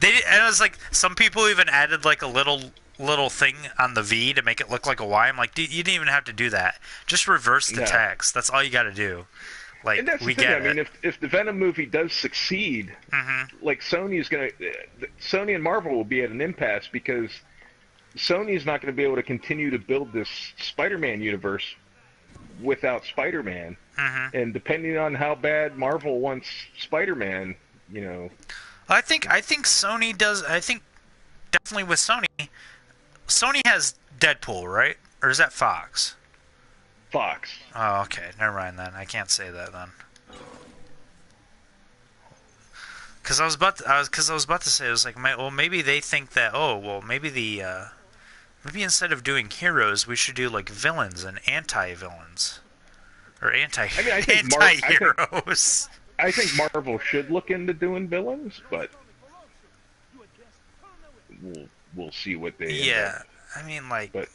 Speaker 1: And it was like some people even added like a little thing on the V to make it look like a Y. I'm like, dude, you didn't even have to do that. Just reverse the text. That's all you got to do. Like,
Speaker 2: and that's
Speaker 1: we
Speaker 2: the thing.
Speaker 1: get
Speaker 2: I mean, if the Venom movie does succeed, like Sony and Marvel will be at an impasse because Sony's not going to be able to continue to build this Spider-Man universe without Spider-Man. And depending on how bad Marvel wants Spider-Man,
Speaker 1: I think Sony does. I think definitely with Sony has Deadpool, right? Or is that Fox?
Speaker 2: Fox.
Speaker 1: Oh, okay. Never mind then. I can't say that then. Because I was about to say, I was like, well, maybe they think that. Oh, well, maybe maybe instead of doing heroes, we should do like villains and anti-villains, or anti-heroes.
Speaker 2: I think Marvel should look into doing villains, but we'll see what they.
Speaker 1: Yeah, I mean, like. But,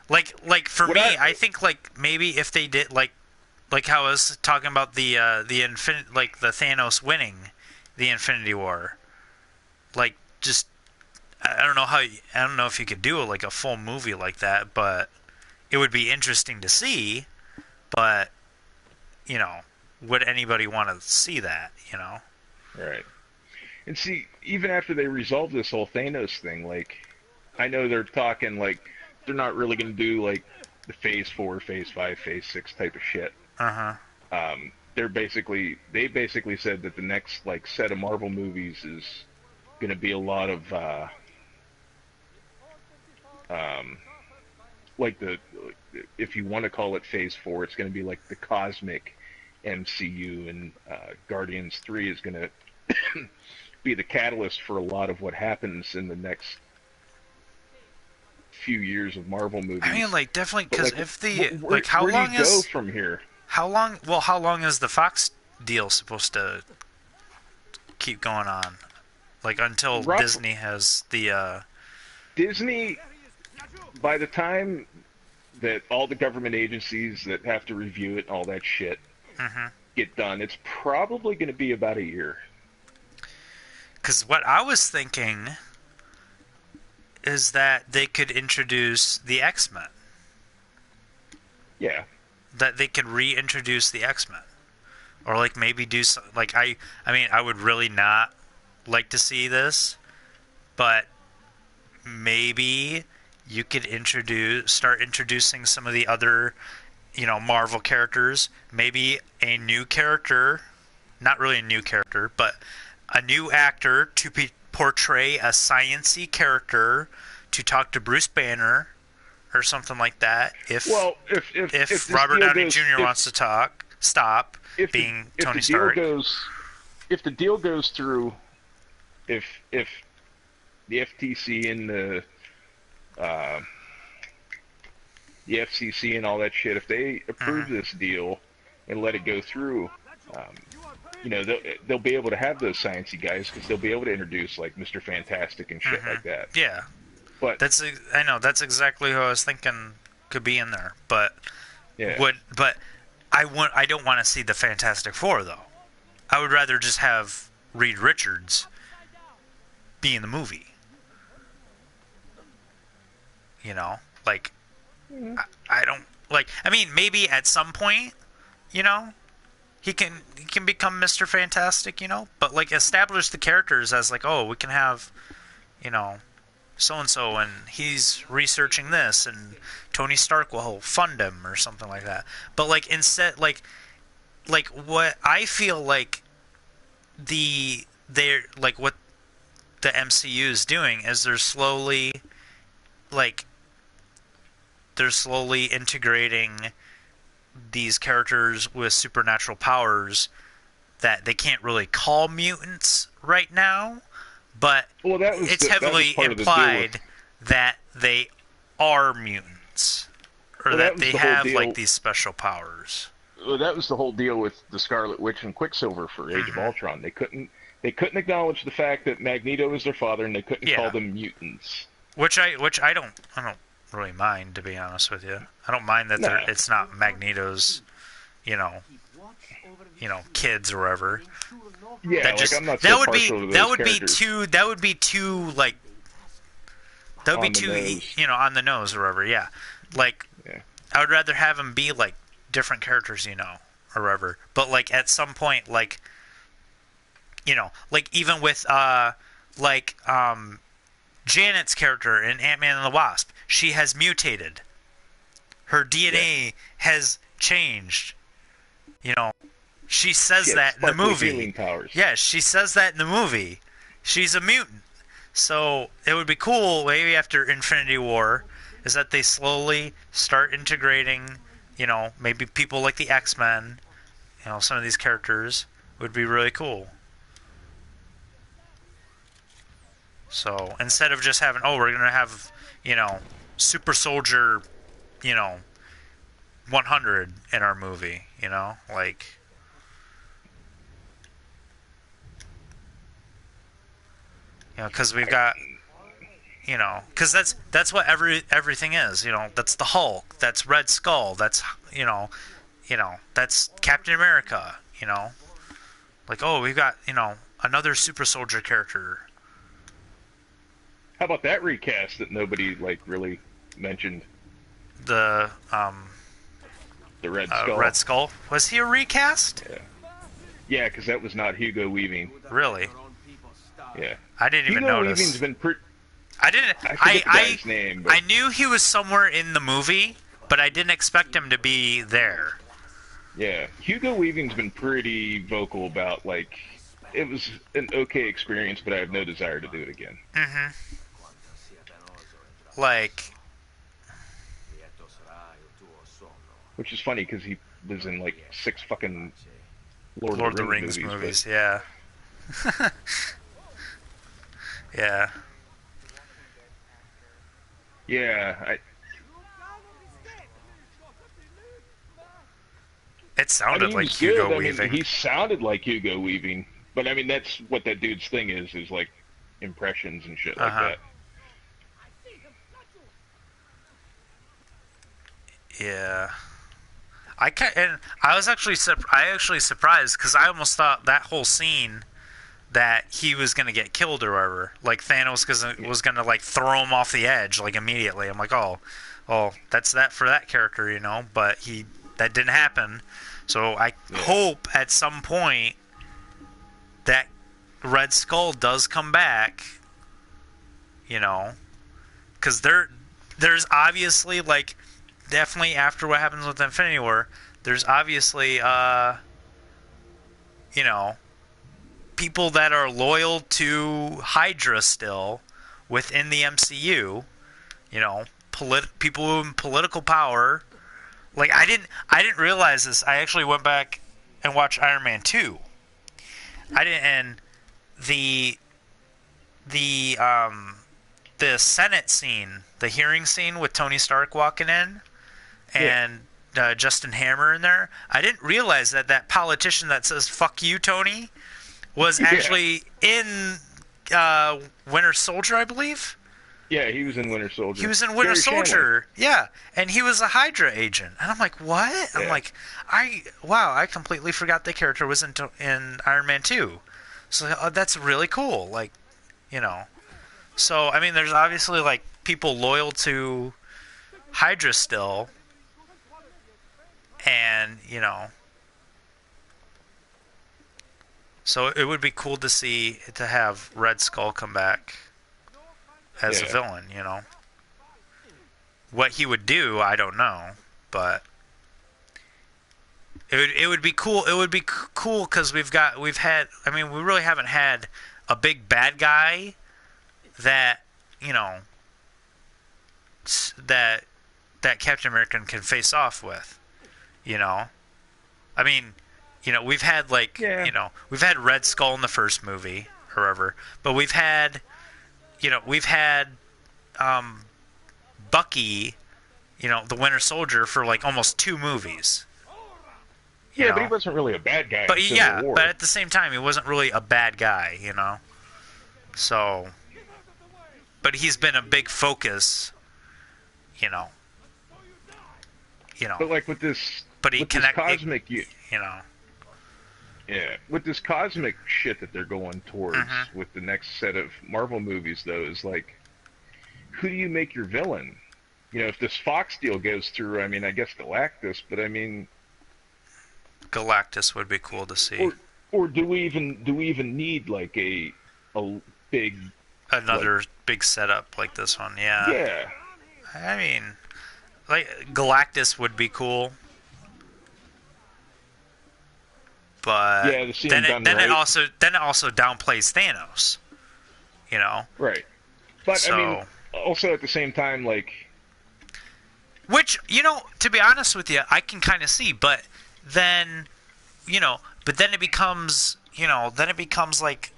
Speaker 1: Like for me, I think like maybe if they did like how I was talking about the Thanos winning the Infinity War, like just I don't know if you could do like a full movie like that, but it would be interesting to see. But would anybody want to see that?
Speaker 2: Right. And see, even after they resolve this whole Thanos thing, like I know they're talking like. They're not really going to do like the Phase 4, Phase 5, Phase 6 type of shit. They basically said that the next like set of Marvel movies is going to be a lot of like if you want to call it Phase 4, it's going to be like the cosmic MCU, and Guardians 3 is going to be the catalyst for a lot of what happens in the next few years of Marvel movies.
Speaker 1: I mean, like definitely because
Speaker 2: like,
Speaker 1: if the
Speaker 2: how long do you go from here?
Speaker 1: How long? Well, how long is the Fox deal supposed to keep going on? Like until Disney has the.
Speaker 2: Disney, by the time that all the government agencies that have to review it, and all that shit, get done, it's probably going to be about a year.
Speaker 1: Because what I was thinking is that they could introduce the X-Men.
Speaker 2: Yeah.
Speaker 1: That they could reintroduce the X-Men. Or like maybe do some, like I mean I would really not like to see this, but maybe you could start introducing some of the other Marvel characters, maybe a new character, not really a new character, but a new actor to portray a science-y character to talk to Bruce Banner or something like that. If Robert Downey Jr. wants to stop being Tony Stark.
Speaker 2: If the deal goes through, if the FTC and the FCC and all that shit, if they approve this deal and let it go through, they'll be able to have those sciencey guys because they'll be able to introduce like Mr. Fantastic and shit like that.
Speaker 1: Yeah,
Speaker 2: but
Speaker 1: I know that's exactly who I was thinking could be in there. But I don't want to see the Fantastic Four though. I would rather just have Reed Richards be in the movie. I don't like. I mean, maybe at some point, he can become Mr. Fantastic, but like establish the characters as like, oh, we can have, so and so, and he's researching this, and Tony Stark will fund him or something like that. But like instead, like what I feel like what the MCU is doing is they're slowly integrating these characters with supernatural powers that they can't really call mutants right now, but it's heavily implied that they are mutants, or that they have like these special powers.
Speaker 2: Well, that was the whole deal with the Scarlet Witch and Quicksilver for Age of Ultron. They couldn't acknowledge the fact that Magneto was their father, and they couldn't call them mutants.
Speaker 1: Which I don't really mind, to be honest with you. I don't mind that it's not Magneto's, kids or whatever.
Speaker 2: Yeah, I'm not so partial to those characters.
Speaker 1: That would be too on the nose or whatever. Yeah, I would rather have them be like different characters, or whatever. But like at some point, like even with Janet's character in Ant-Man and the Wasp, she has mutated. Her DNA has changed. She says that in the movie. Yeah, she says that in the movie. She's a mutant. So it would be cool, maybe after Infinity War, is that they slowly start integrating, maybe people like the X-Men, some of these characters would be really cool. So instead of just having, we're going to have, Super Soldier, 100 in our movie, because we've got, because that's what everything is, that's the Hulk, that's Red Skull, that's, that's Captain America, we've got, another Super Soldier character.
Speaker 2: How about that recast that nobody really mentioned?
Speaker 1: The
Speaker 2: Red Skull.
Speaker 1: Red Skull. Was he a recast?
Speaker 2: Yeah, because that was not Hugo Weaving.
Speaker 1: Really?
Speaker 2: Yeah.
Speaker 1: I didn't even notice.
Speaker 2: Hugo Weaving's been
Speaker 1: I didn't.
Speaker 2: I forget the guy's name. But...
Speaker 1: I knew he was somewhere in the movie, but I didn't expect him to be there.
Speaker 2: Yeah, Hugo Weaving's been pretty vocal about it was an okay experience, but I have no desire to do it again.
Speaker 1: Mm-hmm.
Speaker 2: Which is funny because he was in 6 fucking Lord
Speaker 1: of the Rings movies. Yeah. Yeah.
Speaker 2: Yeah.
Speaker 1: It sounded like Hugo Weaving.
Speaker 2: He sounded like Hugo Weaving, but that's what that dude's thing is impressions and shit like that.
Speaker 1: Yeah. I was actually surprised because I almost thought that whole scene that he was gonna get killed or whatever, Thanos was gonna throw him off the edge immediately. I'm like, oh, that's that for that character, but that didn't happen. So I hope at some point that Red Skull does come back, because there's obviously definitely after what happens with Infinity War, there's obviously people that are loyal to Hydra still within the MCU, people in political power. I didn't realize this. I actually went back and watched Iron Man 2. And the Senate scene, the hearing scene with Tony Stark walking in, and Justin Hammer in there. I didn't realize that politician that says "fuck you, Tony" was actually in Winter Soldier, I believe.
Speaker 2: Yeah, he was in Winter Soldier.
Speaker 1: He was in Winter Soldier. Yeah, and he was a Hydra agent. And I'm like, what? Yeah. I'm like, I completely forgot the character was in Iron Man 2. So that's really cool. So there's obviously people loyal to Hydra still, and so it would be cool to have Red Skull come back as a villain. What he would do, I don't know, but it would be cool. It would be cool because we really haven't had a big bad guy that that Captain America can face off with. we've had we've had Red Skull in the first movie, or whatever, but we've had Bucky, the Winter Soldier for like almost 2 movies.
Speaker 2: Yeah, but he wasn't really a bad guy.
Speaker 1: But
Speaker 2: in Civil War.
Speaker 1: but at the same time, he wasn't really a bad guy, So, but he's been a big focus,
Speaker 2: But like with this, cosmic, Yeah, with this cosmic shit that they're going towards with the next set of Marvel movies, though, is like, who do you make your villain? If this Fox deal goes through, I mean, I guess Galactus, but I mean,
Speaker 1: Galactus would be cool to see.
Speaker 2: Or do we even need like a big
Speaker 1: big setup like this one? Yeah.
Speaker 2: Yeah.
Speaker 1: I mean, like Galactus would be cool. But then it also downplays Thanos.
Speaker 2: Right. But I mean, also at the same time, like,
Speaker 1: which to be honest with you, I can kind of see, but then it becomes like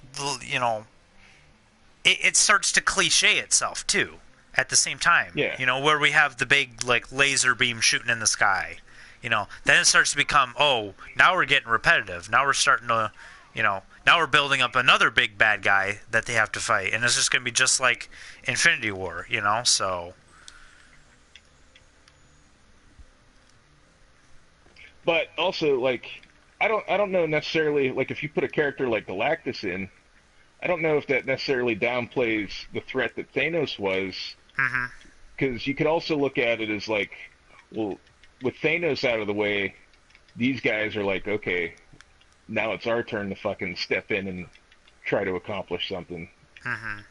Speaker 1: it starts to cliche itself too at the same time.
Speaker 2: Yeah.
Speaker 1: Where we have the big like laser beam shooting in the sky. Then it starts to become, now we're getting repetitive. Now we're starting to, now we're building up another big bad guy that they have to fight. And it's just going to be just like Infinity War, so.
Speaker 2: But also, like, I don't know necessarily, like, if you put a character like Galactus in, I don't know if that necessarily downplays the threat that Thanos was. Because you could also look at it as like, well, with Thanos out of the way, these guys are like, okay, now it's our turn to fucking step in and try to accomplish something.
Speaker 1: I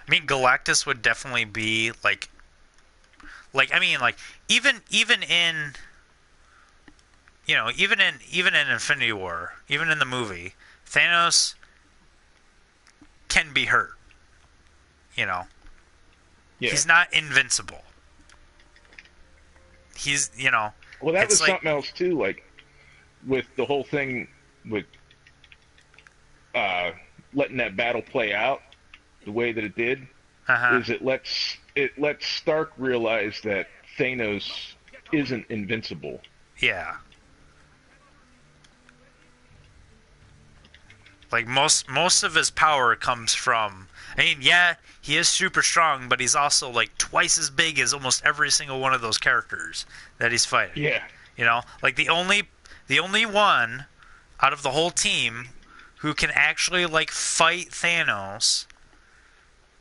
Speaker 1: mean, Galactus would definitely be like even in Infinity War, even in the movie, Thanos can be hurt. Yeah. He's not invincible. He's,
Speaker 2: Well, that was like, something else too. Like with the whole thing with letting that battle play out the way that it did, is it lets Stark realize that Thanos isn't invincible.
Speaker 1: Yeah. Like most of his power comes from. I mean, yeah, he is super strong, but he's also like twice as big as almost every single one of those characters that he's fighting.
Speaker 2: Yeah.
Speaker 1: Like the only one out of the whole team who can actually like fight Thanos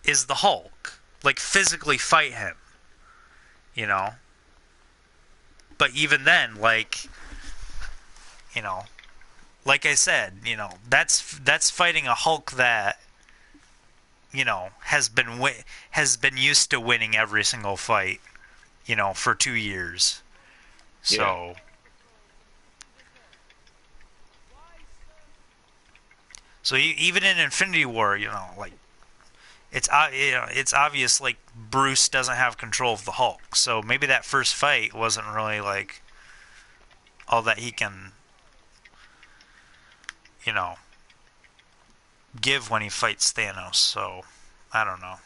Speaker 1: is the Hulk. Like physically fight him. But even then, like I said, that's fighting a Hulk that has been used to winning every single fight, for 2 years. So, even in Infinity War, like it's obvious like Bruce doesn't have control of the Hulk. So maybe that first fight wasn't really like all that he can, give when he fights Thanos. So I don't know.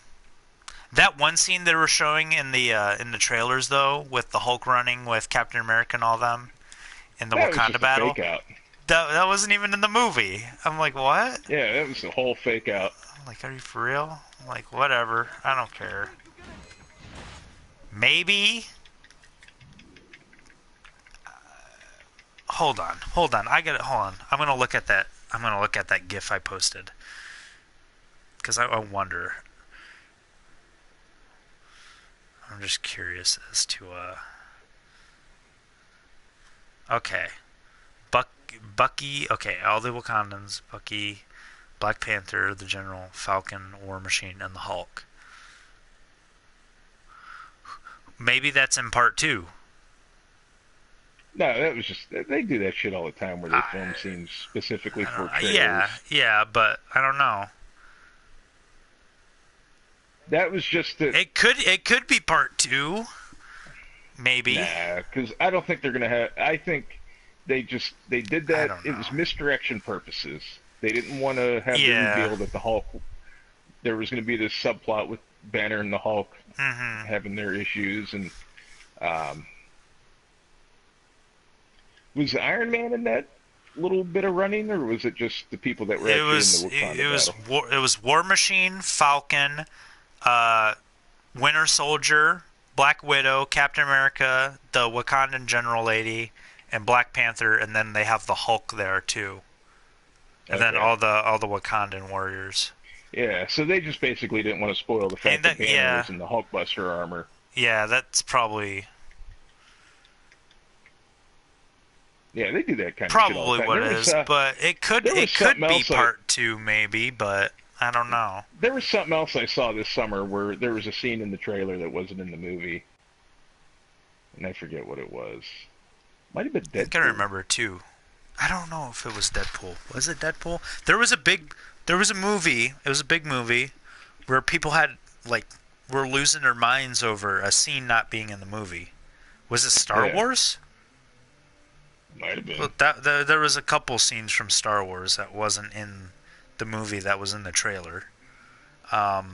Speaker 1: That one scene they were showing in the trailers though, with the Hulk running with Captain America and all them in the Wakanda battle.
Speaker 2: Fake out.
Speaker 1: That wasn't even in the movie. I'm like, what?
Speaker 2: Yeah, that was the whole fake out.
Speaker 1: I'm like, are you for real? I'm like, whatever. I don't care. Maybe. Hold on. Hold on. I'm gonna look at that. I'm gonna look at that GIF I posted. Because I wonder. I'm just curious as to okay. Bucky, okay, all the Wakandans, Bucky, Black Panther, the General, Falcon, War Machine, and the Hulk. Maybe that's in part 2.
Speaker 2: No, that was just, they do that shit all the time where they film scenes specifically for trailers.
Speaker 1: Yeah, but I don't know.
Speaker 2: That was just
Speaker 1: It could be part 2. Maybe.
Speaker 2: Nah, because I don't think they're gonna have. I think they did
Speaker 1: I
Speaker 2: that.
Speaker 1: don't
Speaker 2: It was
Speaker 1: know.
Speaker 2: misdirection purposes. They didn't want to have the
Speaker 1: Yeah.
Speaker 2: reveal that the Hulk. There was going to be this subplot with Banner and the Hulk
Speaker 1: Mm-hmm.
Speaker 2: having their issues, and um, was Iron Man in that little bit of running, or was it just the people that were
Speaker 1: It
Speaker 2: actually
Speaker 1: was
Speaker 2: in the Wakanda battle?
Speaker 1: it was War Machine, Falcon, uh, Winter Soldier, Black Widow, Captain America, the Wakandan General Lady, and Black Panther, and then they have the Hulk there too, and then
Speaker 2: Okay.
Speaker 1: all the Wakandan warriors.
Speaker 2: Yeah, so they just basically didn't want to spoil the fact
Speaker 1: And
Speaker 2: that
Speaker 1: that,
Speaker 2: Banner
Speaker 1: yeah,
Speaker 2: was in the Hulkbuster armor.
Speaker 1: yeah, that's probably
Speaker 2: Yeah, they do that kind of shit all the time.
Speaker 1: what
Speaker 2: There
Speaker 1: it
Speaker 2: was,
Speaker 1: is, but it could
Speaker 2: there was something
Speaker 1: be
Speaker 2: else
Speaker 1: part two maybe, but I don't know.
Speaker 2: there was something else I saw this summer where there was a scene in the trailer that wasn't in the movie, and I forget what it was. Might have been
Speaker 1: I
Speaker 2: Deadpool.
Speaker 1: can remember too. I don't know if it was Deadpool. Was it Deadpool? There was a movie. It was a big movie where people had were losing their minds over a scene not being in the movie. Was it Star
Speaker 2: Yeah.
Speaker 1: Wars?
Speaker 2: Might have been.
Speaker 1: Well, there was a couple scenes from Star Wars that wasn't in the movie that was in the trailer. There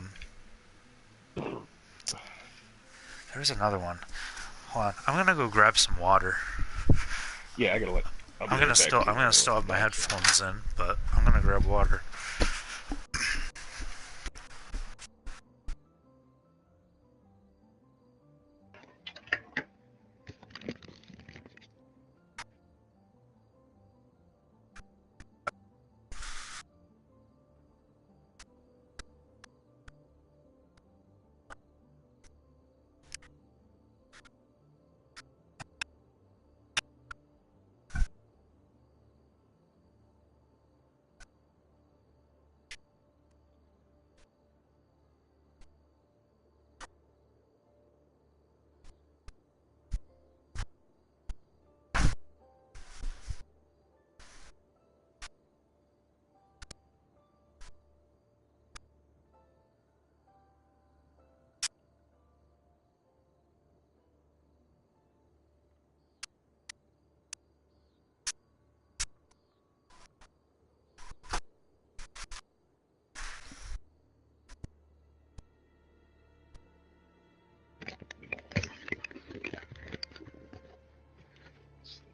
Speaker 1: was another one. Hold on, I'm gonna go grab some water.
Speaker 2: Yeah, I gotta let.
Speaker 1: I'm gonna still have my headphones in, but I'm gonna grab water.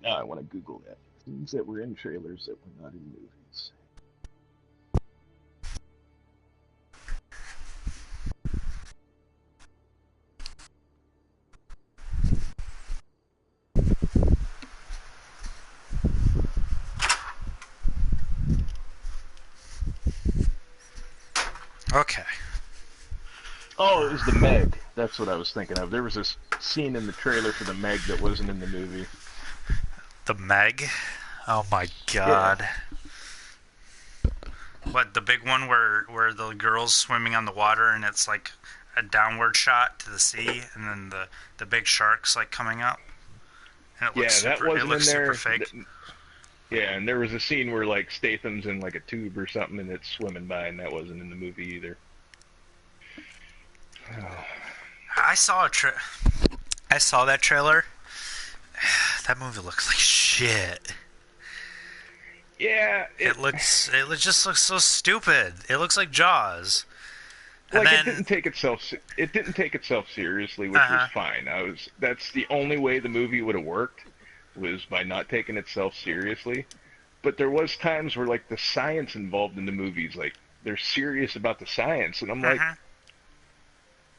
Speaker 2: Now I want to Google that. Things that were in trailers that were not in movies.
Speaker 1: Okay.
Speaker 2: Oh, it was the Meg. That's what I was thinking of. There was this scene in the trailer for the Meg that wasn't in the movie.
Speaker 1: The Meg? Oh my god. What, the big one where the girl's swimming on the water and it's like a downward shot to the sea and then the big shark's like coming up? And it looks
Speaker 2: That
Speaker 1: super,
Speaker 2: wasn't
Speaker 1: it looks
Speaker 2: in there.
Speaker 1: super fake.
Speaker 2: Yeah, and there was a scene where like Statham's in like a tube or something and it's swimming by, and that wasn't in the movie either.
Speaker 1: I saw that trailer. That movie looks like shit.
Speaker 2: Yeah,
Speaker 1: It just looks so stupid. It looks like Jaws. And
Speaker 2: like
Speaker 1: then,
Speaker 2: it didn't take itself seriously, which was fine. That's the only way the movie would have worked, was by not taking itself seriously. But there was times where like the science involved in the movies, like they're serious about the science, and I'm like,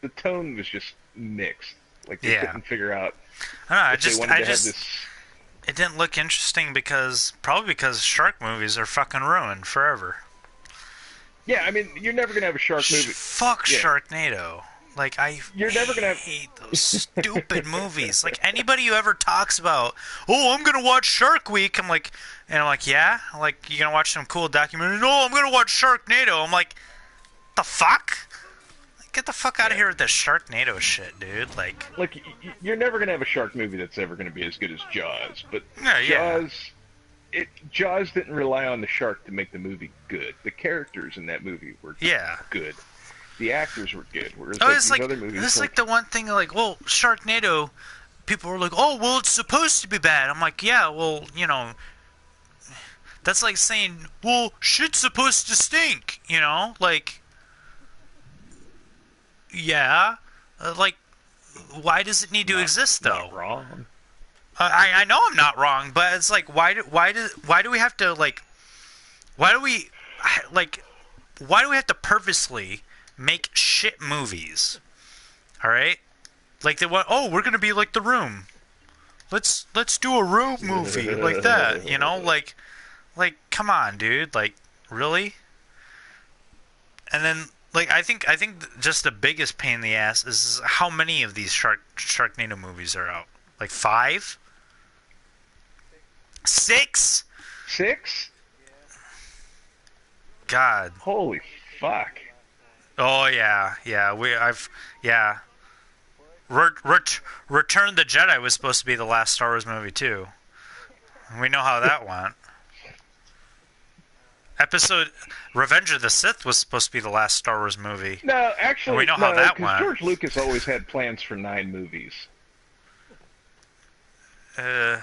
Speaker 2: the tone was just mixed. Like they couldn't figure out.
Speaker 1: I don't know. It didn't look interesting probably because shark movies are fucking ruined forever.
Speaker 2: Yeah, I mean, you're never gonna have a shark movie.
Speaker 1: Fuck Sharknado. Like,
Speaker 2: You're never gonna
Speaker 1: hate those stupid movies. Like, anybody who ever talks about, oh, I'm gonna watch Shark Week, I'm like, yeah? Like, you gonna watch some cool documentary? No, I'm gonna watch Sharknado. I'm like, the fuck? Get the fuck out of here with this Sharknado shit, dude. Like
Speaker 2: you're never gonna have a shark movie that's ever gonna be as good as Jaws. But
Speaker 1: yeah.
Speaker 2: Jaws didn't rely on the shark to make the movie good. The characters in that movie were good. The actors were good. Whereas
Speaker 1: it's like
Speaker 2: other movies,
Speaker 1: this is like the one thing. Like, well, Sharknado, people were like, "Oh, well, it's supposed to be bad." I'm like, "Yeah, well, that's like saying, well, shit's supposed to stink." Like, yeah, like, why does it need to exist though?
Speaker 2: Not wrong.
Speaker 1: I know I'm not wrong, but it's like, why do we have to like, why do we like, why do we have to purposely make shit movies? All right, like they want. Oh, we're gonna be like The Room. Let's do a Room movie like that. Like come on, dude. Like really? And then like I think just the biggest pain in the ass is how many of these Sharknado movies are out. Like 5, 6.
Speaker 2: 6?
Speaker 1: God.
Speaker 2: Holy fuck.
Speaker 1: Oh yeah. Return the Jedi was supposed to be the last Star Wars movie too. We know how that went. Episode Revenge of the Sith was supposed to be the last Star Wars movie.
Speaker 2: No, actually,
Speaker 1: and we know how that went.
Speaker 2: George Lucas always had plans for 9 movies. But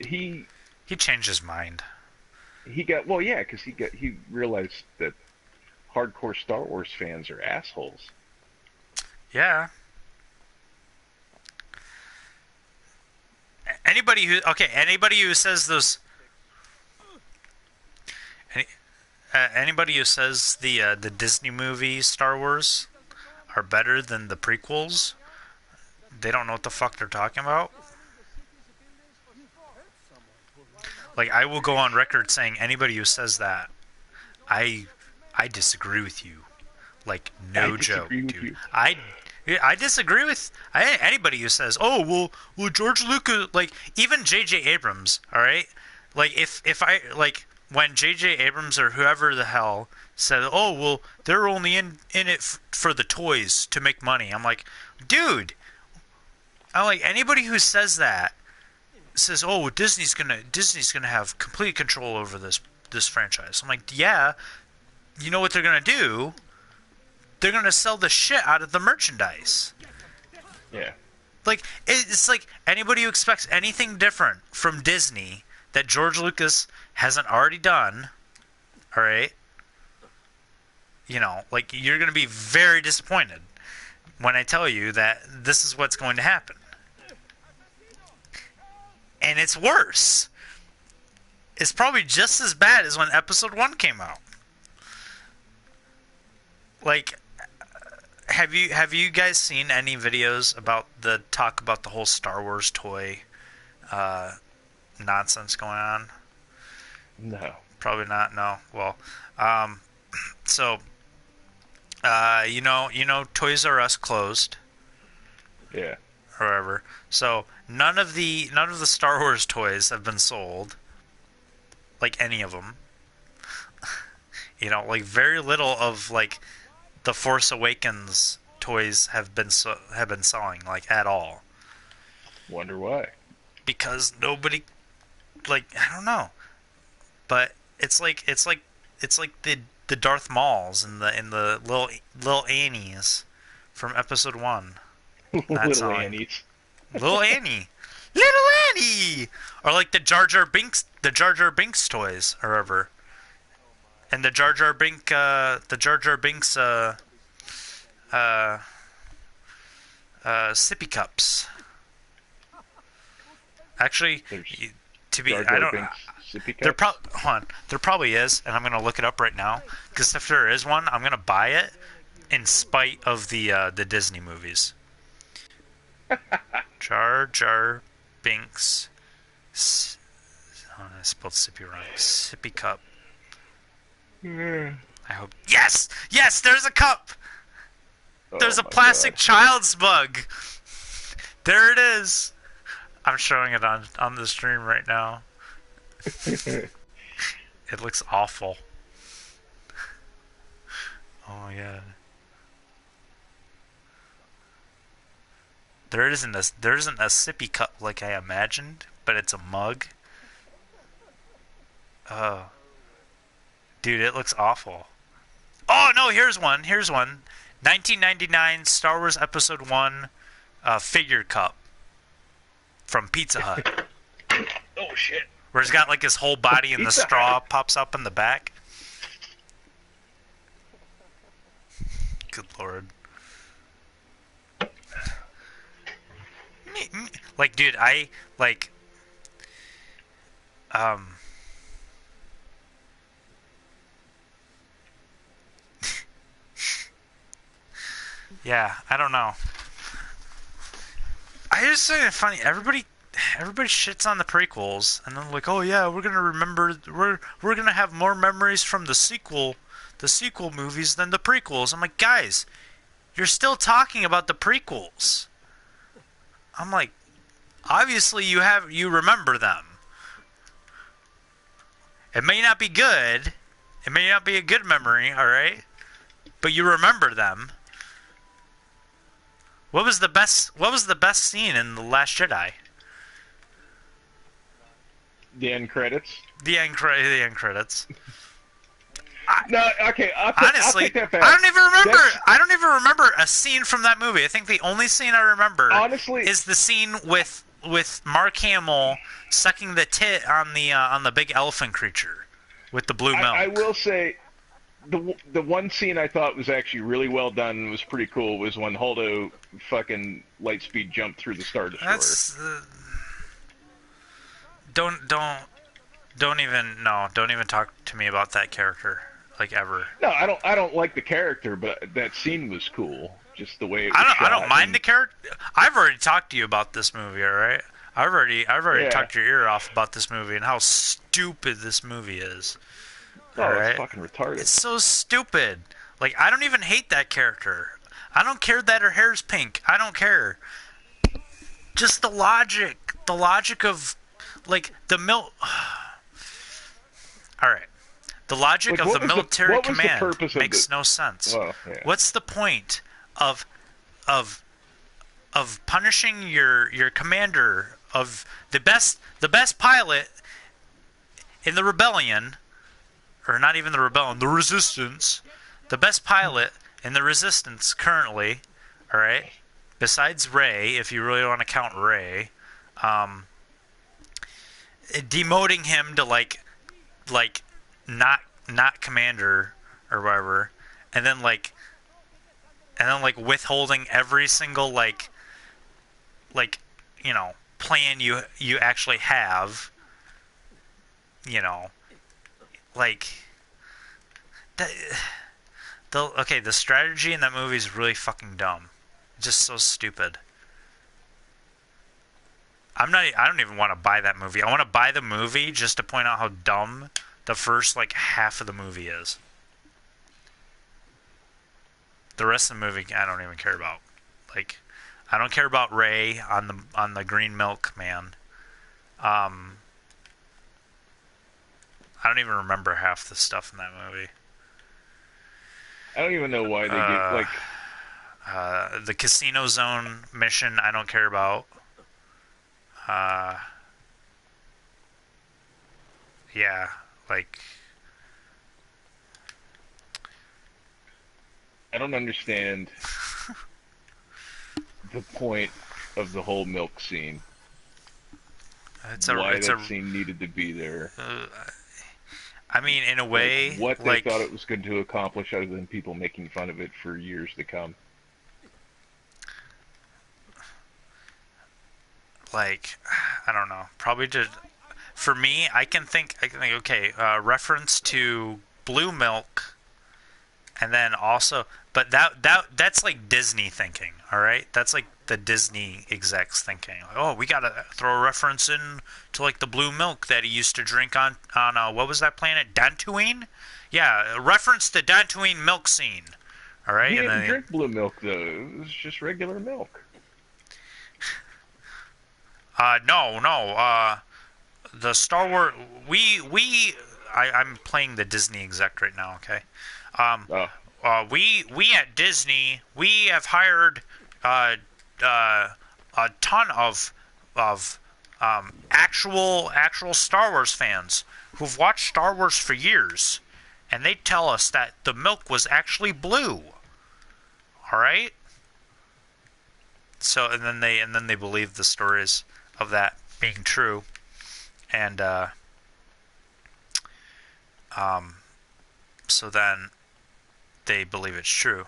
Speaker 2: he
Speaker 1: changed his mind.
Speaker 2: Because he realized that hardcore Star Wars fans are assholes.
Speaker 1: Yeah. Anybody who says those. Anybody who says the Disney movies Star Wars are better than the prequels, they don't know what the fuck they're talking about. Like, I will go on record saying anybody who says that, I disagree with you. Like, no joke, dude. I disagree with anybody who says, oh, well, George Lucas, like, even J.J. Abrams, all right? Like, if I, like, when J.J. Abrams or whoever the hell said, oh, well, they're only in it for the toys to make money. I'm like, dude, anybody who says that says, oh, Disney's gonna have complete control over this franchise. I'm like, yeah, you know what they're gonna do? They're gonna sell the shit out of the merchandise.
Speaker 2: Yeah.
Speaker 1: Like, it's like anybody who expects anything different from Disney that George Lucas hasn't already done, all right? Like, you're going to be very disappointed when I tell you that this is what's going to happen. And it's worse. It's probably just as bad as when Episode 1 came out. Like, have you guys seen any videos about the whole Star Wars toy nonsense going on?
Speaker 2: No.
Speaker 1: Probably not. No. Well, so Toys R Us closed.
Speaker 2: Yeah.
Speaker 1: Or whatever. So none of the Star Wars toys have been sold. Like any of them. Like very little of like the Force Awakens toys have been selling like at all.
Speaker 2: Wonder why?
Speaker 1: Because nobody, like, I don't know, but it's like the Darth Mauls and the little Annies from Episode 1.
Speaker 2: Little Annies.
Speaker 1: Little Annie, or like the Jar Jar Binks toys, or whatever, and the Jar Jar Binks sippy cups. Actually, to be, I don't. There probably is, and I'm gonna look it up right now. Because if there is one, I'm gonna buy it, in spite of the Disney movies. Jar Jar Binks. I spelled sippy wrong. Sippy cup. I hope. Yes, there's a cup. There's a plastic child's mug. There it is. I'm showing it on the stream right now. It looks awful. Oh yeah. There isn't a sippy cup like I imagined, but it's a mug. Oh. Dude, it looks awful. Oh no, here's one. 1999 Star Wars Episode 1 figure cup from Pizza Hut.
Speaker 2: Oh shit!
Speaker 1: Where he's got like his whole body and the straw pops up in the back. Good lord. Like, dude, I like. Yeah, I don't know. I just find it funny. Everybody shits on the prequels, and then like, oh yeah, we're gonna remember. We're gonna have more memories from the sequel movies than the prequels. I'm like, guys, you're still talking about the prequels. I'm like, obviously you remember them. It may not be good. It may not be a good memory, all right? But you remember them. What was the best scene in The Last Jedi?
Speaker 2: The end credits.
Speaker 1: The end credits.
Speaker 2: No, okay.
Speaker 1: Honestly,
Speaker 2: I'll take that back.
Speaker 1: I don't even remember a scene from that movie. I think the only scene I remember,
Speaker 2: honestly,
Speaker 1: is the scene with Mark Hamill sucking the tit on the big elephant creature with the blue milk.
Speaker 2: I will say, the one scene I thought was actually really well done and was pretty cool was when Holdo fucking lightspeed jumped through the Star Destroyer.
Speaker 1: That's don't even talk to me about that character, like, ever.
Speaker 2: No, I don't like the character, but that scene was cool. Just the way it was
Speaker 1: I don't mind the character. I've already talked to you about this movie, all right? I've already talked your ear off about this movie and how stupid this movie is.
Speaker 2: Oh,
Speaker 1: right?
Speaker 2: It's fucking retarded. It's
Speaker 1: so stupid. Like, I don't even hate that character. I don't care that her hair's pink. I don't care. Just the logic of, like, the All right. The logic of the military command makes no sense.
Speaker 2: Well, yeah.
Speaker 1: What's the point of punishing your commander, of the best pilot in the rebellion, or not even the rebellion, the resistance, the best pilot in the resistance currently, all right, besides Rey, if you really want to count Rey, demoting him to like not commander or whatever, and then withholding every single like plan you actually have, like that. The strategy in that movie is really fucking dumb, just so stupid. I don't even want to buy that movie. I want to buy the movie just to point out how dumb the first like half of the movie is. The rest of the movie I don't even care about. Like, I don't care about Rey on the green milk man. I don't even remember half the stuff in that movie.
Speaker 2: I don't even know why they get like
Speaker 1: the Casino Zone mission. I don't care about. Yeah, like,
Speaker 2: I don't understand the point of the whole milk scene. Why that scene needed to be there.
Speaker 1: I mean, in a way,
Speaker 2: like, what they thought it was going to accomplish, other than people making fun of it for years to come.
Speaker 1: Like, I don't know. Probably just, for me, I can think, okay, reference to blue milk, and then also, but that's like Disney thinking, all right? That's like the Disney execs thinking. Like, oh, we gotta throw a reference in to like the blue milk that he used to drink on what was that planet? Dantooine? Yeah, a reference to Dantooine milk scene. All right.
Speaker 2: He didn't drink blue milk though. It was just regular milk.
Speaker 1: No. The Star Wars. I'm playing the Disney exec right now. Okay. We at Disney, we have hired a ton of actual Star Wars fans who've watched Star Wars for years, and they tell us that the milk was actually blue. All right. So and then they believe the stories of that being true, and so then they believe it's true.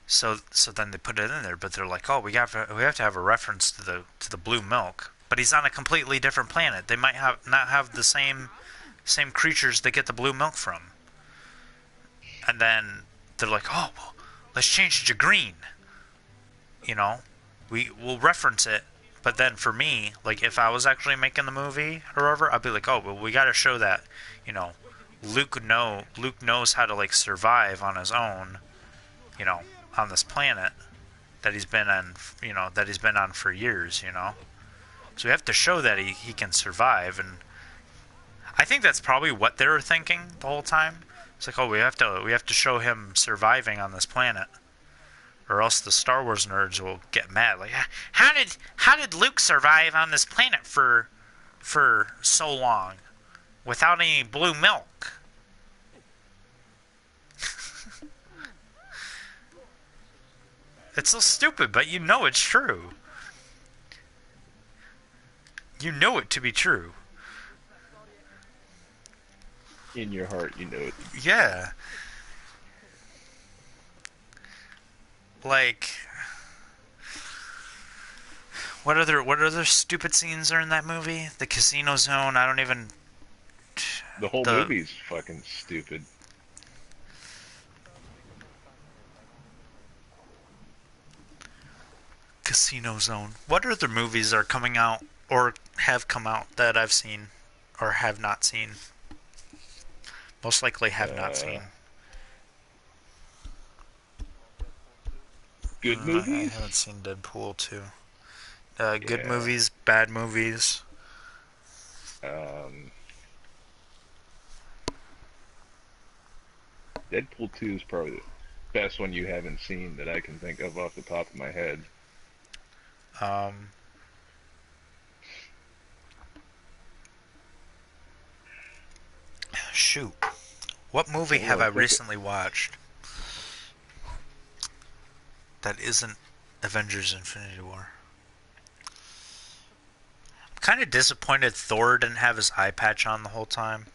Speaker 1: So then they put it in there, but they're like, oh, we have to have a reference to the blue milk. But he's on a completely different planet. They might not have the same creatures they get the blue milk from. And then they're like, oh, well, let's change it to green. You know, we'll reference it. But then for me, like if I was actually making the movie or whatever, I'd be like, oh, well, we got to show that, you know, Luke knows how to like survive on his own, you know, on this planet that he's been on, for years, you know. So we have to show that he can survive, and I think that's probably what they were thinking the whole time. It's like, oh, we have to show him surviving on this planet, or else the Star Wars nerds will get mad. Like, how did Luke survive on this planet for so long without any blue milk? It's so stupid, but you know it's true. You know it to be true.
Speaker 2: In your heart, you know it.
Speaker 1: Yeah. Like, what other stupid scenes are in that movie? The casino zone. I don't even.
Speaker 2: The whole movie's fucking stupid.
Speaker 1: Casino Zone. What other movies are coming out or have come out that I've seen or have not seen? Most likely have not seen.
Speaker 2: Good movies?
Speaker 1: I haven't seen Deadpool 2. Good movies, bad movies.
Speaker 2: Deadpool 2 is probably the best one you haven't seen that I can think of off the top of my head.
Speaker 1: Shoot. What movie have I recently watched that isn't Avengers Infinity War? I'm kind of disappointed Thor didn't have his eye patch on the whole time.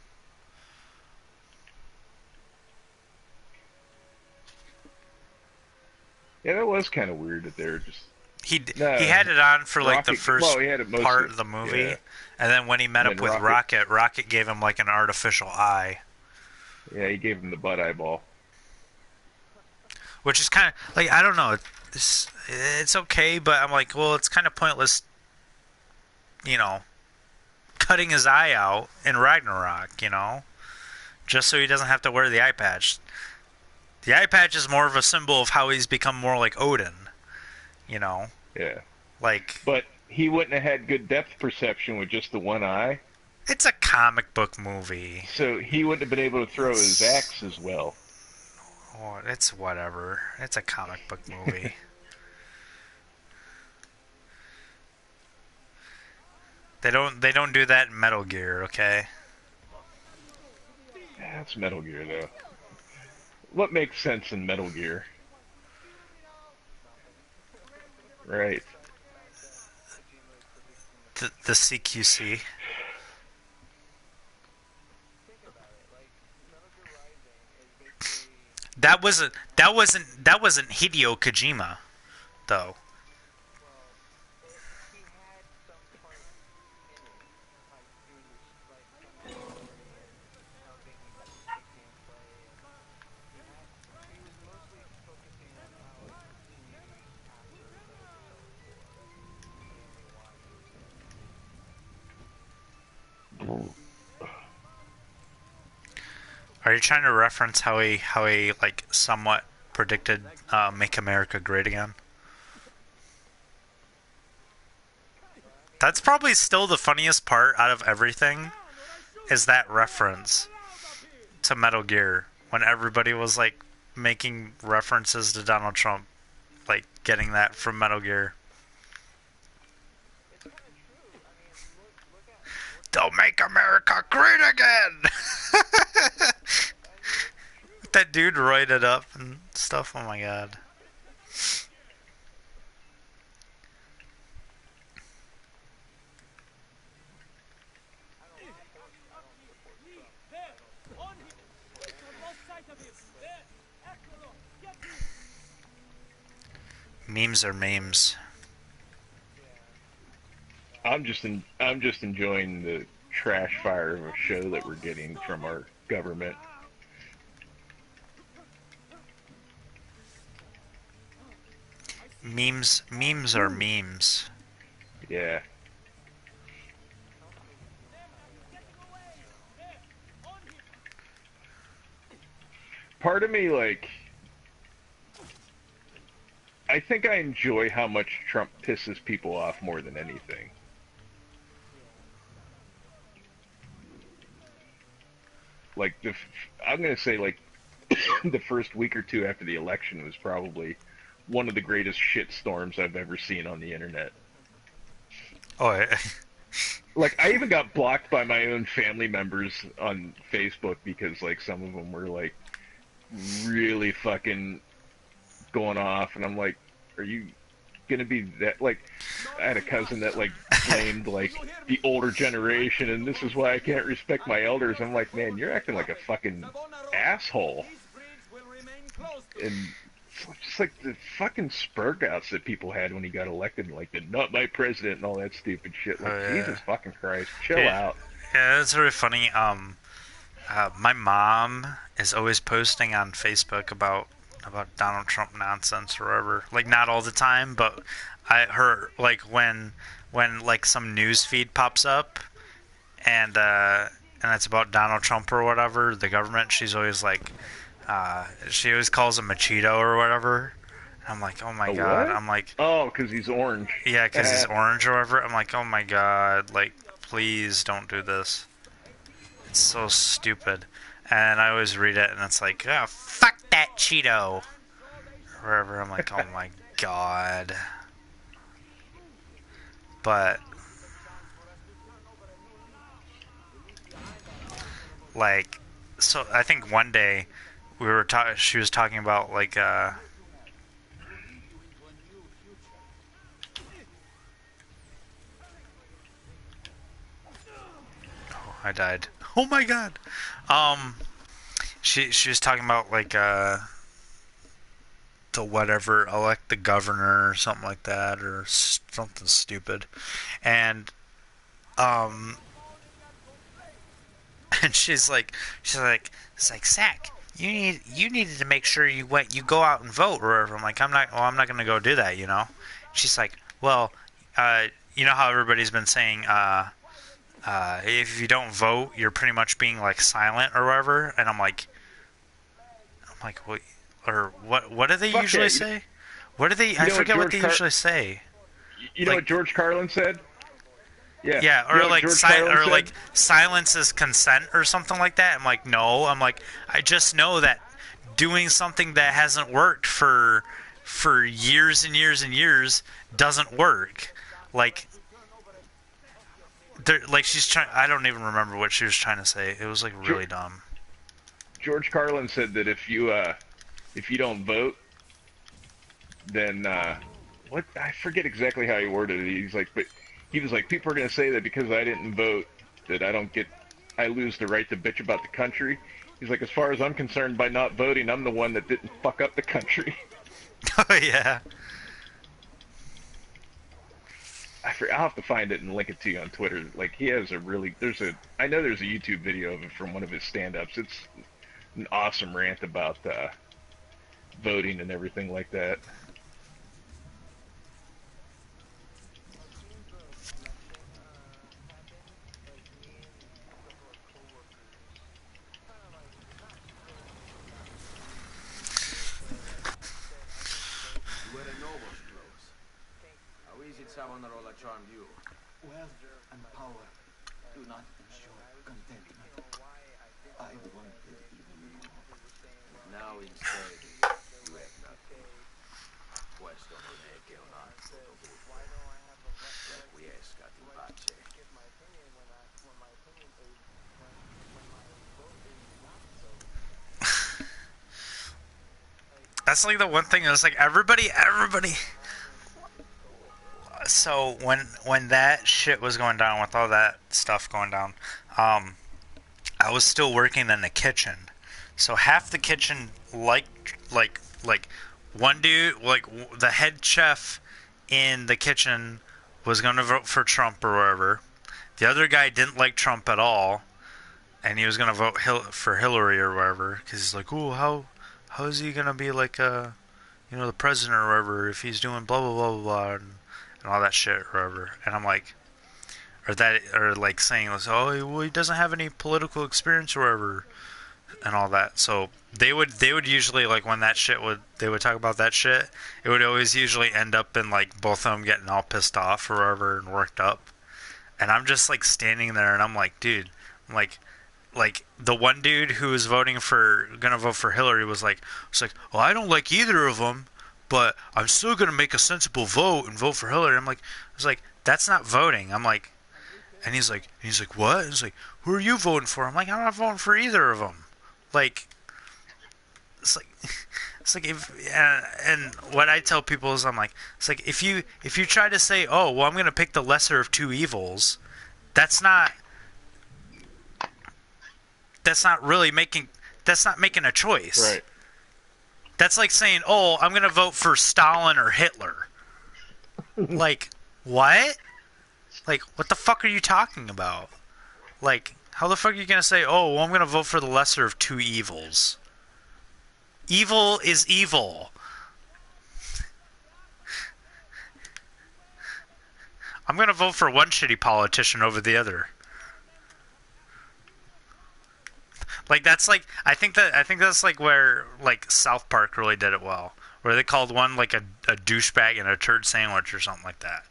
Speaker 2: Yeah, that was kind of weird that they were just...
Speaker 1: He had it on for like
Speaker 2: Rocket,
Speaker 1: the first part of the movie,
Speaker 2: yeah.
Speaker 1: And then when he met up with Rocket gave him like an artificial eye.
Speaker 2: Yeah, he gave him the butt eyeball.
Speaker 1: Which is kind of like, I don't know, it's okay, but I'm like, well, it's kind of pointless, you know, cutting his eye out in Ragnarok, you know, just so he doesn't have to wear the eye patch. The eye patch is more of a symbol of how he's become more like Odin. You know?
Speaker 2: Yeah.
Speaker 1: Like...
Speaker 2: But he wouldn't have had good depth perception with just the one eye.
Speaker 1: It's a comic book movie.
Speaker 2: So he wouldn't have been able to throw his axe as well.
Speaker 1: Oh, it's whatever. It's a comic book movie. They don't do that in Metal Gear, okay?
Speaker 2: Yeah, it's Metal Gear, though. What makes sense in Metal Gear? Right.
Speaker 1: The CQC. That wasn't Hideo Kojima, though. Are you trying to reference how he like somewhat predicted Make America Great Again? That's probably still the funniest part out of everything, is that reference to Metal Gear, when everybody was like making references to Donald Trump, like getting that from Metal Gear. They'll make America great again! That dude roided up and stuff. Oh my god. Memes are memes.
Speaker 2: I'm just enjoying the trash fire of a show that we're getting from our government.
Speaker 1: Memes are memes.
Speaker 2: Yeah. Part of me, like, I think I enjoy how much Trump pisses people off more than anything. Like, I'm going to say, like, the first week or two after the election was probably one of the greatest shit storms I've ever seen on the internet.
Speaker 1: Oh, yeah.
Speaker 2: Like, I even got blocked by my own family members on Facebook because, like, some of them were, like, really fucking going off, and I'm like, are you gonna be that, like, I had a cousin that, like, blamed, like, the older generation, and this is why I can't respect my elders. I'm like, man, you're acting like a fucking asshole. And just like the fucking spurgouts that people had when he got elected, like the not my president and all that stupid shit. Like, Jesus fucking Christ, chill out.
Speaker 1: Yeah, it's really funny. My mom is always posting on Facebook about Donald Trump nonsense or whatever. Like, not all the time, but her, like, when like some news feed pops up and it's about Donald Trump or whatever, the government, she's always like, she always calls him a Cheeto or whatever. I'm like, oh my god.
Speaker 2: What?
Speaker 1: I'm like,
Speaker 2: oh, because he's orange.
Speaker 1: Yeah, because he's orange or whatever. I'm like, oh my god, like, please don't do this. It's so stupid. And I always read it, and it's like, oh, fuck that Cheeto. Or wherever. I'm like, oh my god. But, like, so I think one day she was talking about, like, oh, I died. Oh my god. She was talking about, like, to whatever, elect the governor or something like that, or something stupid. And and she's like, it's like, Zach, you needed to make sure you go out and vote or whatever. I'm like, I'm not gonna go do that, you know. She's like, well, you know how everybody's been saying, if you don't vote, you're pretty much being, like, silent or whatever. And I'm like, what? Or what do they usually say? What do they? I forget what they usually say.
Speaker 2: You know what George Carlin said? Yeah.
Speaker 1: Yeah, or like like silence is consent or something like that. I'm like, no. I'm like, I just know that doing something that hasn't worked for years and years and years doesn't work. Like, she's trying. I don't even remember what she was trying to say. It was, like, really dumb.
Speaker 2: George Carlin said that if you don't vote, then what? I forget exactly how he worded it. He's like, but he was like, people are gonna say that because I didn't vote, that I lose the right to bitch about the country. He's like, as far as I'm concerned, by not voting, I'm the one that didn't fuck up the country.
Speaker 1: Oh yeah.
Speaker 2: I'll have to find it and link it to you on Twitter. Like, he has I know there's a YouTube video of it from one of his stand-ups. It's an awesome rant about voting and everything like that.
Speaker 4: You wear a noble's clothes. How is it Savonarola charmed you?
Speaker 5: Wealth and power do not ensure contentment. I wanted even more.
Speaker 4: Now instead, you have nothing. Questo non è che un atto dovuto. Requiescat in pace.
Speaker 1: That's like the one thing. It was like everybody. So when that shit was going down, with all that stuff going down, I was still working in the kitchen. So half the kitchen, like one dude, like the head chef in the kitchen, was going to vote for Trump or whatever. The other guy didn't like Trump at all, and he was going to vote for Hillary or whatever, because he's like, "Ooh, how is he going to be like the president or whatever if he's doing blah blah blah blah blah and all that shit or whatever." And I'm like, or like saying, "Oh, well, he doesn't have any political experience or whatever," and all that. So they would usually, like, when they would talk about that shit, it would always usually end up in like both of them getting all pissed off or whatever and worked up. And I'm just like standing there, and I'm like, dude, I'm like the one dude who was gonna vote for Hillary was like, well, I don't like either of them, but I'm still gonna make a sensible vote and vote for Hillary. I was like, that's not voting. I'm like, and he's like, what? He's like, who are you voting for? I'm like, I'm not voting for either of them. Like, it's like if and what I tell people is, I'm like, it's like if you try to say, oh, well, I'm gonna pick the lesser of two evils, that's not really making a choice.
Speaker 2: Right.
Speaker 1: That's like saying, oh, I'm gonna vote for Stalin or Hitler. Like, what? Like, what the fuck are you talking about? Like, how the fuck are you gonna say, oh, well, I'm gonna vote for the lesser of two evils? Evil is evil. I'm gonna vote for one shitty politician over the other. Like, that's like, I think that's like where, like, South Park really did it well, where they called one like a douchebag and a turd sandwich or something like that.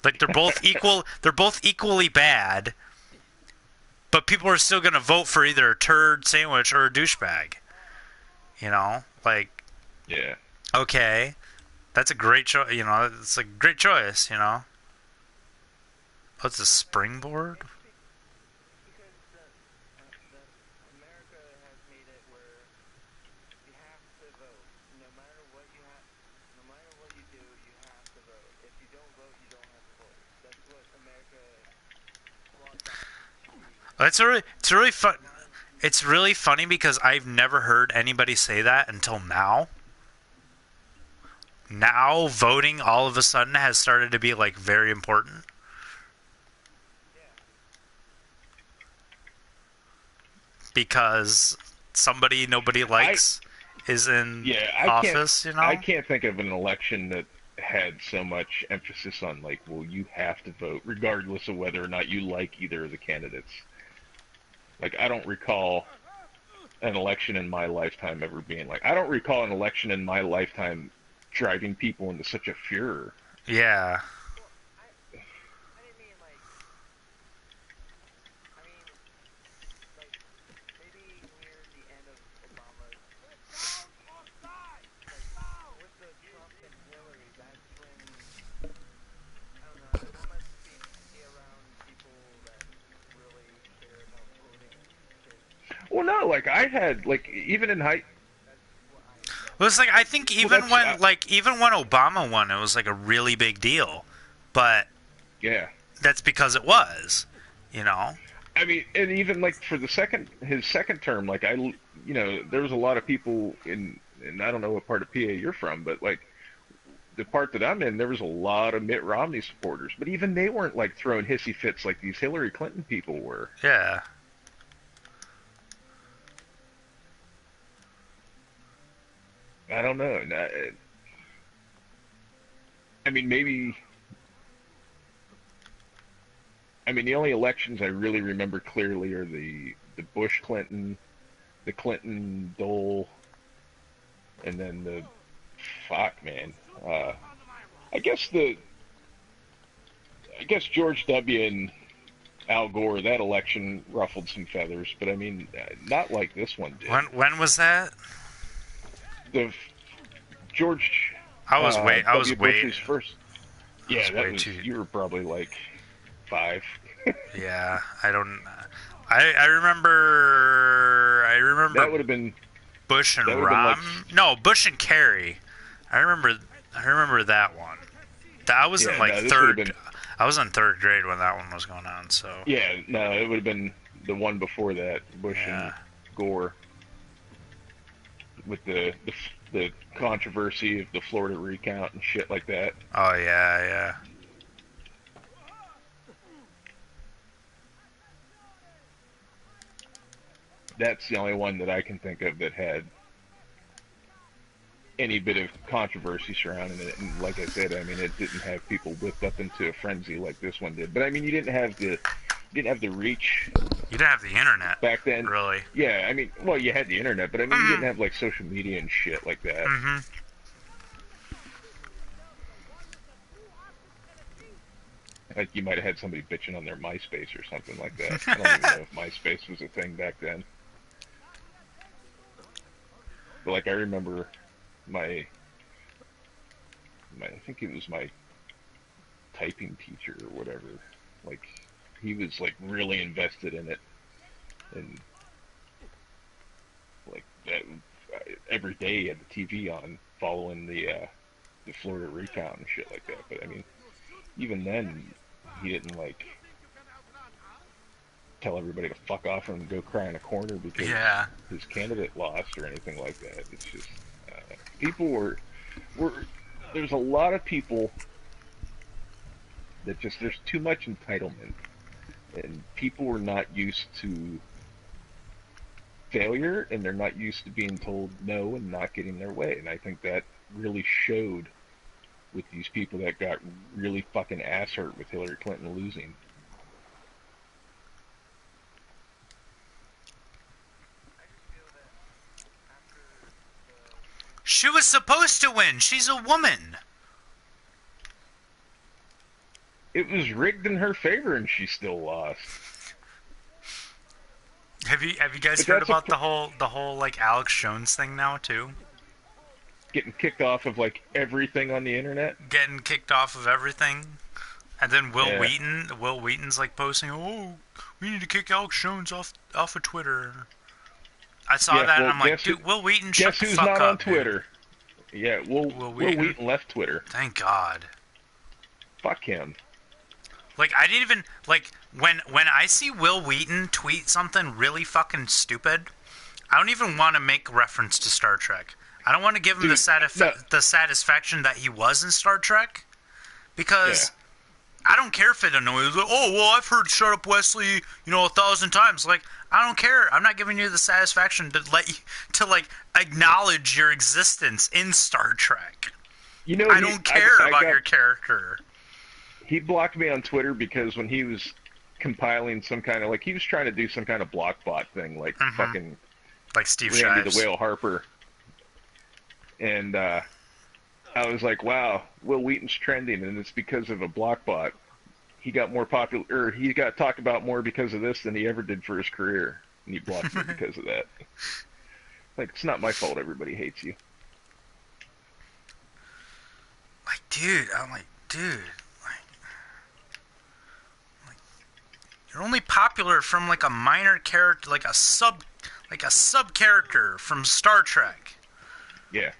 Speaker 1: Like, they're both equally bad, but people are still gonna vote for either a turd sandwich or a douchebag. You know, like,
Speaker 2: yeah,
Speaker 1: okay, that's a great choice. You know, it's a great choice. You know, what's a springboard? It's really fun. It's really funny because I've never heard anybody say that until now. Now voting all of a sudden has started to be, like, very important. Because somebody nobody likes is in office, you know?
Speaker 2: I can't think of an election that had so much emphasis on, like, well, you have to vote regardless of whether or not you like either of the candidates. Like, I don't recall an election in my lifetime ever being like... I don't recall an election in my lifetime driving people into such a furor.
Speaker 1: Yeah.
Speaker 2: Well, no, like, I had, like, even in high...
Speaker 1: Well, it's like, I think even when Obama won, it was like a really big deal. But
Speaker 2: yeah,
Speaker 1: that's because it was, you know?
Speaker 2: I mean, and even, like, for his second term, like, there was a lot of people and I don't know what part of PA you're from, but, like, the part that I'm in, there was a lot of Mitt Romney supporters. But even they weren't, like, throwing hissy fits like these Hillary Clinton people were.
Speaker 1: Yeah.
Speaker 2: I don't know. I mean, maybe... I mean, the only elections I really remember clearly are the Bush-Clinton, the Clinton-Dole, and then the... Fuck, man. I guess George W. and Al Gore, that election ruffled some feathers, but I mean, not like this one did.
Speaker 1: When was that?
Speaker 2: The George.
Speaker 1: I was
Speaker 2: Bush's first. Yeah, that was. You were probably like 5.
Speaker 1: Yeah, I don't. I remember.
Speaker 2: That would have been
Speaker 1: Bush and
Speaker 2: That would've been
Speaker 1: Rom. No, Bush and Kerry. I remember that one. I was in like
Speaker 2: this
Speaker 1: third.
Speaker 2: would've been-
Speaker 1: I was in third grade when that one was going on. So
Speaker 2: Yeah, no, it would have been the one before that, Bush and Gore, with the controversy of the Florida recount and shit like that.
Speaker 1: Oh yeah.
Speaker 2: That's the only one that I can think of that had any bit of controversy surrounding it. And like I said, I mean, it didn't have people whipped up into a frenzy like this one did. But I mean, you didn't have the reach.
Speaker 1: You didn't have the internet
Speaker 2: back then.
Speaker 1: really.
Speaker 2: Yeah, I mean, well, you had the internet, but I mean, you didn't have like social media and shit like that.
Speaker 1: Mm-hmm.
Speaker 2: Like you might have had somebody bitching on their MySpace or something like that. I don't even know if MySpace was a thing back then. But like I remember my I think it was my typing teacher or whatever. Like he was like really invested in it, and like that every day he had the TV on, following the Florida recount and shit like that. But I mean, even then, he didn't like tell everybody to fuck off and go cry in a corner because his candidate lost or anything like that. It's just people were there's a lot of people that just, there's too much entitlement, and people were not used to failure, and they're not used to being told no and not getting their way. And I think that really showed with these people that got really fucking ass hurt with Hillary Clinton losing.
Speaker 1: She was supposed to win. She's a woman.
Speaker 2: It was rigged in her favor, and she still lost.
Speaker 1: Have you guys heard about the whole like Alex Jones thing now too?
Speaker 2: Getting kicked off of like everything on the internet.
Speaker 1: Getting kicked off of everything, and then Will Wheaton's like posting, "Oh, we need to kick Alex Jones off of Twitter." I saw that, and I'm like, dude, Will Wheaton, shut the fuck up.
Speaker 2: Guess who's not on Twitter? Dude. Yeah, Will Wheaton left Twitter.
Speaker 1: Thank God.
Speaker 2: Fuck him.
Speaker 1: Like, I didn't even, like, when I see Will Wheaton tweet something really fucking stupid, I don't even want to make reference to Star Trek. I don't want to give him the satisfaction that he was in Star Trek, because I don't care if it annoys you. Oh, well, I've heard "Shut Up, Wesley," 1,000 times. Like, I don't care. I'm not giving you the satisfaction to acknowledge your existence in Star Trek. I don't care about your character.
Speaker 2: He blocked me on Twitter because when he was compiling some kind of, like, he was trying to do some kind of block bot thing, like fucking,
Speaker 1: like Steve
Speaker 2: Randy
Speaker 1: Shives.
Speaker 2: the Whale Harper. And I was like, wow, Will Wheaton's trending, and it's because of a block bot. He got more popular, or he got talked about more because of this than he ever did for his career, and he blocked me because of that. Like, it's not my fault everybody hates you.
Speaker 1: Like, dude, you're only popular from like a minor character, like a sub character from Star Trek.
Speaker 2: Yeah.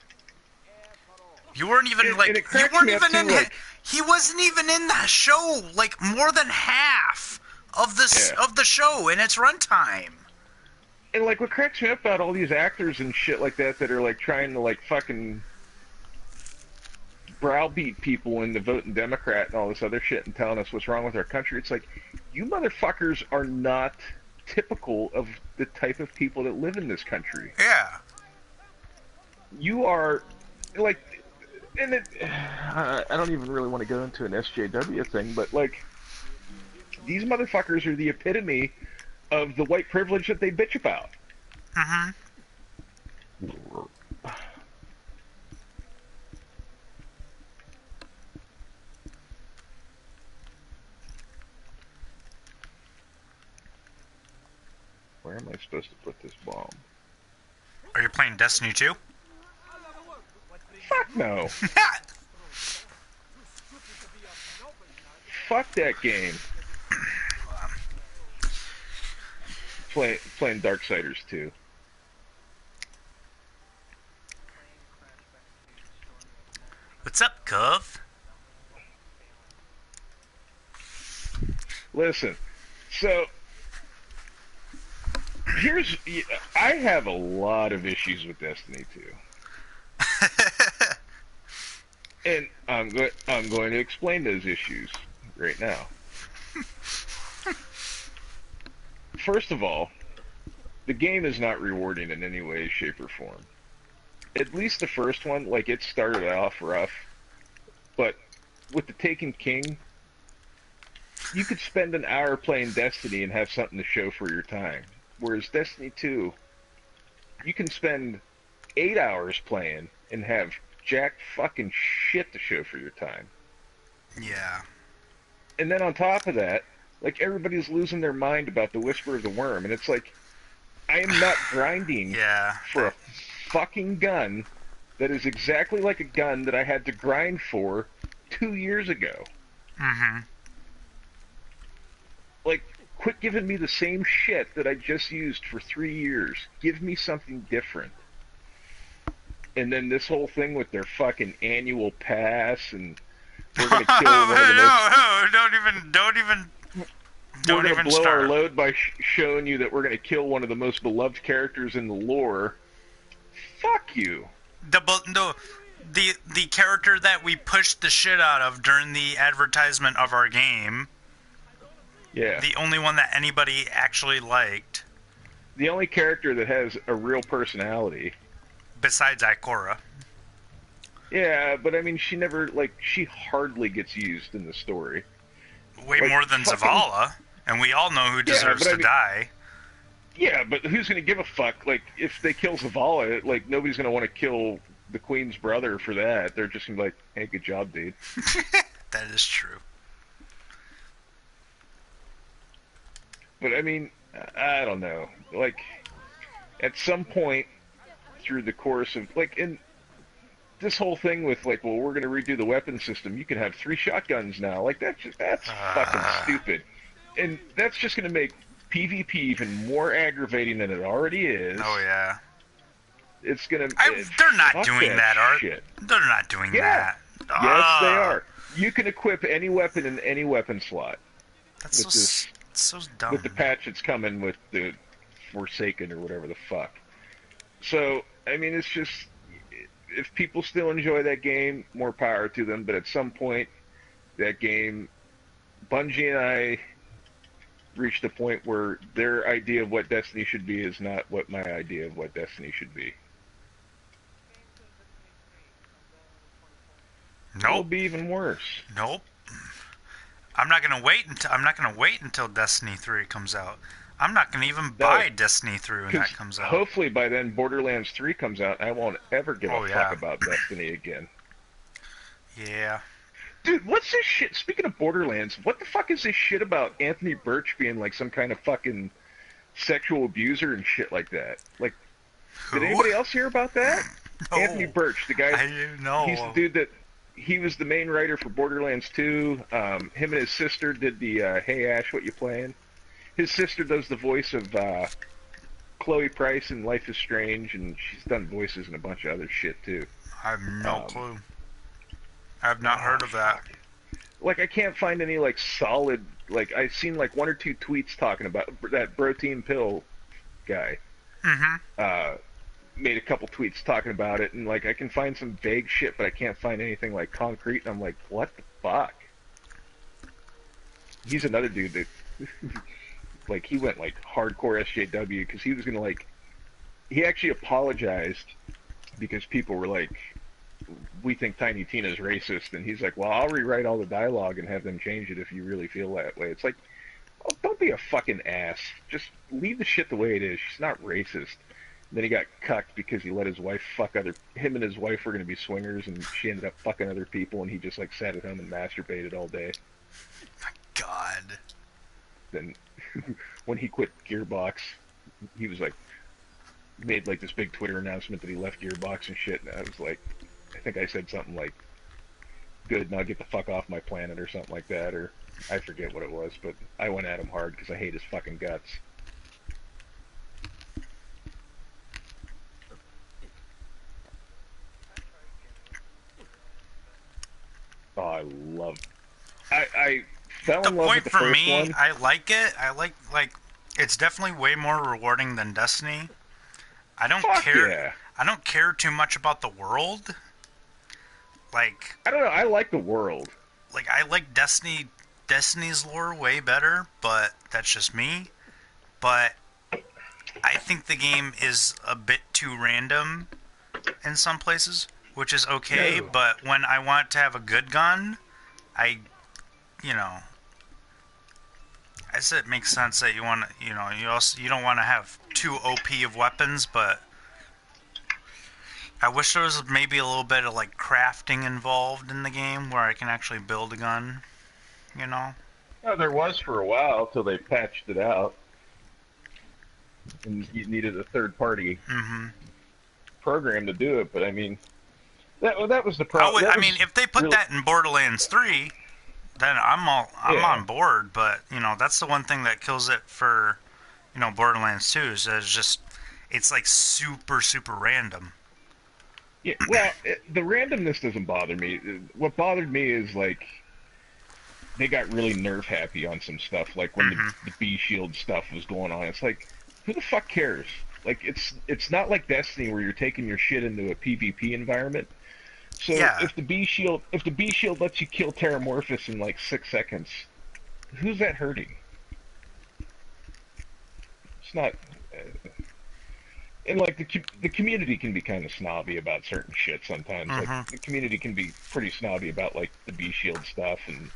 Speaker 1: You weren't even he wasn't even in that show like more than half of the show in its runtime.
Speaker 2: And like what cracks me up about all these actors and shit like that are like trying to like fucking browbeat people into voting Democrat and all this other shit and telling us what's wrong with our country. It's like, you motherfuckers are not typical of the type of people that live in this country.
Speaker 1: Yeah.
Speaker 2: You are, like, and I don't even really want to go into an SJW thing, but, like, these motherfuckers are the epitome of the white privilege that they bitch about.
Speaker 1: Mm-hmm.
Speaker 2: Where am I supposed to put this bomb?
Speaker 1: Are you playing Destiny 2?
Speaker 2: Fuck no. Fuck that game. Playing Darksiders 2.
Speaker 1: What's up, Cove?
Speaker 2: Listen, so I have a lot of issues with Destiny 2. And I'm going to explain those issues right now. First of all, the game is not rewarding in any way, shape, or form. At least the first one, like, it started off rough, but with the Taken King, you could spend an hour playing Destiny and have something to show for your time. Whereas Destiny 2, you can spend 8 hours playing and have jack fucking shit to show for your time.
Speaker 1: Yeah.
Speaker 2: And then on top of that, like, everybody's losing their mind about the Whisper of the Worm, and it's like, I am not grinding for a fucking gun that is exactly like a gun that I had to grind for 2 years ago.
Speaker 1: Mm-hmm.
Speaker 2: Like, quit giving me the same shit that I just used for 3 years. Give me something different. And then this whole thing with their fucking annual pass, and we're gonna kill one of the most...
Speaker 1: Don't even
Speaker 2: blow
Speaker 1: start.
Speaker 2: our load by showing you that we're gonna kill one of the most beloved characters in the lore. Fuck you.
Speaker 1: The character that we pushed the shit out of during the advertisement of our game.
Speaker 2: Yeah.
Speaker 1: The only one that anybody actually liked.
Speaker 2: The only character that has a real personality.
Speaker 1: Besides Ikora.
Speaker 2: Yeah, but I mean, she hardly gets used in the story.
Speaker 1: Way more than Zavala, and we all know who deserves to die.
Speaker 2: Yeah, but who's going to give a fuck? Like, if they kill Zavala, like, nobody's going to want to kill the Queen's brother for that. They're just going to be like, hey, good job, dude.
Speaker 1: That is true.
Speaker 2: But, I mean, I don't know. Like, at some point through the course of, like, in this whole thing with, like, well, we're going to redo the weapon system. You can have 3 shotguns now. Like, that's fucking stupid. And that's just going to make PvP even more aggravating than it already is.
Speaker 1: Oh, yeah.
Speaker 2: It's going to...
Speaker 1: They're not doing that, Art. They're not doing that.
Speaker 2: Yes, they are. You can equip any weapon in any weapon slot.
Speaker 1: That's so dumb.
Speaker 2: With the patch that's coming with the Forsaken or whatever the fuck. So, I mean, it's just... If people still enjoy that game, more power to them. But at some point, that game... Bungie and I reached a point where their idea of what Destiny should be is not what my idea of what Destiny should be.
Speaker 1: Nope.
Speaker 2: It'll be even worse.
Speaker 1: Nope. I'm not gonna wait until Destiny 3 comes out. I'm not gonna even buy Destiny 3 when that comes out.
Speaker 2: Hopefully by then Borderlands 3 comes out, and I won't ever give a fuck about Destiny again.
Speaker 1: Yeah.
Speaker 2: Dude, what's this shit? Speaking of Borderlands, what the fuck is this shit about Anthony Birch being like some kind of fucking sexual abuser and shit like that? Like, did anybody else hear about that?
Speaker 1: No.
Speaker 2: Anthony Birch, the guy.
Speaker 1: I didn't know.
Speaker 2: He's the dude that. He was the main writer for Borderlands 2. Him and his sister did the Hey Ash, What You Playing? His sister does the voice of Chloe Price in Life is Strange, and she's done voices in a bunch of other shit too.
Speaker 1: I have no clue. I have not heard of that.
Speaker 2: Like, I can't find any like solid. Like, I've seen like 1 or 2 tweets talking about that Protein Pill guy.
Speaker 1: Mm-hmm.
Speaker 2: Made a couple tweets talking about it, and like I can find some vague shit, but I can't find anything like concrete, and I'm like, what the fuck? He's another dude that like, he went like hardcore SJW because he was gonna like, he actually apologized because people were like, we think Tiny Tina's racist, and he's like, well, I'll rewrite all the dialogue and have them change it if you really feel that way. It's like, oh, don't be a fucking ass. Just leave the shit the way it is. She's not racist. Then he got cucked because he let his wife fuck other... Him and his wife were going to be swingers, and she ended up fucking other people, and he just, like, sat at home and masturbated all day.
Speaker 1: My God.
Speaker 2: Then, when he quit Gearbox, he was, like... Made, like, this big Twitter announcement that he left Gearbox and shit, and I was like... I think I said something like... Good, now get the fuck off my planet, or something like that, or... I forget what it was, but I went at him hard because I hate his fucking guts. Oh, I love. I fell
Speaker 1: The
Speaker 2: in love
Speaker 1: point
Speaker 2: with the
Speaker 1: for
Speaker 2: first
Speaker 1: me,
Speaker 2: one.
Speaker 1: I like it. I like it's definitely way more rewarding than Destiny. I don't
Speaker 2: Fuck
Speaker 1: care.
Speaker 2: yeah.
Speaker 1: I don't care too much about the world. Like
Speaker 2: I don't know. I like the world.
Speaker 1: I like Destiny's lore way better, but that's just me. But I think the game is a bit too random in some places, which is okay,
Speaker 2: No.
Speaker 1: but when I want to have a good gun, I, you know, I said it makes sense that you want to, you don't want to have too OP of weapons, but I wish there was maybe a little bit of like crafting involved in the game where I can actually build a gun, you know?
Speaker 2: No, there was for a while till they patched it out, and you needed a third-party
Speaker 1: Mm-hmm.
Speaker 2: program to do it. But I mean, that was the problem.
Speaker 1: I mean, if they put that in Borderlands 3, then I'm on board. But that's the one thing that kills it for Borderlands 2 is that it's like super super random.
Speaker 2: Yeah, well, the randomness doesn't bother me. What bothered me is like they got really nerf happy on some stuff, like when the B shield stuff was going on. It's like, who the fuck cares? Like it's not like Destiny where you're taking your shit into a PvP environment. So
Speaker 1: Yeah.
Speaker 2: if the B shield lets you kill Terramorphous in like 6 seconds, who's that hurting? It's not. And like the community can be kind of snobby about certain shit sometimes. Like the community can be pretty snobby about like the B shield stuff and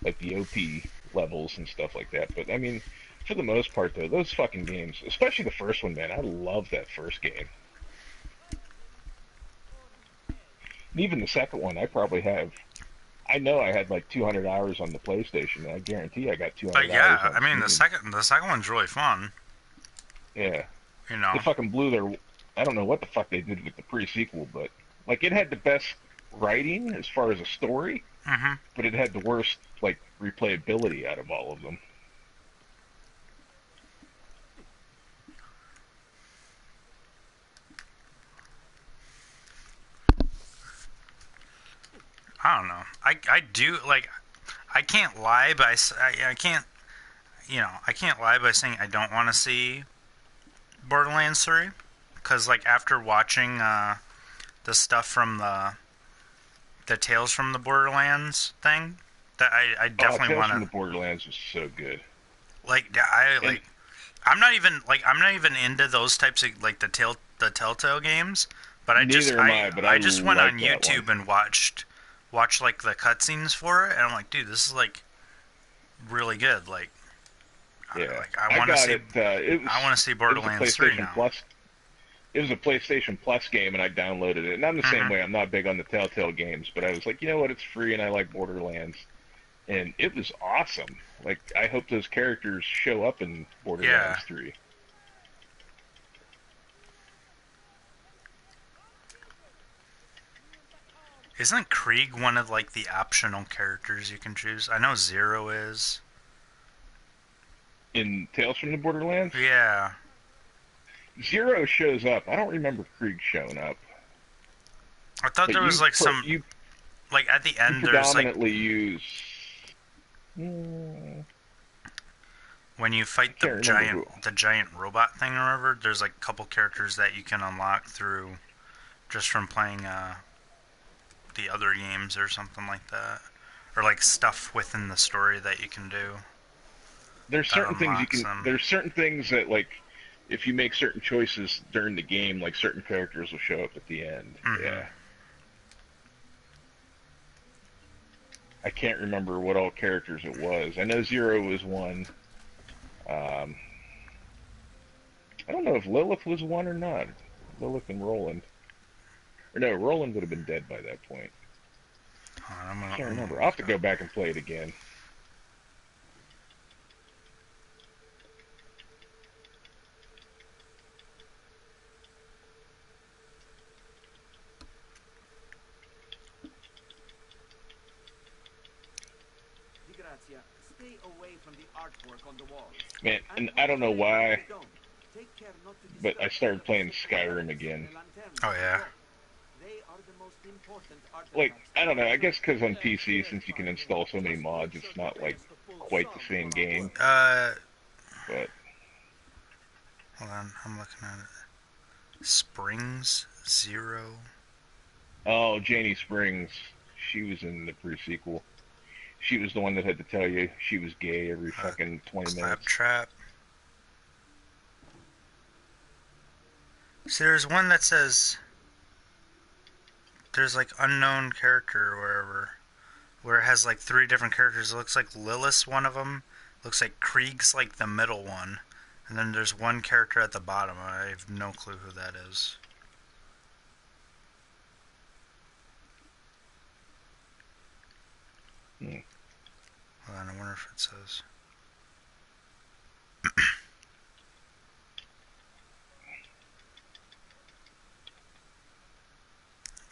Speaker 2: like the OP levels and stuff like that. But I mean, for the most part though, those fucking games, especially the first one, man, I love that first game. And even the second one, I know I had like 200 hours on the PlayStation, and I guarantee I got 200
Speaker 1: But yeah,
Speaker 2: hours on
Speaker 1: I mean
Speaker 2: Steam.
Speaker 1: the second one's really fun.
Speaker 2: Yeah.
Speaker 1: You know.
Speaker 2: They fucking blew their. I don't know what the fuck they did with the pre-sequel, but like it had the best writing as far as a story, but it had the worst like replayability out of all of them.
Speaker 1: I don't know. I do like. I can't lie by I can't. I can't lie by saying I don't want to see Borderlands 3, because like after watching the stuff from the Tales from the Borderlands thing, that I definitely want
Speaker 2: Tales from
Speaker 1: to.
Speaker 2: the Borderlands was so good.
Speaker 1: I'm not even into those types of like the Telltale games, but I just went on YouTube and watched like the cutscenes for it, and I'm like, dude, this is like really good. Like,
Speaker 2: yeah,
Speaker 1: I want to see.
Speaker 2: I
Speaker 1: want to see Borderlands 3 now.
Speaker 2: It was a PlayStation Plus game, and I downloaded it. And I'm the same way. I'm not big on the Telltale games, but I was like, you know what? It's free, and I like Borderlands. And it was awesome. Like, I hope those characters show up in Borderlands 3.
Speaker 1: Isn't Krieg one of like the optional characters you can choose? I know Zero is.
Speaker 2: In Tales from the Borderlands?
Speaker 1: Yeah.
Speaker 2: Zero shows up. I don't remember Krieg showing up.
Speaker 1: I thought there was like some... like at the end there's like...
Speaker 2: use...
Speaker 1: When you fight the giant robot thing or whatever, there's like a couple characters that you can unlock through just from playing the other games or something like that. Or like stuff within the story that you can do.
Speaker 2: There's certain things you can... There's certain things that like... If you make certain choices during the game, like certain characters will show up at the end. Yeah. I can't remember what all characters it was. I know Zero was one. I don't know if Lilith was one or not. Lilith and Roland. Or no, Roland would have been dead by that point. I can't remember. I'll have to go back and play it again.
Speaker 3: Stay away from the artwork on the walls.
Speaker 2: Man, and I don't know why, but I started playing Skyrim again.
Speaker 1: Oh yeah.
Speaker 2: like, I don't know, I guess because on PC, since you can install so many mods, it's not, like, quite the same game, but...
Speaker 1: Hold on, I'm looking at it. Springs Zero.
Speaker 2: Oh, Janie Springs. She was in the pre-sequel. She was the one that had to tell you she was gay every fucking 20 minutes.
Speaker 1: Claptrap. See, there's one that says... There's, like, unknown character or wherever. Where it has, like, 3 different characters. It looks like Lilith's one of them. Looks like Krieg's, like, the middle one. And then there's one character at the bottom. I have no clue who that is. Hold on, I wonder if it says.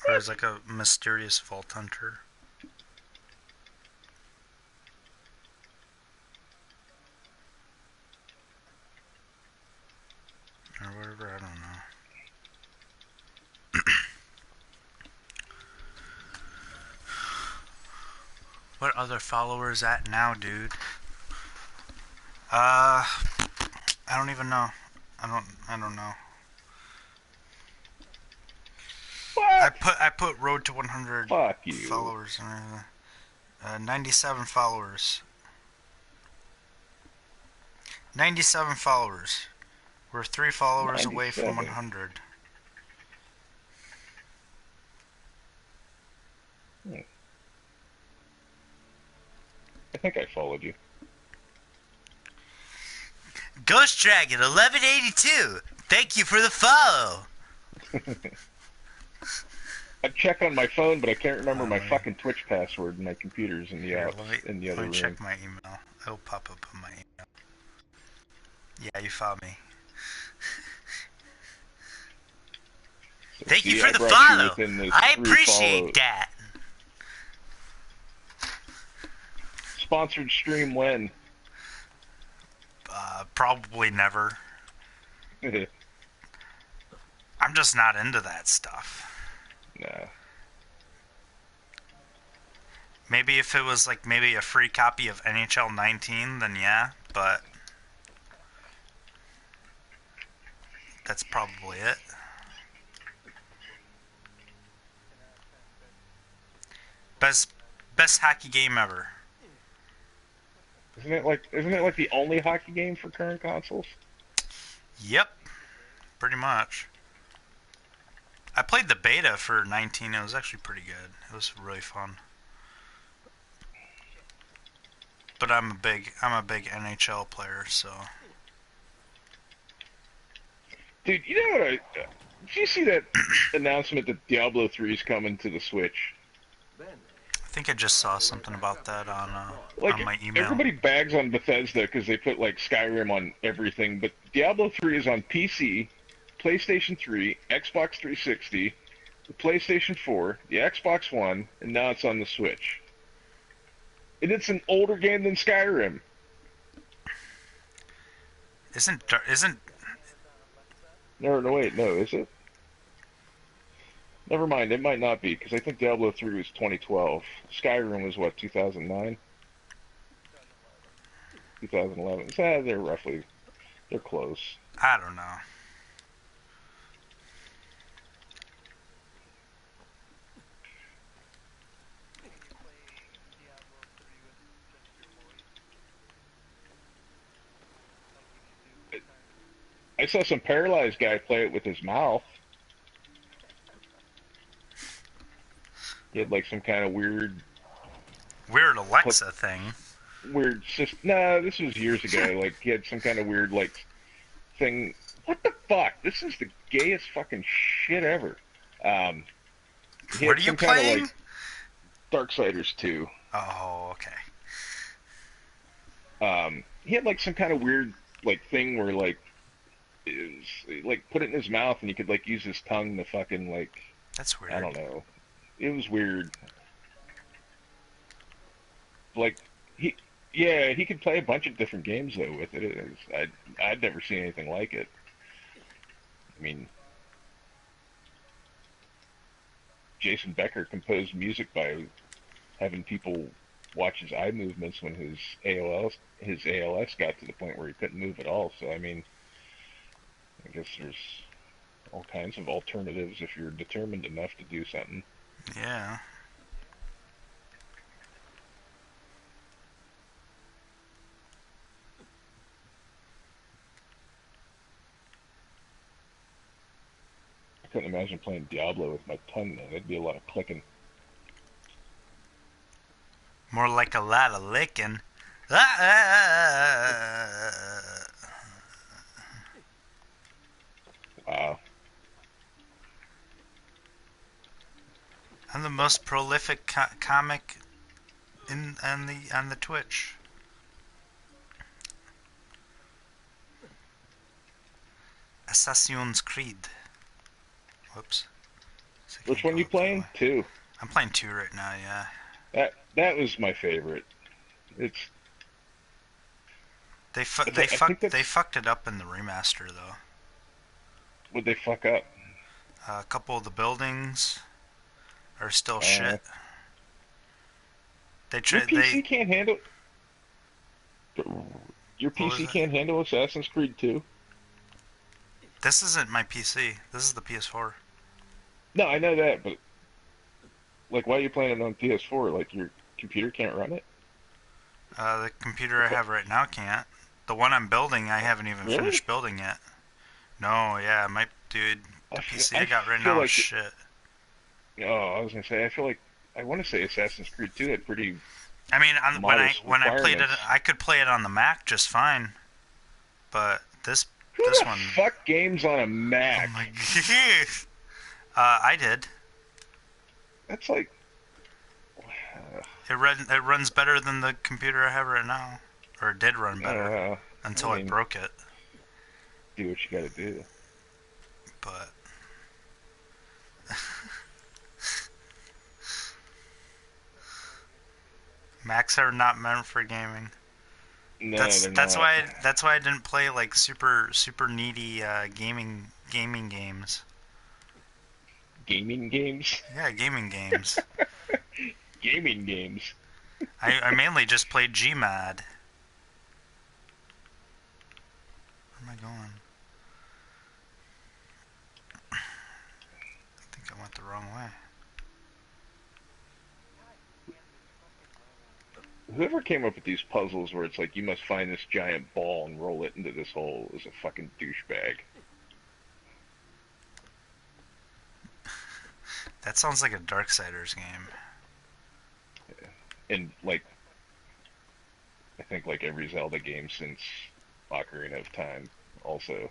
Speaker 1: Or is like a mysterious vault hunter. Or whatever, I don't know. What other followers at now, dude? I don't even know. I don't know.
Speaker 2: What?
Speaker 1: I put Road to 100
Speaker 2: Fuck you.
Speaker 1: followers. 97 followers. 97 followers. We're 3 followers away from 100.
Speaker 2: I think I followed you.
Speaker 1: Ghost Dragon 1182. Thank you for the follow.
Speaker 2: I check on my phone, but I can't remember my fucking Twitch password, and my computer's in the other
Speaker 1: Let me
Speaker 2: room.
Speaker 1: check my email. It'll pop up on my email. Yeah, you followed me.
Speaker 2: So
Speaker 1: Thank you
Speaker 2: see,
Speaker 1: for
Speaker 2: I
Speaker 1: the
Speaker 2: brought you
Speaker 1: follow.
Speaker 2: within those
Speaker 1: I
Speaker 2: 3
Speaker 1: appreciate
Speaker 2: follows.
Speaker 1: that.
Speaker 2: Sponsored stream when?
Speaker 1: Probably never. I'm just not into that stuff.
Speaker 2: Nah.
Speaker 1: Maybe if it was like maybe a free copy of NHL 19, then yeah, but that's probably it. Best hockey game ever.
Speaker 2: Isn't it like the only hockey game for current consoles?
Speaker 1: Yep, pretty much. I played the beta for 19. It was actually pretty good. It was really fun. But I'm a big NHL player, so.
Speaker 2: Dude, you know what? Did you see that announcement that Diablo 3 is coming to the Switch?
Speaker 1: I think I just saw something about that on my email.
Speaker 2: Everybody bags on Bethesda because they put like Skyrim on everything, but Diablo 3 is on PC, PlayStation 3, Xbox 360, the PlayStation 4, the Xbox One, and now it's on the Switch. And it's an older game than Skyrim.
Speaker 1: Isn't
Speaker 2: No, wait, no, is it? Never mind, it might not be, because I think Diablo 3 was 2012. Skyrim was, what, 2009? 2011. So, they're close.
Speaker 1: I don't know.
Speaker 2: I saw some paralyzed guy play it with his mouth. He had like some kind of weird
Speaker 1: Alexa thing.
Speaker 2: Weird system. No, this was years ago. Like he had some kind of weird like thing. What the fuck? This is the gayest fucking shit ever.
Speaker 1: What are you playing?
Speaker 2: Like Darksiders 2.
Speaker 1: Oh, okay.
Speaker 2: He had like some kind of weird like thing where like like put it in his mouth and he could like use his tongue to fucking like.
Speaker 1: That's weird.
Speaker 2: I don't know. It was weird. Like he could play a bunch of different games though with it. I'd never seen anything like it. I mean, Jason Becker composed music by having people watch his eye movements when his ALS got to the point where he couldn't move at all. So I mean, I guess there's all kinds of alternatives if you're determined enough to do something.
Speaker 1: Yeah.
Speaker 2: I couldn't imagine playing Diablo with my tongue though. That'd be a lot of clicking.
Speaker 1: More like a lot of licking.
Speaker 2: Wow.
Speaker 1: I'm the most prolific comic on the Twitch. Assassin's Creed. Whoops.
Speaker 2: Which one you playing? 2.
Speaker 1: I'm playing 2 right now. Yeah.
Speaker 2: That was my favorite. It's
Speaker 1: They fucked it up in the remaster though.
Speaker 2: Would they fuck up?
Speaker 1: A couple of the buildings are still shit.
Speaker 2: Your PC can't handle. Your PC can't handle Assassin's Creed 2.
Speaker 1: This isn't my PC. This is the PS4.
Speaker 2: No, I know that, but like, why are you playing it on PS4? Like, your computer can't run it?
Speaker 1: The computer I have right now can't. The one I'm building, I haven't even finished building yet. No, yeah, my dude, the PC I got right now is shit.
Speaker 2: Oh, I was gonna say, I feel like I want to say Assassin's Creed 2 had pretty.
Speaker 1: I mean, when I played it, I could play it on the Mac just fine. But this one.
Speaker 2: Fuck games on a Mac.
Speaker 1: Oh my god. I did.
Speaker 2: That's like.
Speaker 1: It runs better than the computer I have right now, or it did run better until I broke it.
Speaker 2: Do what you gotta do.
Speaker 1: But. Macs are not meant for gaming.
Speaker 2: No,
Speaker 1: that's
Speaker 2: not.
Speaker 1: why I didn't play like super needy gaming games.
Speaker 2: Gaming games?
Speaker 1: Yeah, gaming games.
Speaker 2: Gaming games.
Speaker 1: I mainly just played Gmod. Where am I going? I think I went the wrong way.
Speaker 2: Whoever came up with these puzzles where it's like you must find this giant ball and roll it into this hole is a fucking douchebag.
Speaker 1: That sounds like a Darksiders game.
Speaker 2: Yeah. And like, I think like every Zelda game since Ocarina of Time also.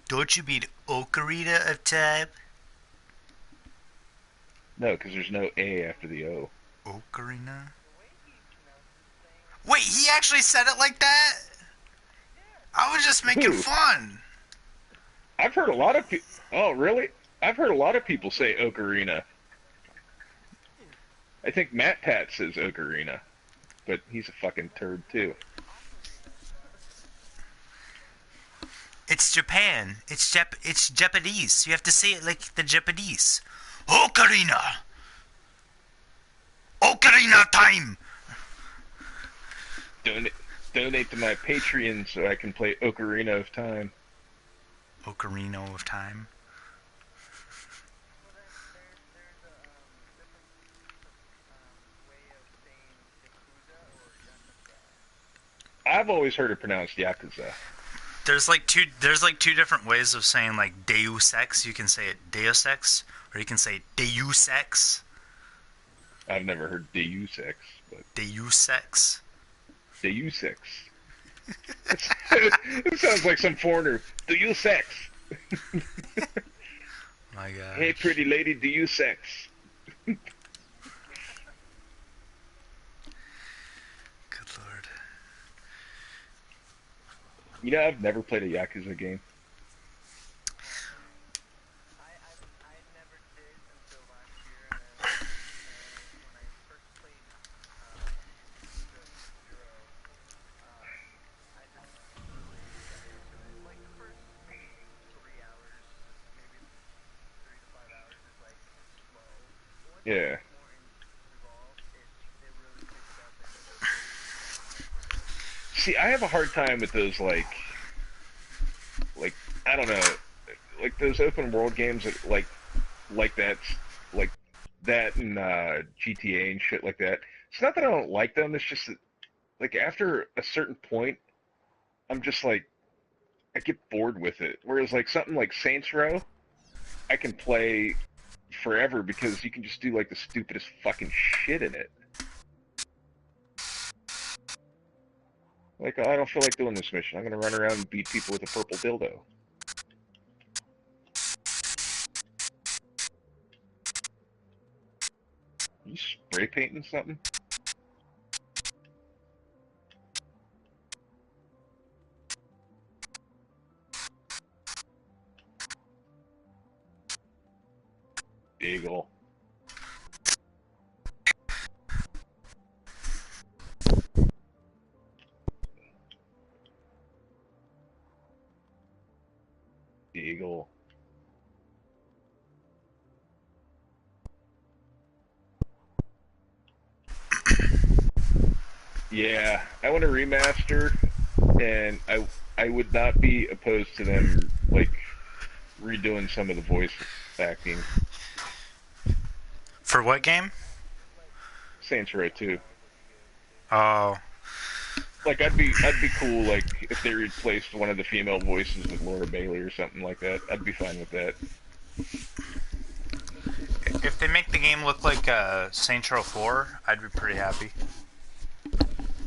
Speaker 1: Don't you beat Ocarina of Time?
Speaker 2: No, because there's no A after the O.
Speaker 1: Ocarina? Wait, he actually said it like that? I was just making fun.
Speaker 2: I've heard a lot of people. Oh, really? I've heard a lot of people say Ocarina. I think Matt Pat says Ocarina, but he's a fucking turd too.
Speaker 1: It's Japan. It's Japanese. You have to say it like the Japanese. Ocarina. Ocarina time.
Speaker 2: Donate to my Patreon so I can play Ocarina of Time.
Speaker 1: Ocarina of Time.
Speaker 2: I've always heard it pronounced Yakuza.
Speaker 1: There's like two different ways of saying like Deus Ex. You can say it Deus Ex, or you can say Deus Ex.
Speaker 2: I've never heard Deus Ex, but
Speaker 1: Deus Ex.
Speaker 2: Deus Ex. It sounds like some foreigner. Deus Ex.
Speaker 1: My God.
Speaker 2: Hey, pretty lady, Deus Ex.
Speaker 1: Good Lord.
Speaker 2: You know, I've never played a Yakuza game. See, I have a hard time with those, like I don't know, like those open world games that like that, like that and GTA and shit like that. It's not that I don't like them. It's just that, like, after a certain point, I'm just like, I get bored with it. Whereas like something like Saints Row, I can play forever because you can just do like the stupidest fucking shit in it. Like, I don't feel like doing this mission. I'm gonna run around and beat people with a purple dildo. You spray painting something? Eagle. Eagle. Yeah, I want a remaster, and I would not be opposed to them like redoing some of the voice acting.
Speaker 1: For what game?
Speaker 2: Saints Row 2.
Speaker 1: Oh.
Speaker 2: Like I'd be cool like if they replaced one of the female voices with Laura Bailey or something like that. I'd be fine with that.
Speaker 1: If they make the game look like Saints Row 4, I'd be pretty happy.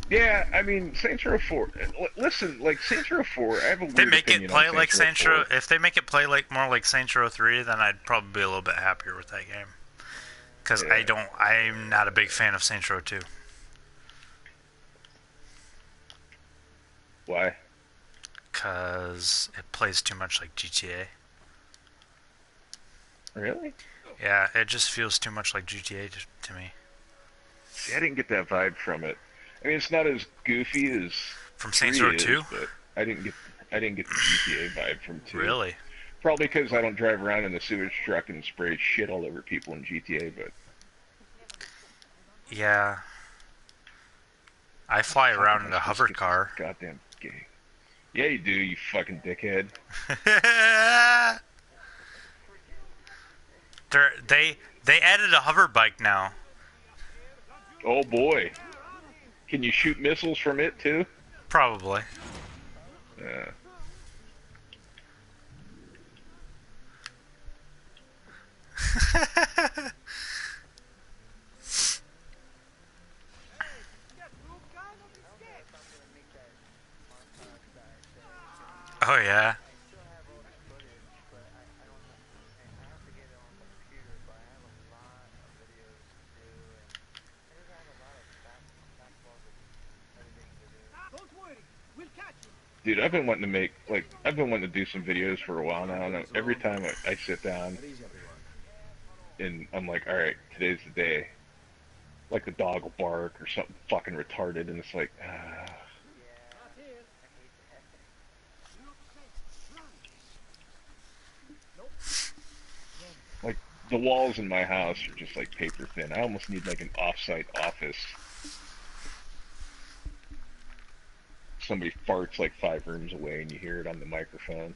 Speaker 2: Yeah, I mean Saints Row 4. Listen, like Saints Row 4, I have a weird
Speaker 1: They make it play like
Speaker 2: Saints Row 4.
Speaker 1: If they make it play like more like Saints Row 3, then I'd probably be a little bit happier with that game. Because
Speaker 2: Yeah.
Speaker 1: I'm not a big fan of Saints Row 2.
Speaker 2: Why?
Speaker 1: Because it plays too much like GTA.
Speaker 2: Really?
Speaker 1: Yeah, it just feels too much like GTA to me.
Speaker 2: See, I didn't get that vibe from it. I mean, it's not as goofy as
Speaker 1: From Saints Row 2?
Speaker 2: but I didn't get the GTA vibe from 2.
Speaker 1: Really?
Speaker 2: Probably because I don't drive around in the sewage truck and spray shit all over people in GTA, but...
Speaker 1: Yeah. I fly around in a hover car.
Speaker 2: Goddamn gay. Yeah, you do, you fucking dickhead.
Speaker 1: They added a hover bike now.
Speaker 2: Oh boy. Can you shoot missiles from it too?
Speaker 1: Probably.
Speaker 2: Yeah.
Speaker 1: Oh yeah.
Speaker 3: Don't worry, we'll catch you.
Speaker 2: Dude, I've been wanting to do some videos for a while now, and every time I sit down and I'm like, alright, today's the day. Like the dog will bark or something fucking retarded, and it's like, like the walls in my house are just like paper thin. I almost need like an off-site office. Somebody farts like 5 rooms away and you hear it on the microphone.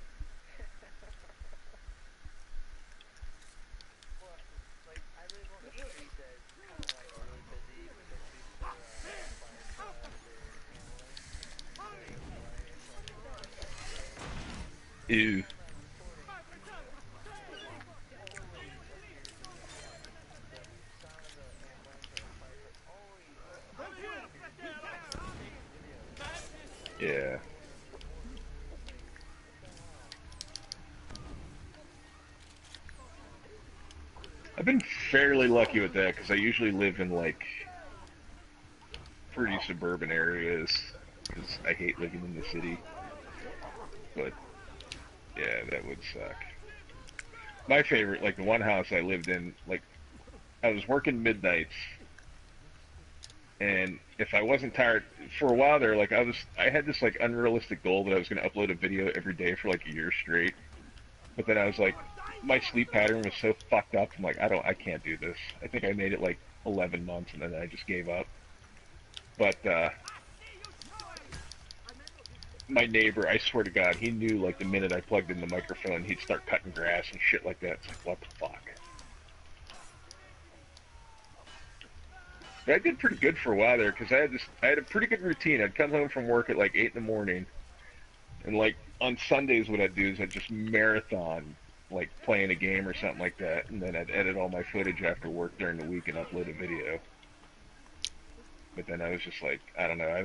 Speaker 2: Ew. Yeah. I've been fairly lucky with that because I usually live in like pretty suburban areas because I hate living in the city. But yeah, that would suck. My favorite, like the one house I lived in, like I was working midnights, and if I wasn't tired for a while there, like I had this like unrealistic goal that I was going to upload a video every day for like a year straight. But then I was like, my sleep pattern was so fucked up. I'm like, I can't do this. I think I made it like 11 months, and then I just gave up. But my neighbor, I swear to God, he knew like the minute I plugged in the microphone, he'd start cutting grass and shit like that. It's like, what the fuck? But I did pretty good for a while there because I had a pretty good routine. I'd come home from work at like 8 in the morning, and like on Sundays, what I'd do is I'd just marathon like playing a game or something like that, and then I'd edit all my footage after work during the week and upload a video. But then I was just like, I don't know,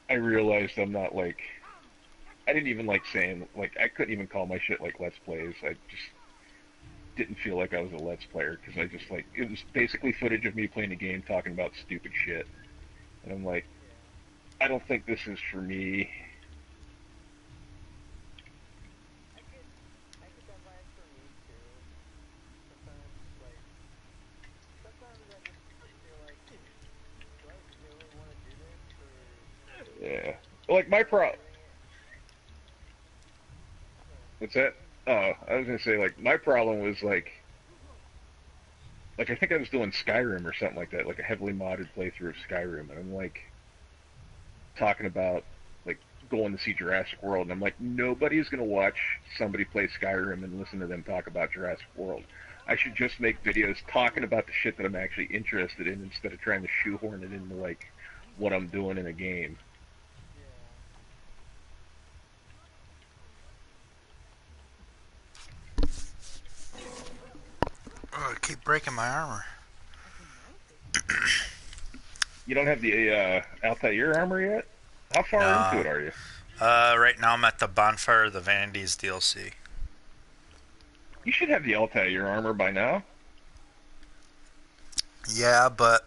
Speaker 2: I realized I'm not like, I didn't even like saying, like, I couldn't even call my shit like Let's Plays. I just didn't feel like I was a Let's Player, because I just like, it was basically footage of me playing a game talking about stupid shit. And I'm like, I don't think this is for me. Yeah. Like, my what's that? Oh, I was gonna say, like, my problem was, like, I think I was doing Skyrim or something like that, like a heavily modded playthrough of Skyrim, and I'm, like, talking about, like, going to see Jurassic World, and I'm like, nobody's gonna watch somebody play Skyrim and listen to them talk about Jurassic World. I should just make videos talking about the shit that I'm actually interested in instead of trying to shoehorn it into, like, what I'm doing in a game.
Speaker 1: Oh, I keep breaking my armor.
Speaker 2: You don't have the Altair armor yet? How far into it are you?
Speaker 1: Right now I'm at the Bonfire of the Vanities DLC.
Speaker 2: You should have the Altair armor by now.
Speaker 1: Yeah, but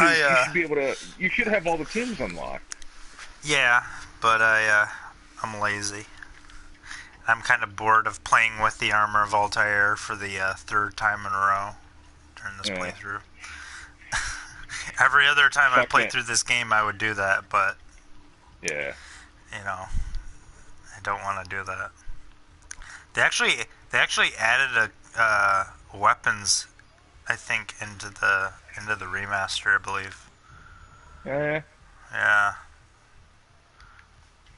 Speaker 2: you should be able to. You should have all the teams unlocked.
Speaker 1: Yeah, but I'm lazy. I'm kind of bored of playing with the armor of Altair for the third time in a row during this playthrough. Every other time I played through this game, I would do that, but
Speaker 2: yeah,
Speaker 1: you know, I don't want to do that. They actually added a weapons, I think, into the remaster, I believe. Yeah.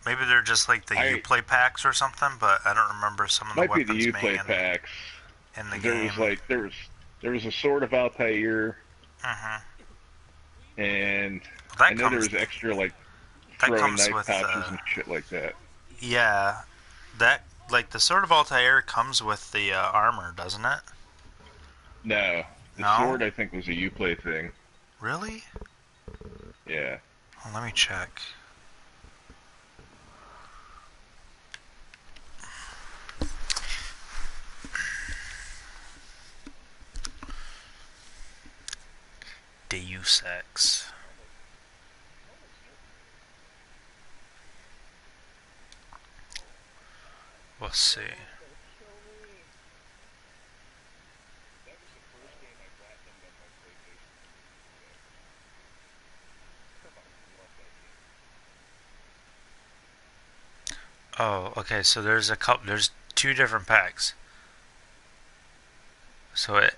Speaker 1: Maybe they're just like the Uplay packs or something, but I don't remember some of the weapons being
Speaker 2: Uplay packs
Speaker 1: in the game.
Speaker 2: There was a sword of Altair, and I know there was extra like throwing knife pouches and shit like that.
Speaker 1: Yeah, that like the sword of Altair comes with the armor, doesn't it?
Speaker 2: No, the sword I think was a Uplay thing.
Speaker 1: Really?
Speaker 2: Yeah.
Speaker 1: Well, let me check. Deus Ex. We'll see. Oh, okay. So there's there's two different packs. So it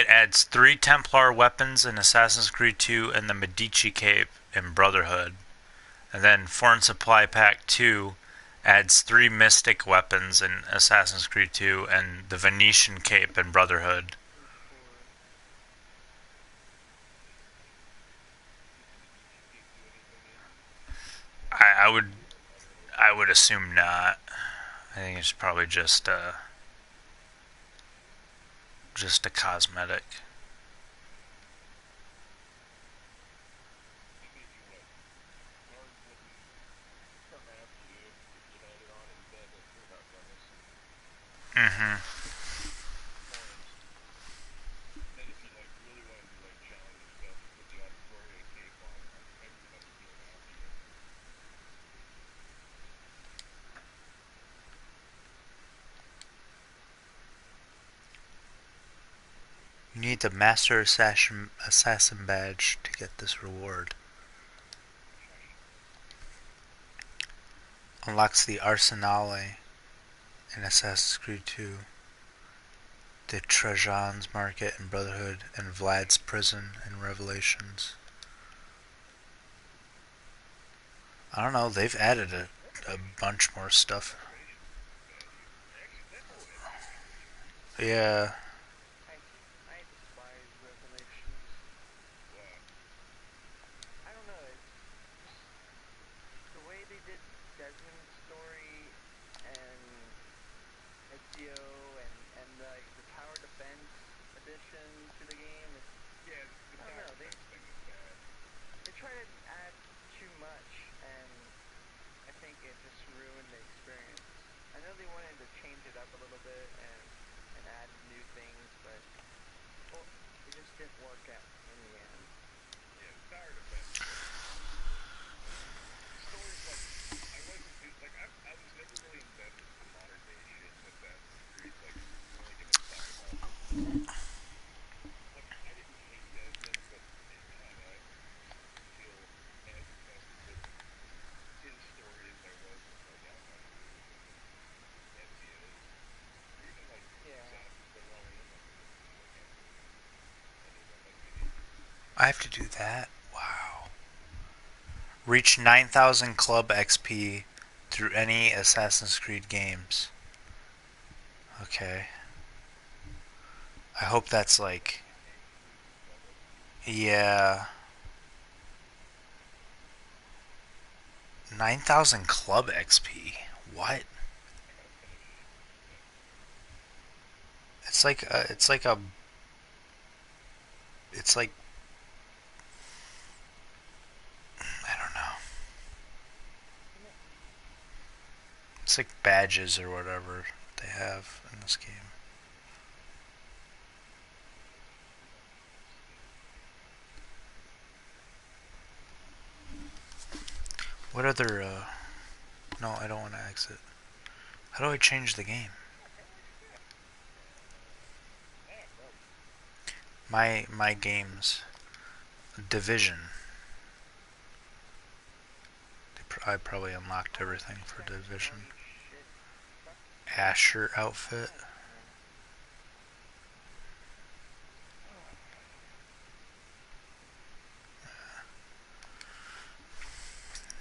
Speaker 1: adds 3 Templar weapons in Assassin's Creed 2 and the Medici cape in Brotherhood. And then Foreign Supply Pack 2 adds 3 Mystic weapons in Assassin's Creed 2 and the Venetian cape in Brotherhood. I would assume not. I think it's probably just a cosmetic. You need the Master Assassin badge to get this reward. Unlocks the Arsenale in Assassin's Creed 2, the Trajan's Market in Brotherhood, and Vlad's Prison in Revelations. I don't know. They've added a bunch more stuff. Yeah.
Speaker 6: I despise Revelations. I don't know. It's just the way they did Desmond's story and Ezio and the tower defense addition to the game. I don't know. They try to add too much, and I think it just ruined the experience. I know they wanted to change it up a little bit and add new things, but it just didn't work out in the end.
Speaker 1: I have to do that? Wow. Reach 9,000 Club XP through any Assassin's Creed games. Okay. I hope that's like... Yeah. 9,000 Club XP? What? It's like it's like a... It's like... I don't know. It's like badges or whatever they have in this game. What other, No, I don't want to exit. How do I change the game? My games. Division. I probably unlocked everything for Division. Asher outfit.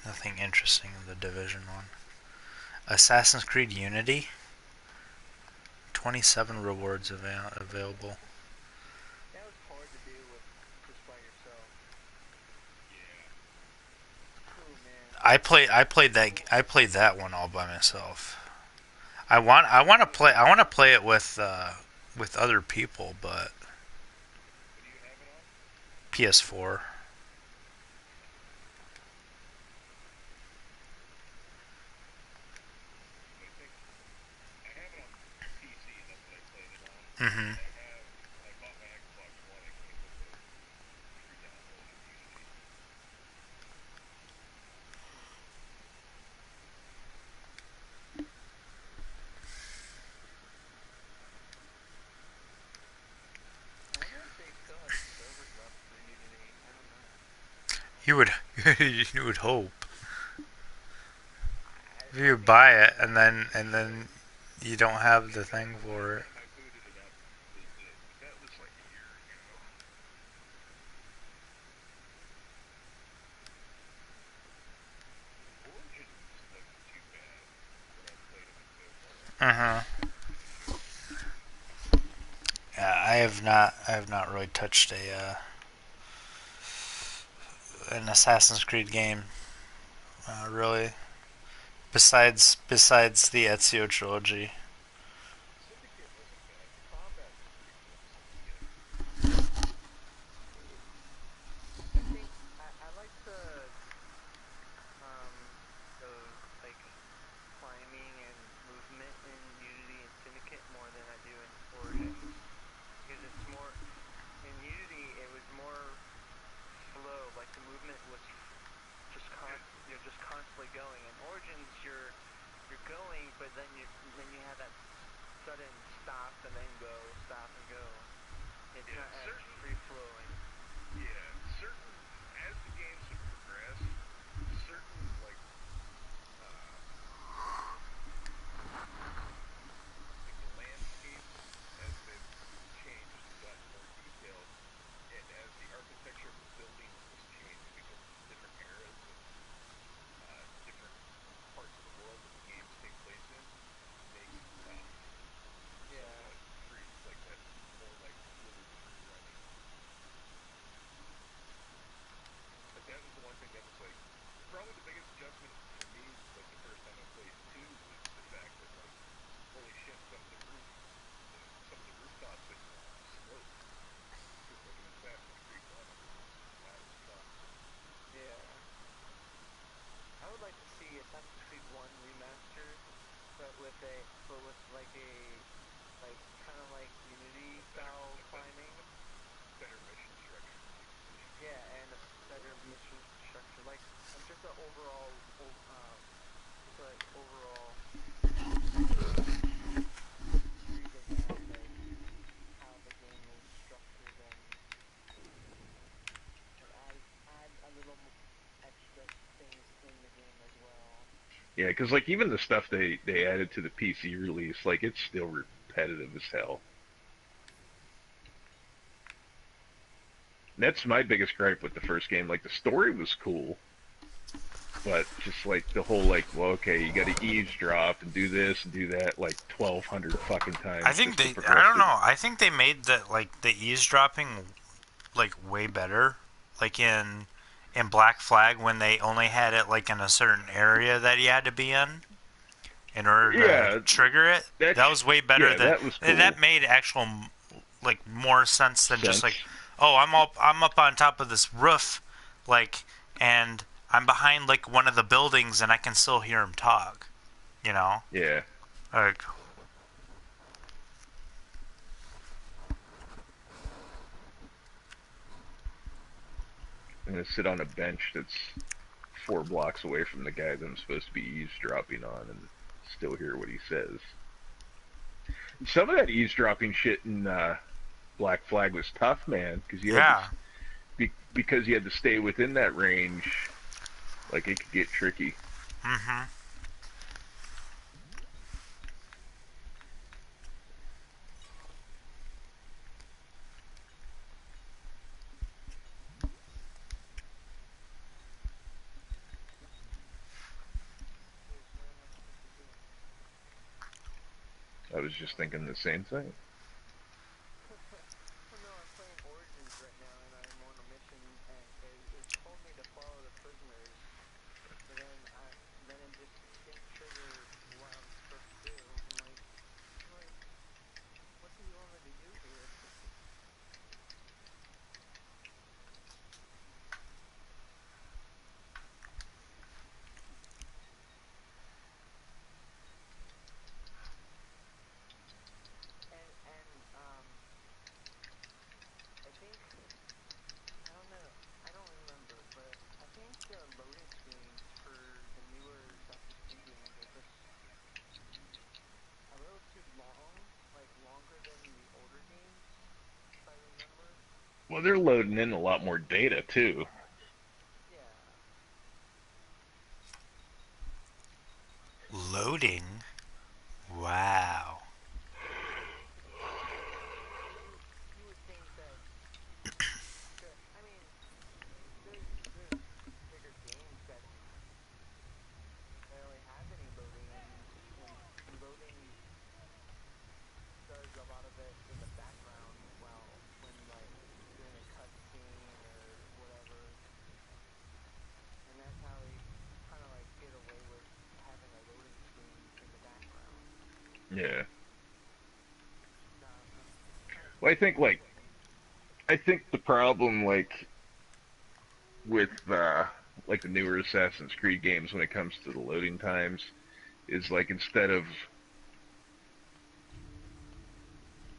Speaker 1: Nothing interesting in the Division one. Assassin's Creed Unity. 27 rewards available.
Speaker 6: That was hard to do with just by yourself. Oh man.
Speaker 1: I played that one all by myself. I want to play it with other people, but PS4. Mhm.
Speaker 6: I wonder if they still have servers up for Unity. I don't know.
Speaker 1: You would you would hope. If
Speaker 6: I
Speaker 1: you
Speaker 6: think
Speaker 1: buy it and then you don't have the thing for it. Uh-huh. Yeah, I have not really touched an Assassin's Creed game. Really. Besides the Ezio trilogy.
Speaker 6: Syndicate wasn't bad. The combat was pretty cool in Syndicate. I think I like the like climbing and movement in Unity and Syndicate more than I do in Origins because it's more in Unity it was more flow, like the movement was you're just constantly going. In Origins you're going, but then you have overall, like overall redesign like how the game is structured and add a little extra things in the game as well.
Speaker 2: Yeah, because like even the stuff they added to the PC release, like it's still repetitive as hell. And that's my biggest gripe with the first game. Like the story was cool, but just like the whole like, well, okay, you got to eavesdrop and do this and do that like 1,200 fucking times.
Speaker 1: I think they. I don't know. I think they made the eavesdropping like way better. Like in Black Flag when they only had it like in a certain area that you had to be in order to trigger it. That was way better than
Speaker 2: that was cool.
Speaker 1: And that made actual like more sense than just like, oh, I'm up on top of this roof, like, and I'm behind like one of the buildings and I can still hear him talk, you know?
Speaker 2: Yeah.
Speaker 1: Like,
Speaker 2: I'm gonna sit on a bench that's 4 blocks away from the guy that I'm supposed to be eavesdropping on and still hear what he says. Some of that eavesdropping shit in Black Flag was tough, man, because you had because you had to stay within that range. Like it could get tricky.
Speaker 1: Mm-hmm.
Speaker 2: I was just thinking the same thing.
Speaker 6: Well, no, I'm playing Origins right now, and I'm on a mission, and it told me to follow the prisoners, but then it just didn't trigger what I'm supposed to do. I'm like, what do you want me to do here? I think, I don't know, I don't remember, but I think the loading screens for the newer Assassin's Creed games are just a little too long, like longer than the older games, if I remember.
Speaker 2: Well, they're loading in a lot more data too.
Speaker 6: Yeah.
Speaker 1: Loading? Wow.
Speaker 6: You would think that, I mean, there's bigger games that barely have any loading, and loading does a lot of it in the background when like doing a cutscene or whatever, and that's how they kind of like get away with having a loading screen in the background.
Speaker 2: Yeah.
Speaker 6: I'm
Speaker 2: Well, I think the problem with like the newer Assassin's Creed games when it comes to the loading times is like instead of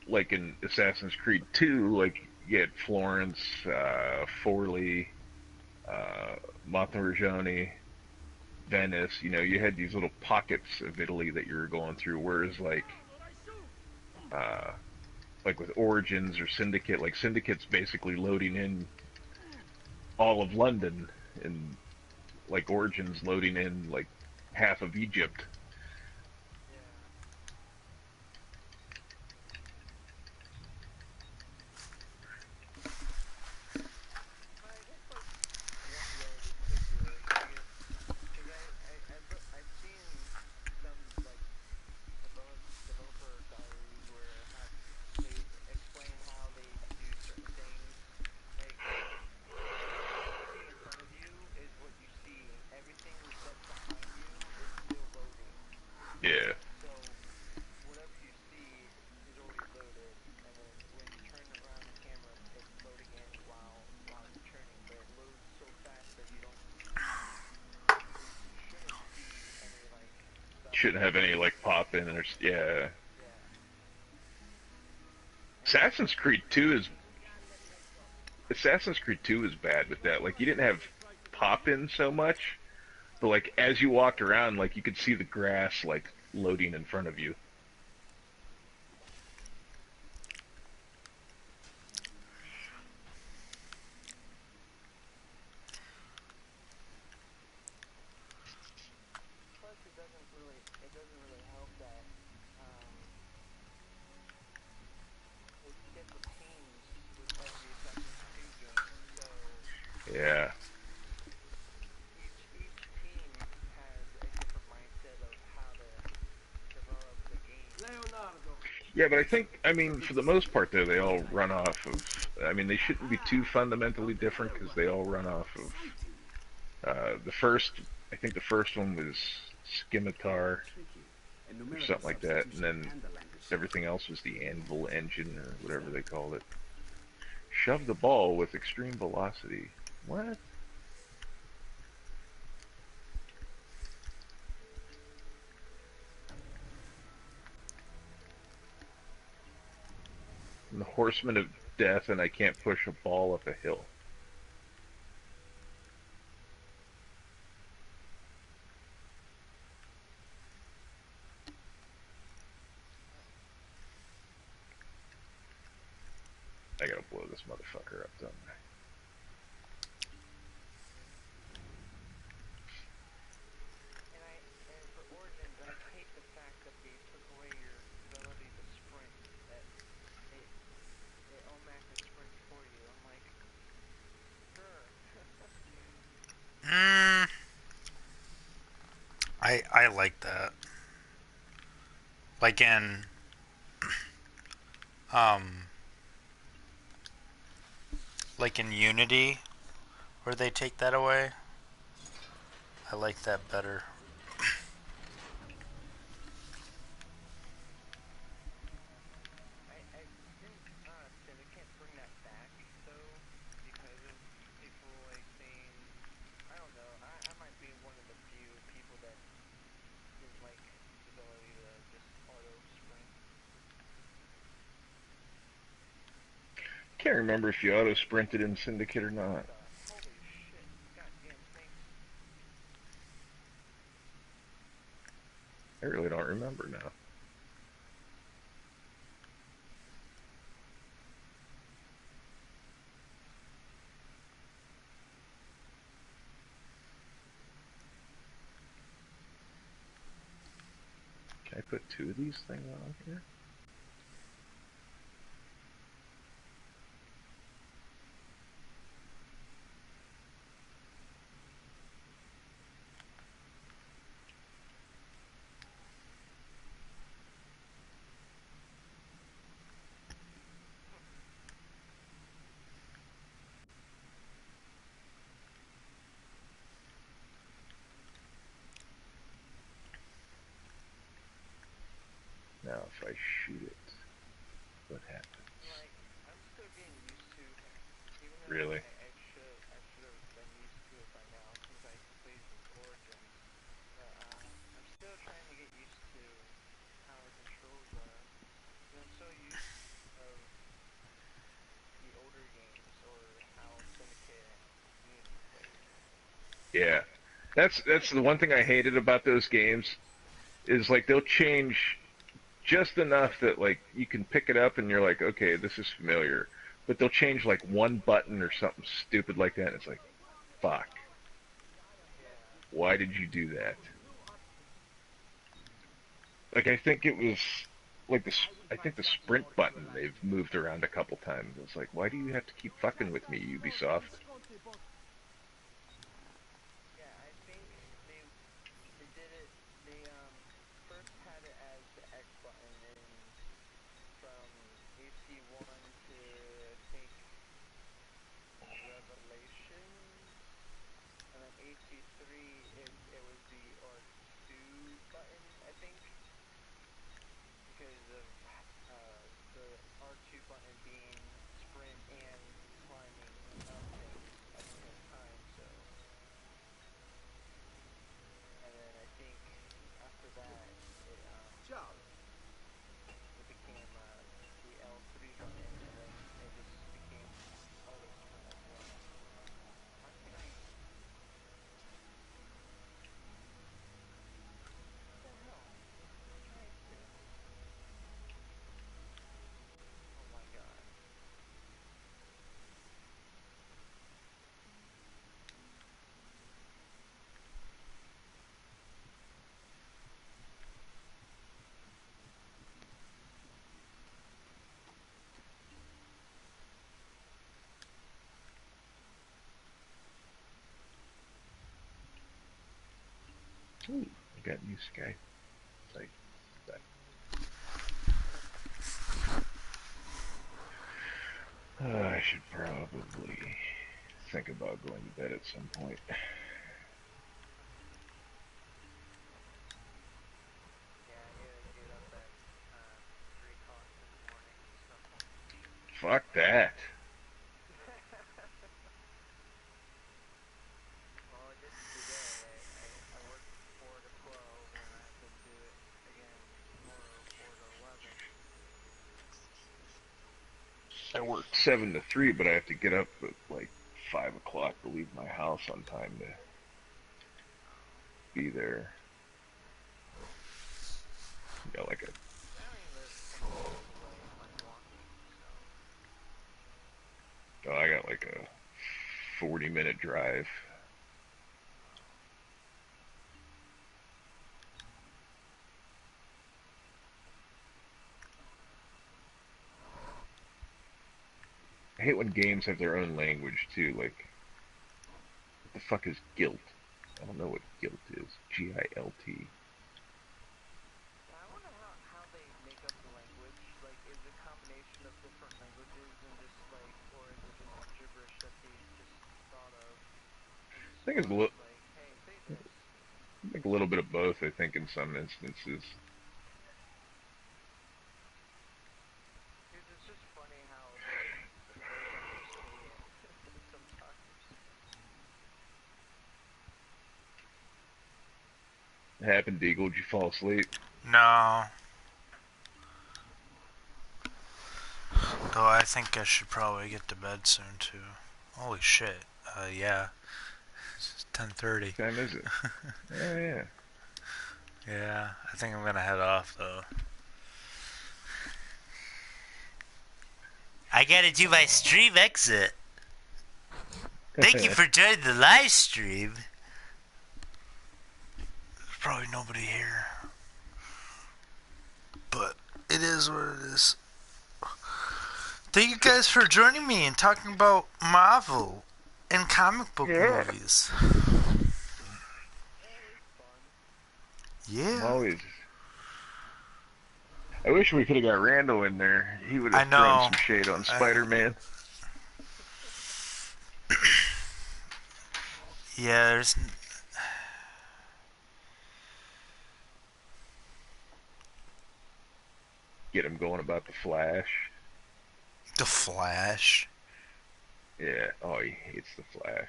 Speaker 2: like in Assassin's Creed 2, like you had Florence, Forlì, Monteriggioni, Venice, you know, you had these little pockets of Italy that you were going through, whereas like with Origins or Syndicate, like Syndicate's basically loading in all of London, and like Origins loading in like half of Egypt.
Speaker 6: I've seen some like developer diaries where they explain how they do certain things. Like everything you see in front of you is what you see. Everything that's behind you is still loading.
Speaker 2: Yeah.
Speaker 6: So whatever you see is already loaded, and then when you turn around the camera, it's loading in while you're turning. But it loads so fast that you shouldn't see any like stuff.
Speaker 2: Shouldn't have any like pop in or yeah.
Speaker 6: Yeah.
Speaker 2: Assassin's Creed 2 is bad with that. Like you didn't have pop in so much, But like as you walked around, like you could see the grass like loading in front of you.
Speaker 6: Plus, it doesn't really help that you get the teams with every Assassin's Creed game, so
Speaker 2: Yeah.
Speaker 6: each team has a different mindset of how to develop the game.
Speaker 3: Leonardo.
Speaker 2: Yeah, but I mean, for the most part, though, they all run off of. I mean, they shouldn't be too fundamentally different because they all run off of. The first, I think the first one was Scimitar or something like that, and then everything else was the Anvil engine or whatever they called it. Shove the ball with extreme velocity. What? I'm the Horseman of Death, and I can't push a ball up a hill. I gotta blow this motherfucker up, don't I?
Speaker 6: And for Origins, I hate the fact that they took away your ability to sprint. That they automatically sprint for you. I'm like, sure.
Speaker 1: Mm, I like that. Like in um like in Unity where they take that away. I like that better.
Speaker 6: I didn't understand. They can't bring that back though because of people like saying, I don't know. I might be one of the few people that didn't like the ability to just auto sprint.
Speaker 2: Can't remember if you auto sprinted in Syndicate or
Speaker 6: What
Speaker 2: not.
Speaker 6: the? Holy shit! Goddamn snakes!
Speaker 2: I really don't remember now. Can I put two of these things on here? Now, if I shoot it, what happens?
Speaker 6: Like, I'm still getting used to, even though
Speaker 2: Really?
Speaker 6: I should have been used to it by now since I completed Origins. But I'm still trying to get used to how the controls are. And I'm so used of the older games or how Syndicate and Unity played.
Speaker 2: Yeah. That's the one thing I hated about those games is like they'll change just enough that like you can pick it up and you're like, okay, this is familiar. But they'll change like one button or something stupid like that and it's like, fuck.
Speaker 6: Yeah.
Speaker 2: Why did you do that? Like I think it was like I think the sprint button they've moved around a couple times. It's like, why do you have to keep fucking with me, Ubisoft?
Speaker 6: Yeah, I think they did it. They first had it as the X button in from AC1 to I think Revelations, and then AC3 it was the R2 button I think because of the R2 button being sprint and climbing up things.
Speaker 2: Ooh, I got new Skype. Like, I should probably think about going to bed at some point.
Speaker 6: Yeah, I gotta get up at 3 o'clock in the morning and stuff.
Speaker 2: Fuck that.
Speaker 6: Well, I did it today. I worked 4 to 12, and I have to do it again tomorrow, 4 to 11.
Speaker 2: I work 7 to 3, but I have to get up at like 5 o'clock to leave my house on time to be there. Yeah, like a.
Speaker 6: I only live 20 minutes away, like walking, so.
Speaker 2: Oh, I got like a 40-minute drive. I hate when games have their own language too. Like, what the fuck is guilt? I don't know what guilt is. G-I-L-T.
Speaker 6: I wonder how they make up the language. Like, is it a combination of different languages and just like, or is it just gibberish that they just thought of? And
Speaker 2: I think it's
Speaker 6: just like, hey, say this.
Speaker 2: like a little bit of both. I think in some instances.
Speaker 6: Because it's just funny how the voice actors say it sometimes.
Speaker 2: It happened, Deagle. Did you fall asleep?
Speaker 1: No. Though I think I should probably get to bed soon too. Holy shit. Yeah. It's 10:30.
Speaker 2: What time is it? Oh, yeah.
Speaker 1: Yeah, I think I'm gonna head off though. I gotta do my stream exit. Thank you for joining the live stream. There's probably nobody here. But it is what it is. Thank you guys for joining me and talking about Marvel and comic book movies. Yeah.
Speaker 2: Always. I wish we could have got Randall in there. He would have thrown some shade on Spider-Man.
Speaker 1: Yeah, there's...
Speaker 2: Get him going about the Flash.
Speaker 1: The Flash?
Speaker 2: Yeah. Oh, he hates the Flash.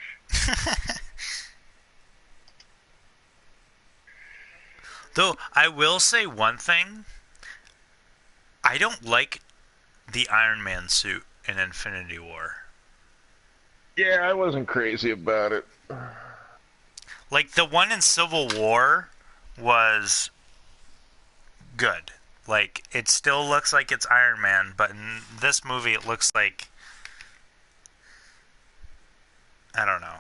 Speaker 1: Though, I will say one thing. I don't like the Iron Man suit in Infinity War.
Speaker 2: Yeah, I wasn't crazy about it.
Speaker 1: Like, the one in Civil War was good. Like, it still looks like it's Iron Man, but in this movie it looks like... I don't know.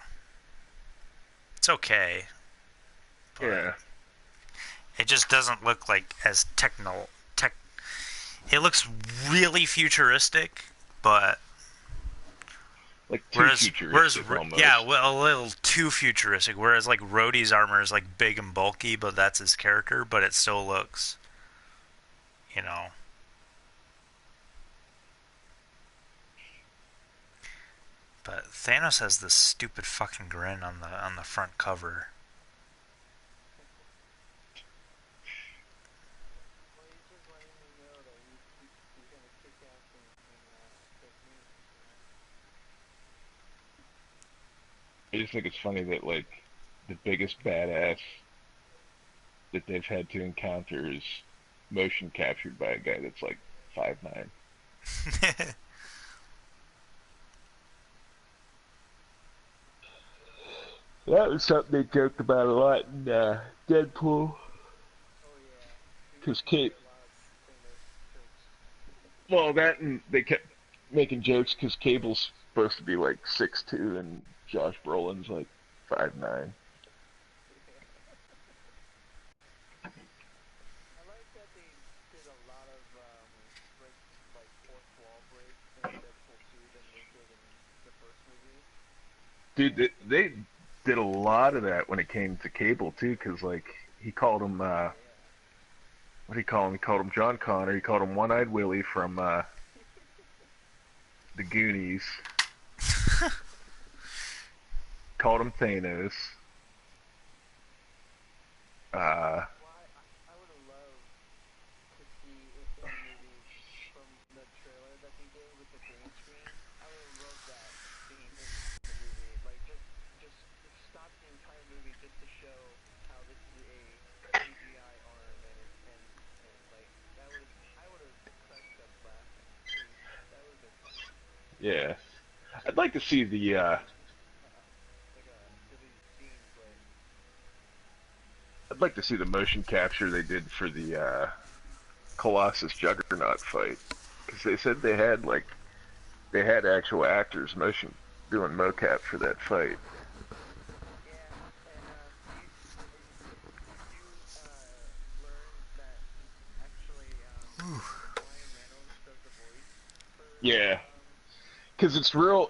Speaker 1: It's okay.
Speaker 2: Yeah.
Speaker 1: It just doesn't look like as it looks really futuristic, but
Speaker 2: like too futuristic almost.
Speaker 1: Yeah, well, a little too futuristic. Whereas like Rhodey's armor is like big and bulky, but that's his character. But it still looks, you know. But Thanos has this stupid fucking grin on the front cover.
Speaker 2: I just think it's funny that, like, the biggest badass that they've had to encounter is motion captured by a guy that's, like, 5'9". That was something they joked about a lot in Deadpool. Because well, that and they kept making jokes because Cable's supposed to be like 6'2" and Josh Brolin's like 5'9".
Speaker 6: I like that they did a lot of like fourth wall breaks in Deadpool 2 than they did in the first movie.
Speaker 2: Dude, they did a lot of that when it came to Cable too, because like he called him what did he call him? He called him John Connor. He called him One-Eyed Willie from the Goonies. Called him Thanos.
Speaker 6: I would have loved to see in the movie from the trailer that they did with the green screen. I would have loved that scene in the movie. Like just stop the entire movie just to show how this is a CGI arm and like that would I would have cracked up laughing. That would have been funny.
Speaker 2: Yeah. I'd like to see the
Speaker 6: Like a silly scenes like
Speaker 2: I'd like to see the motion capture they did for the Colossus Juggernaut fight, because they said they had actual actors doing mocap for that fight.
Speaker 6: yeah, and you learn that actually Ryan Reynolds does the voice for
Speaker 2: Yeah, because it's real.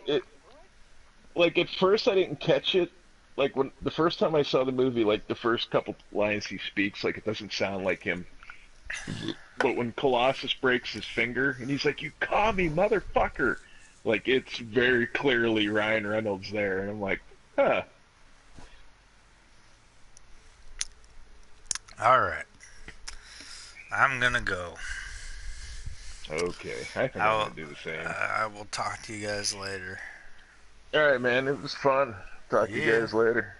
Speaker 2: Like at first I didn't catch it. Like when the first time I saw the movie, like the first couple lines he speaks, like it doesn't sound like him. But when Colossus breaks his finger and he's like, "You call me motherfucker," like it's very clearly Ryan Reynolds there, and I'm like, huh.
Speaker 1: All right. I'm gonna go.
Speaker 2: Okay, I think I'm gonna do the same.
Speaker 1: I will talk to you guys later.
Speaker 2: All right, man. It was fun. Talk to you guys later.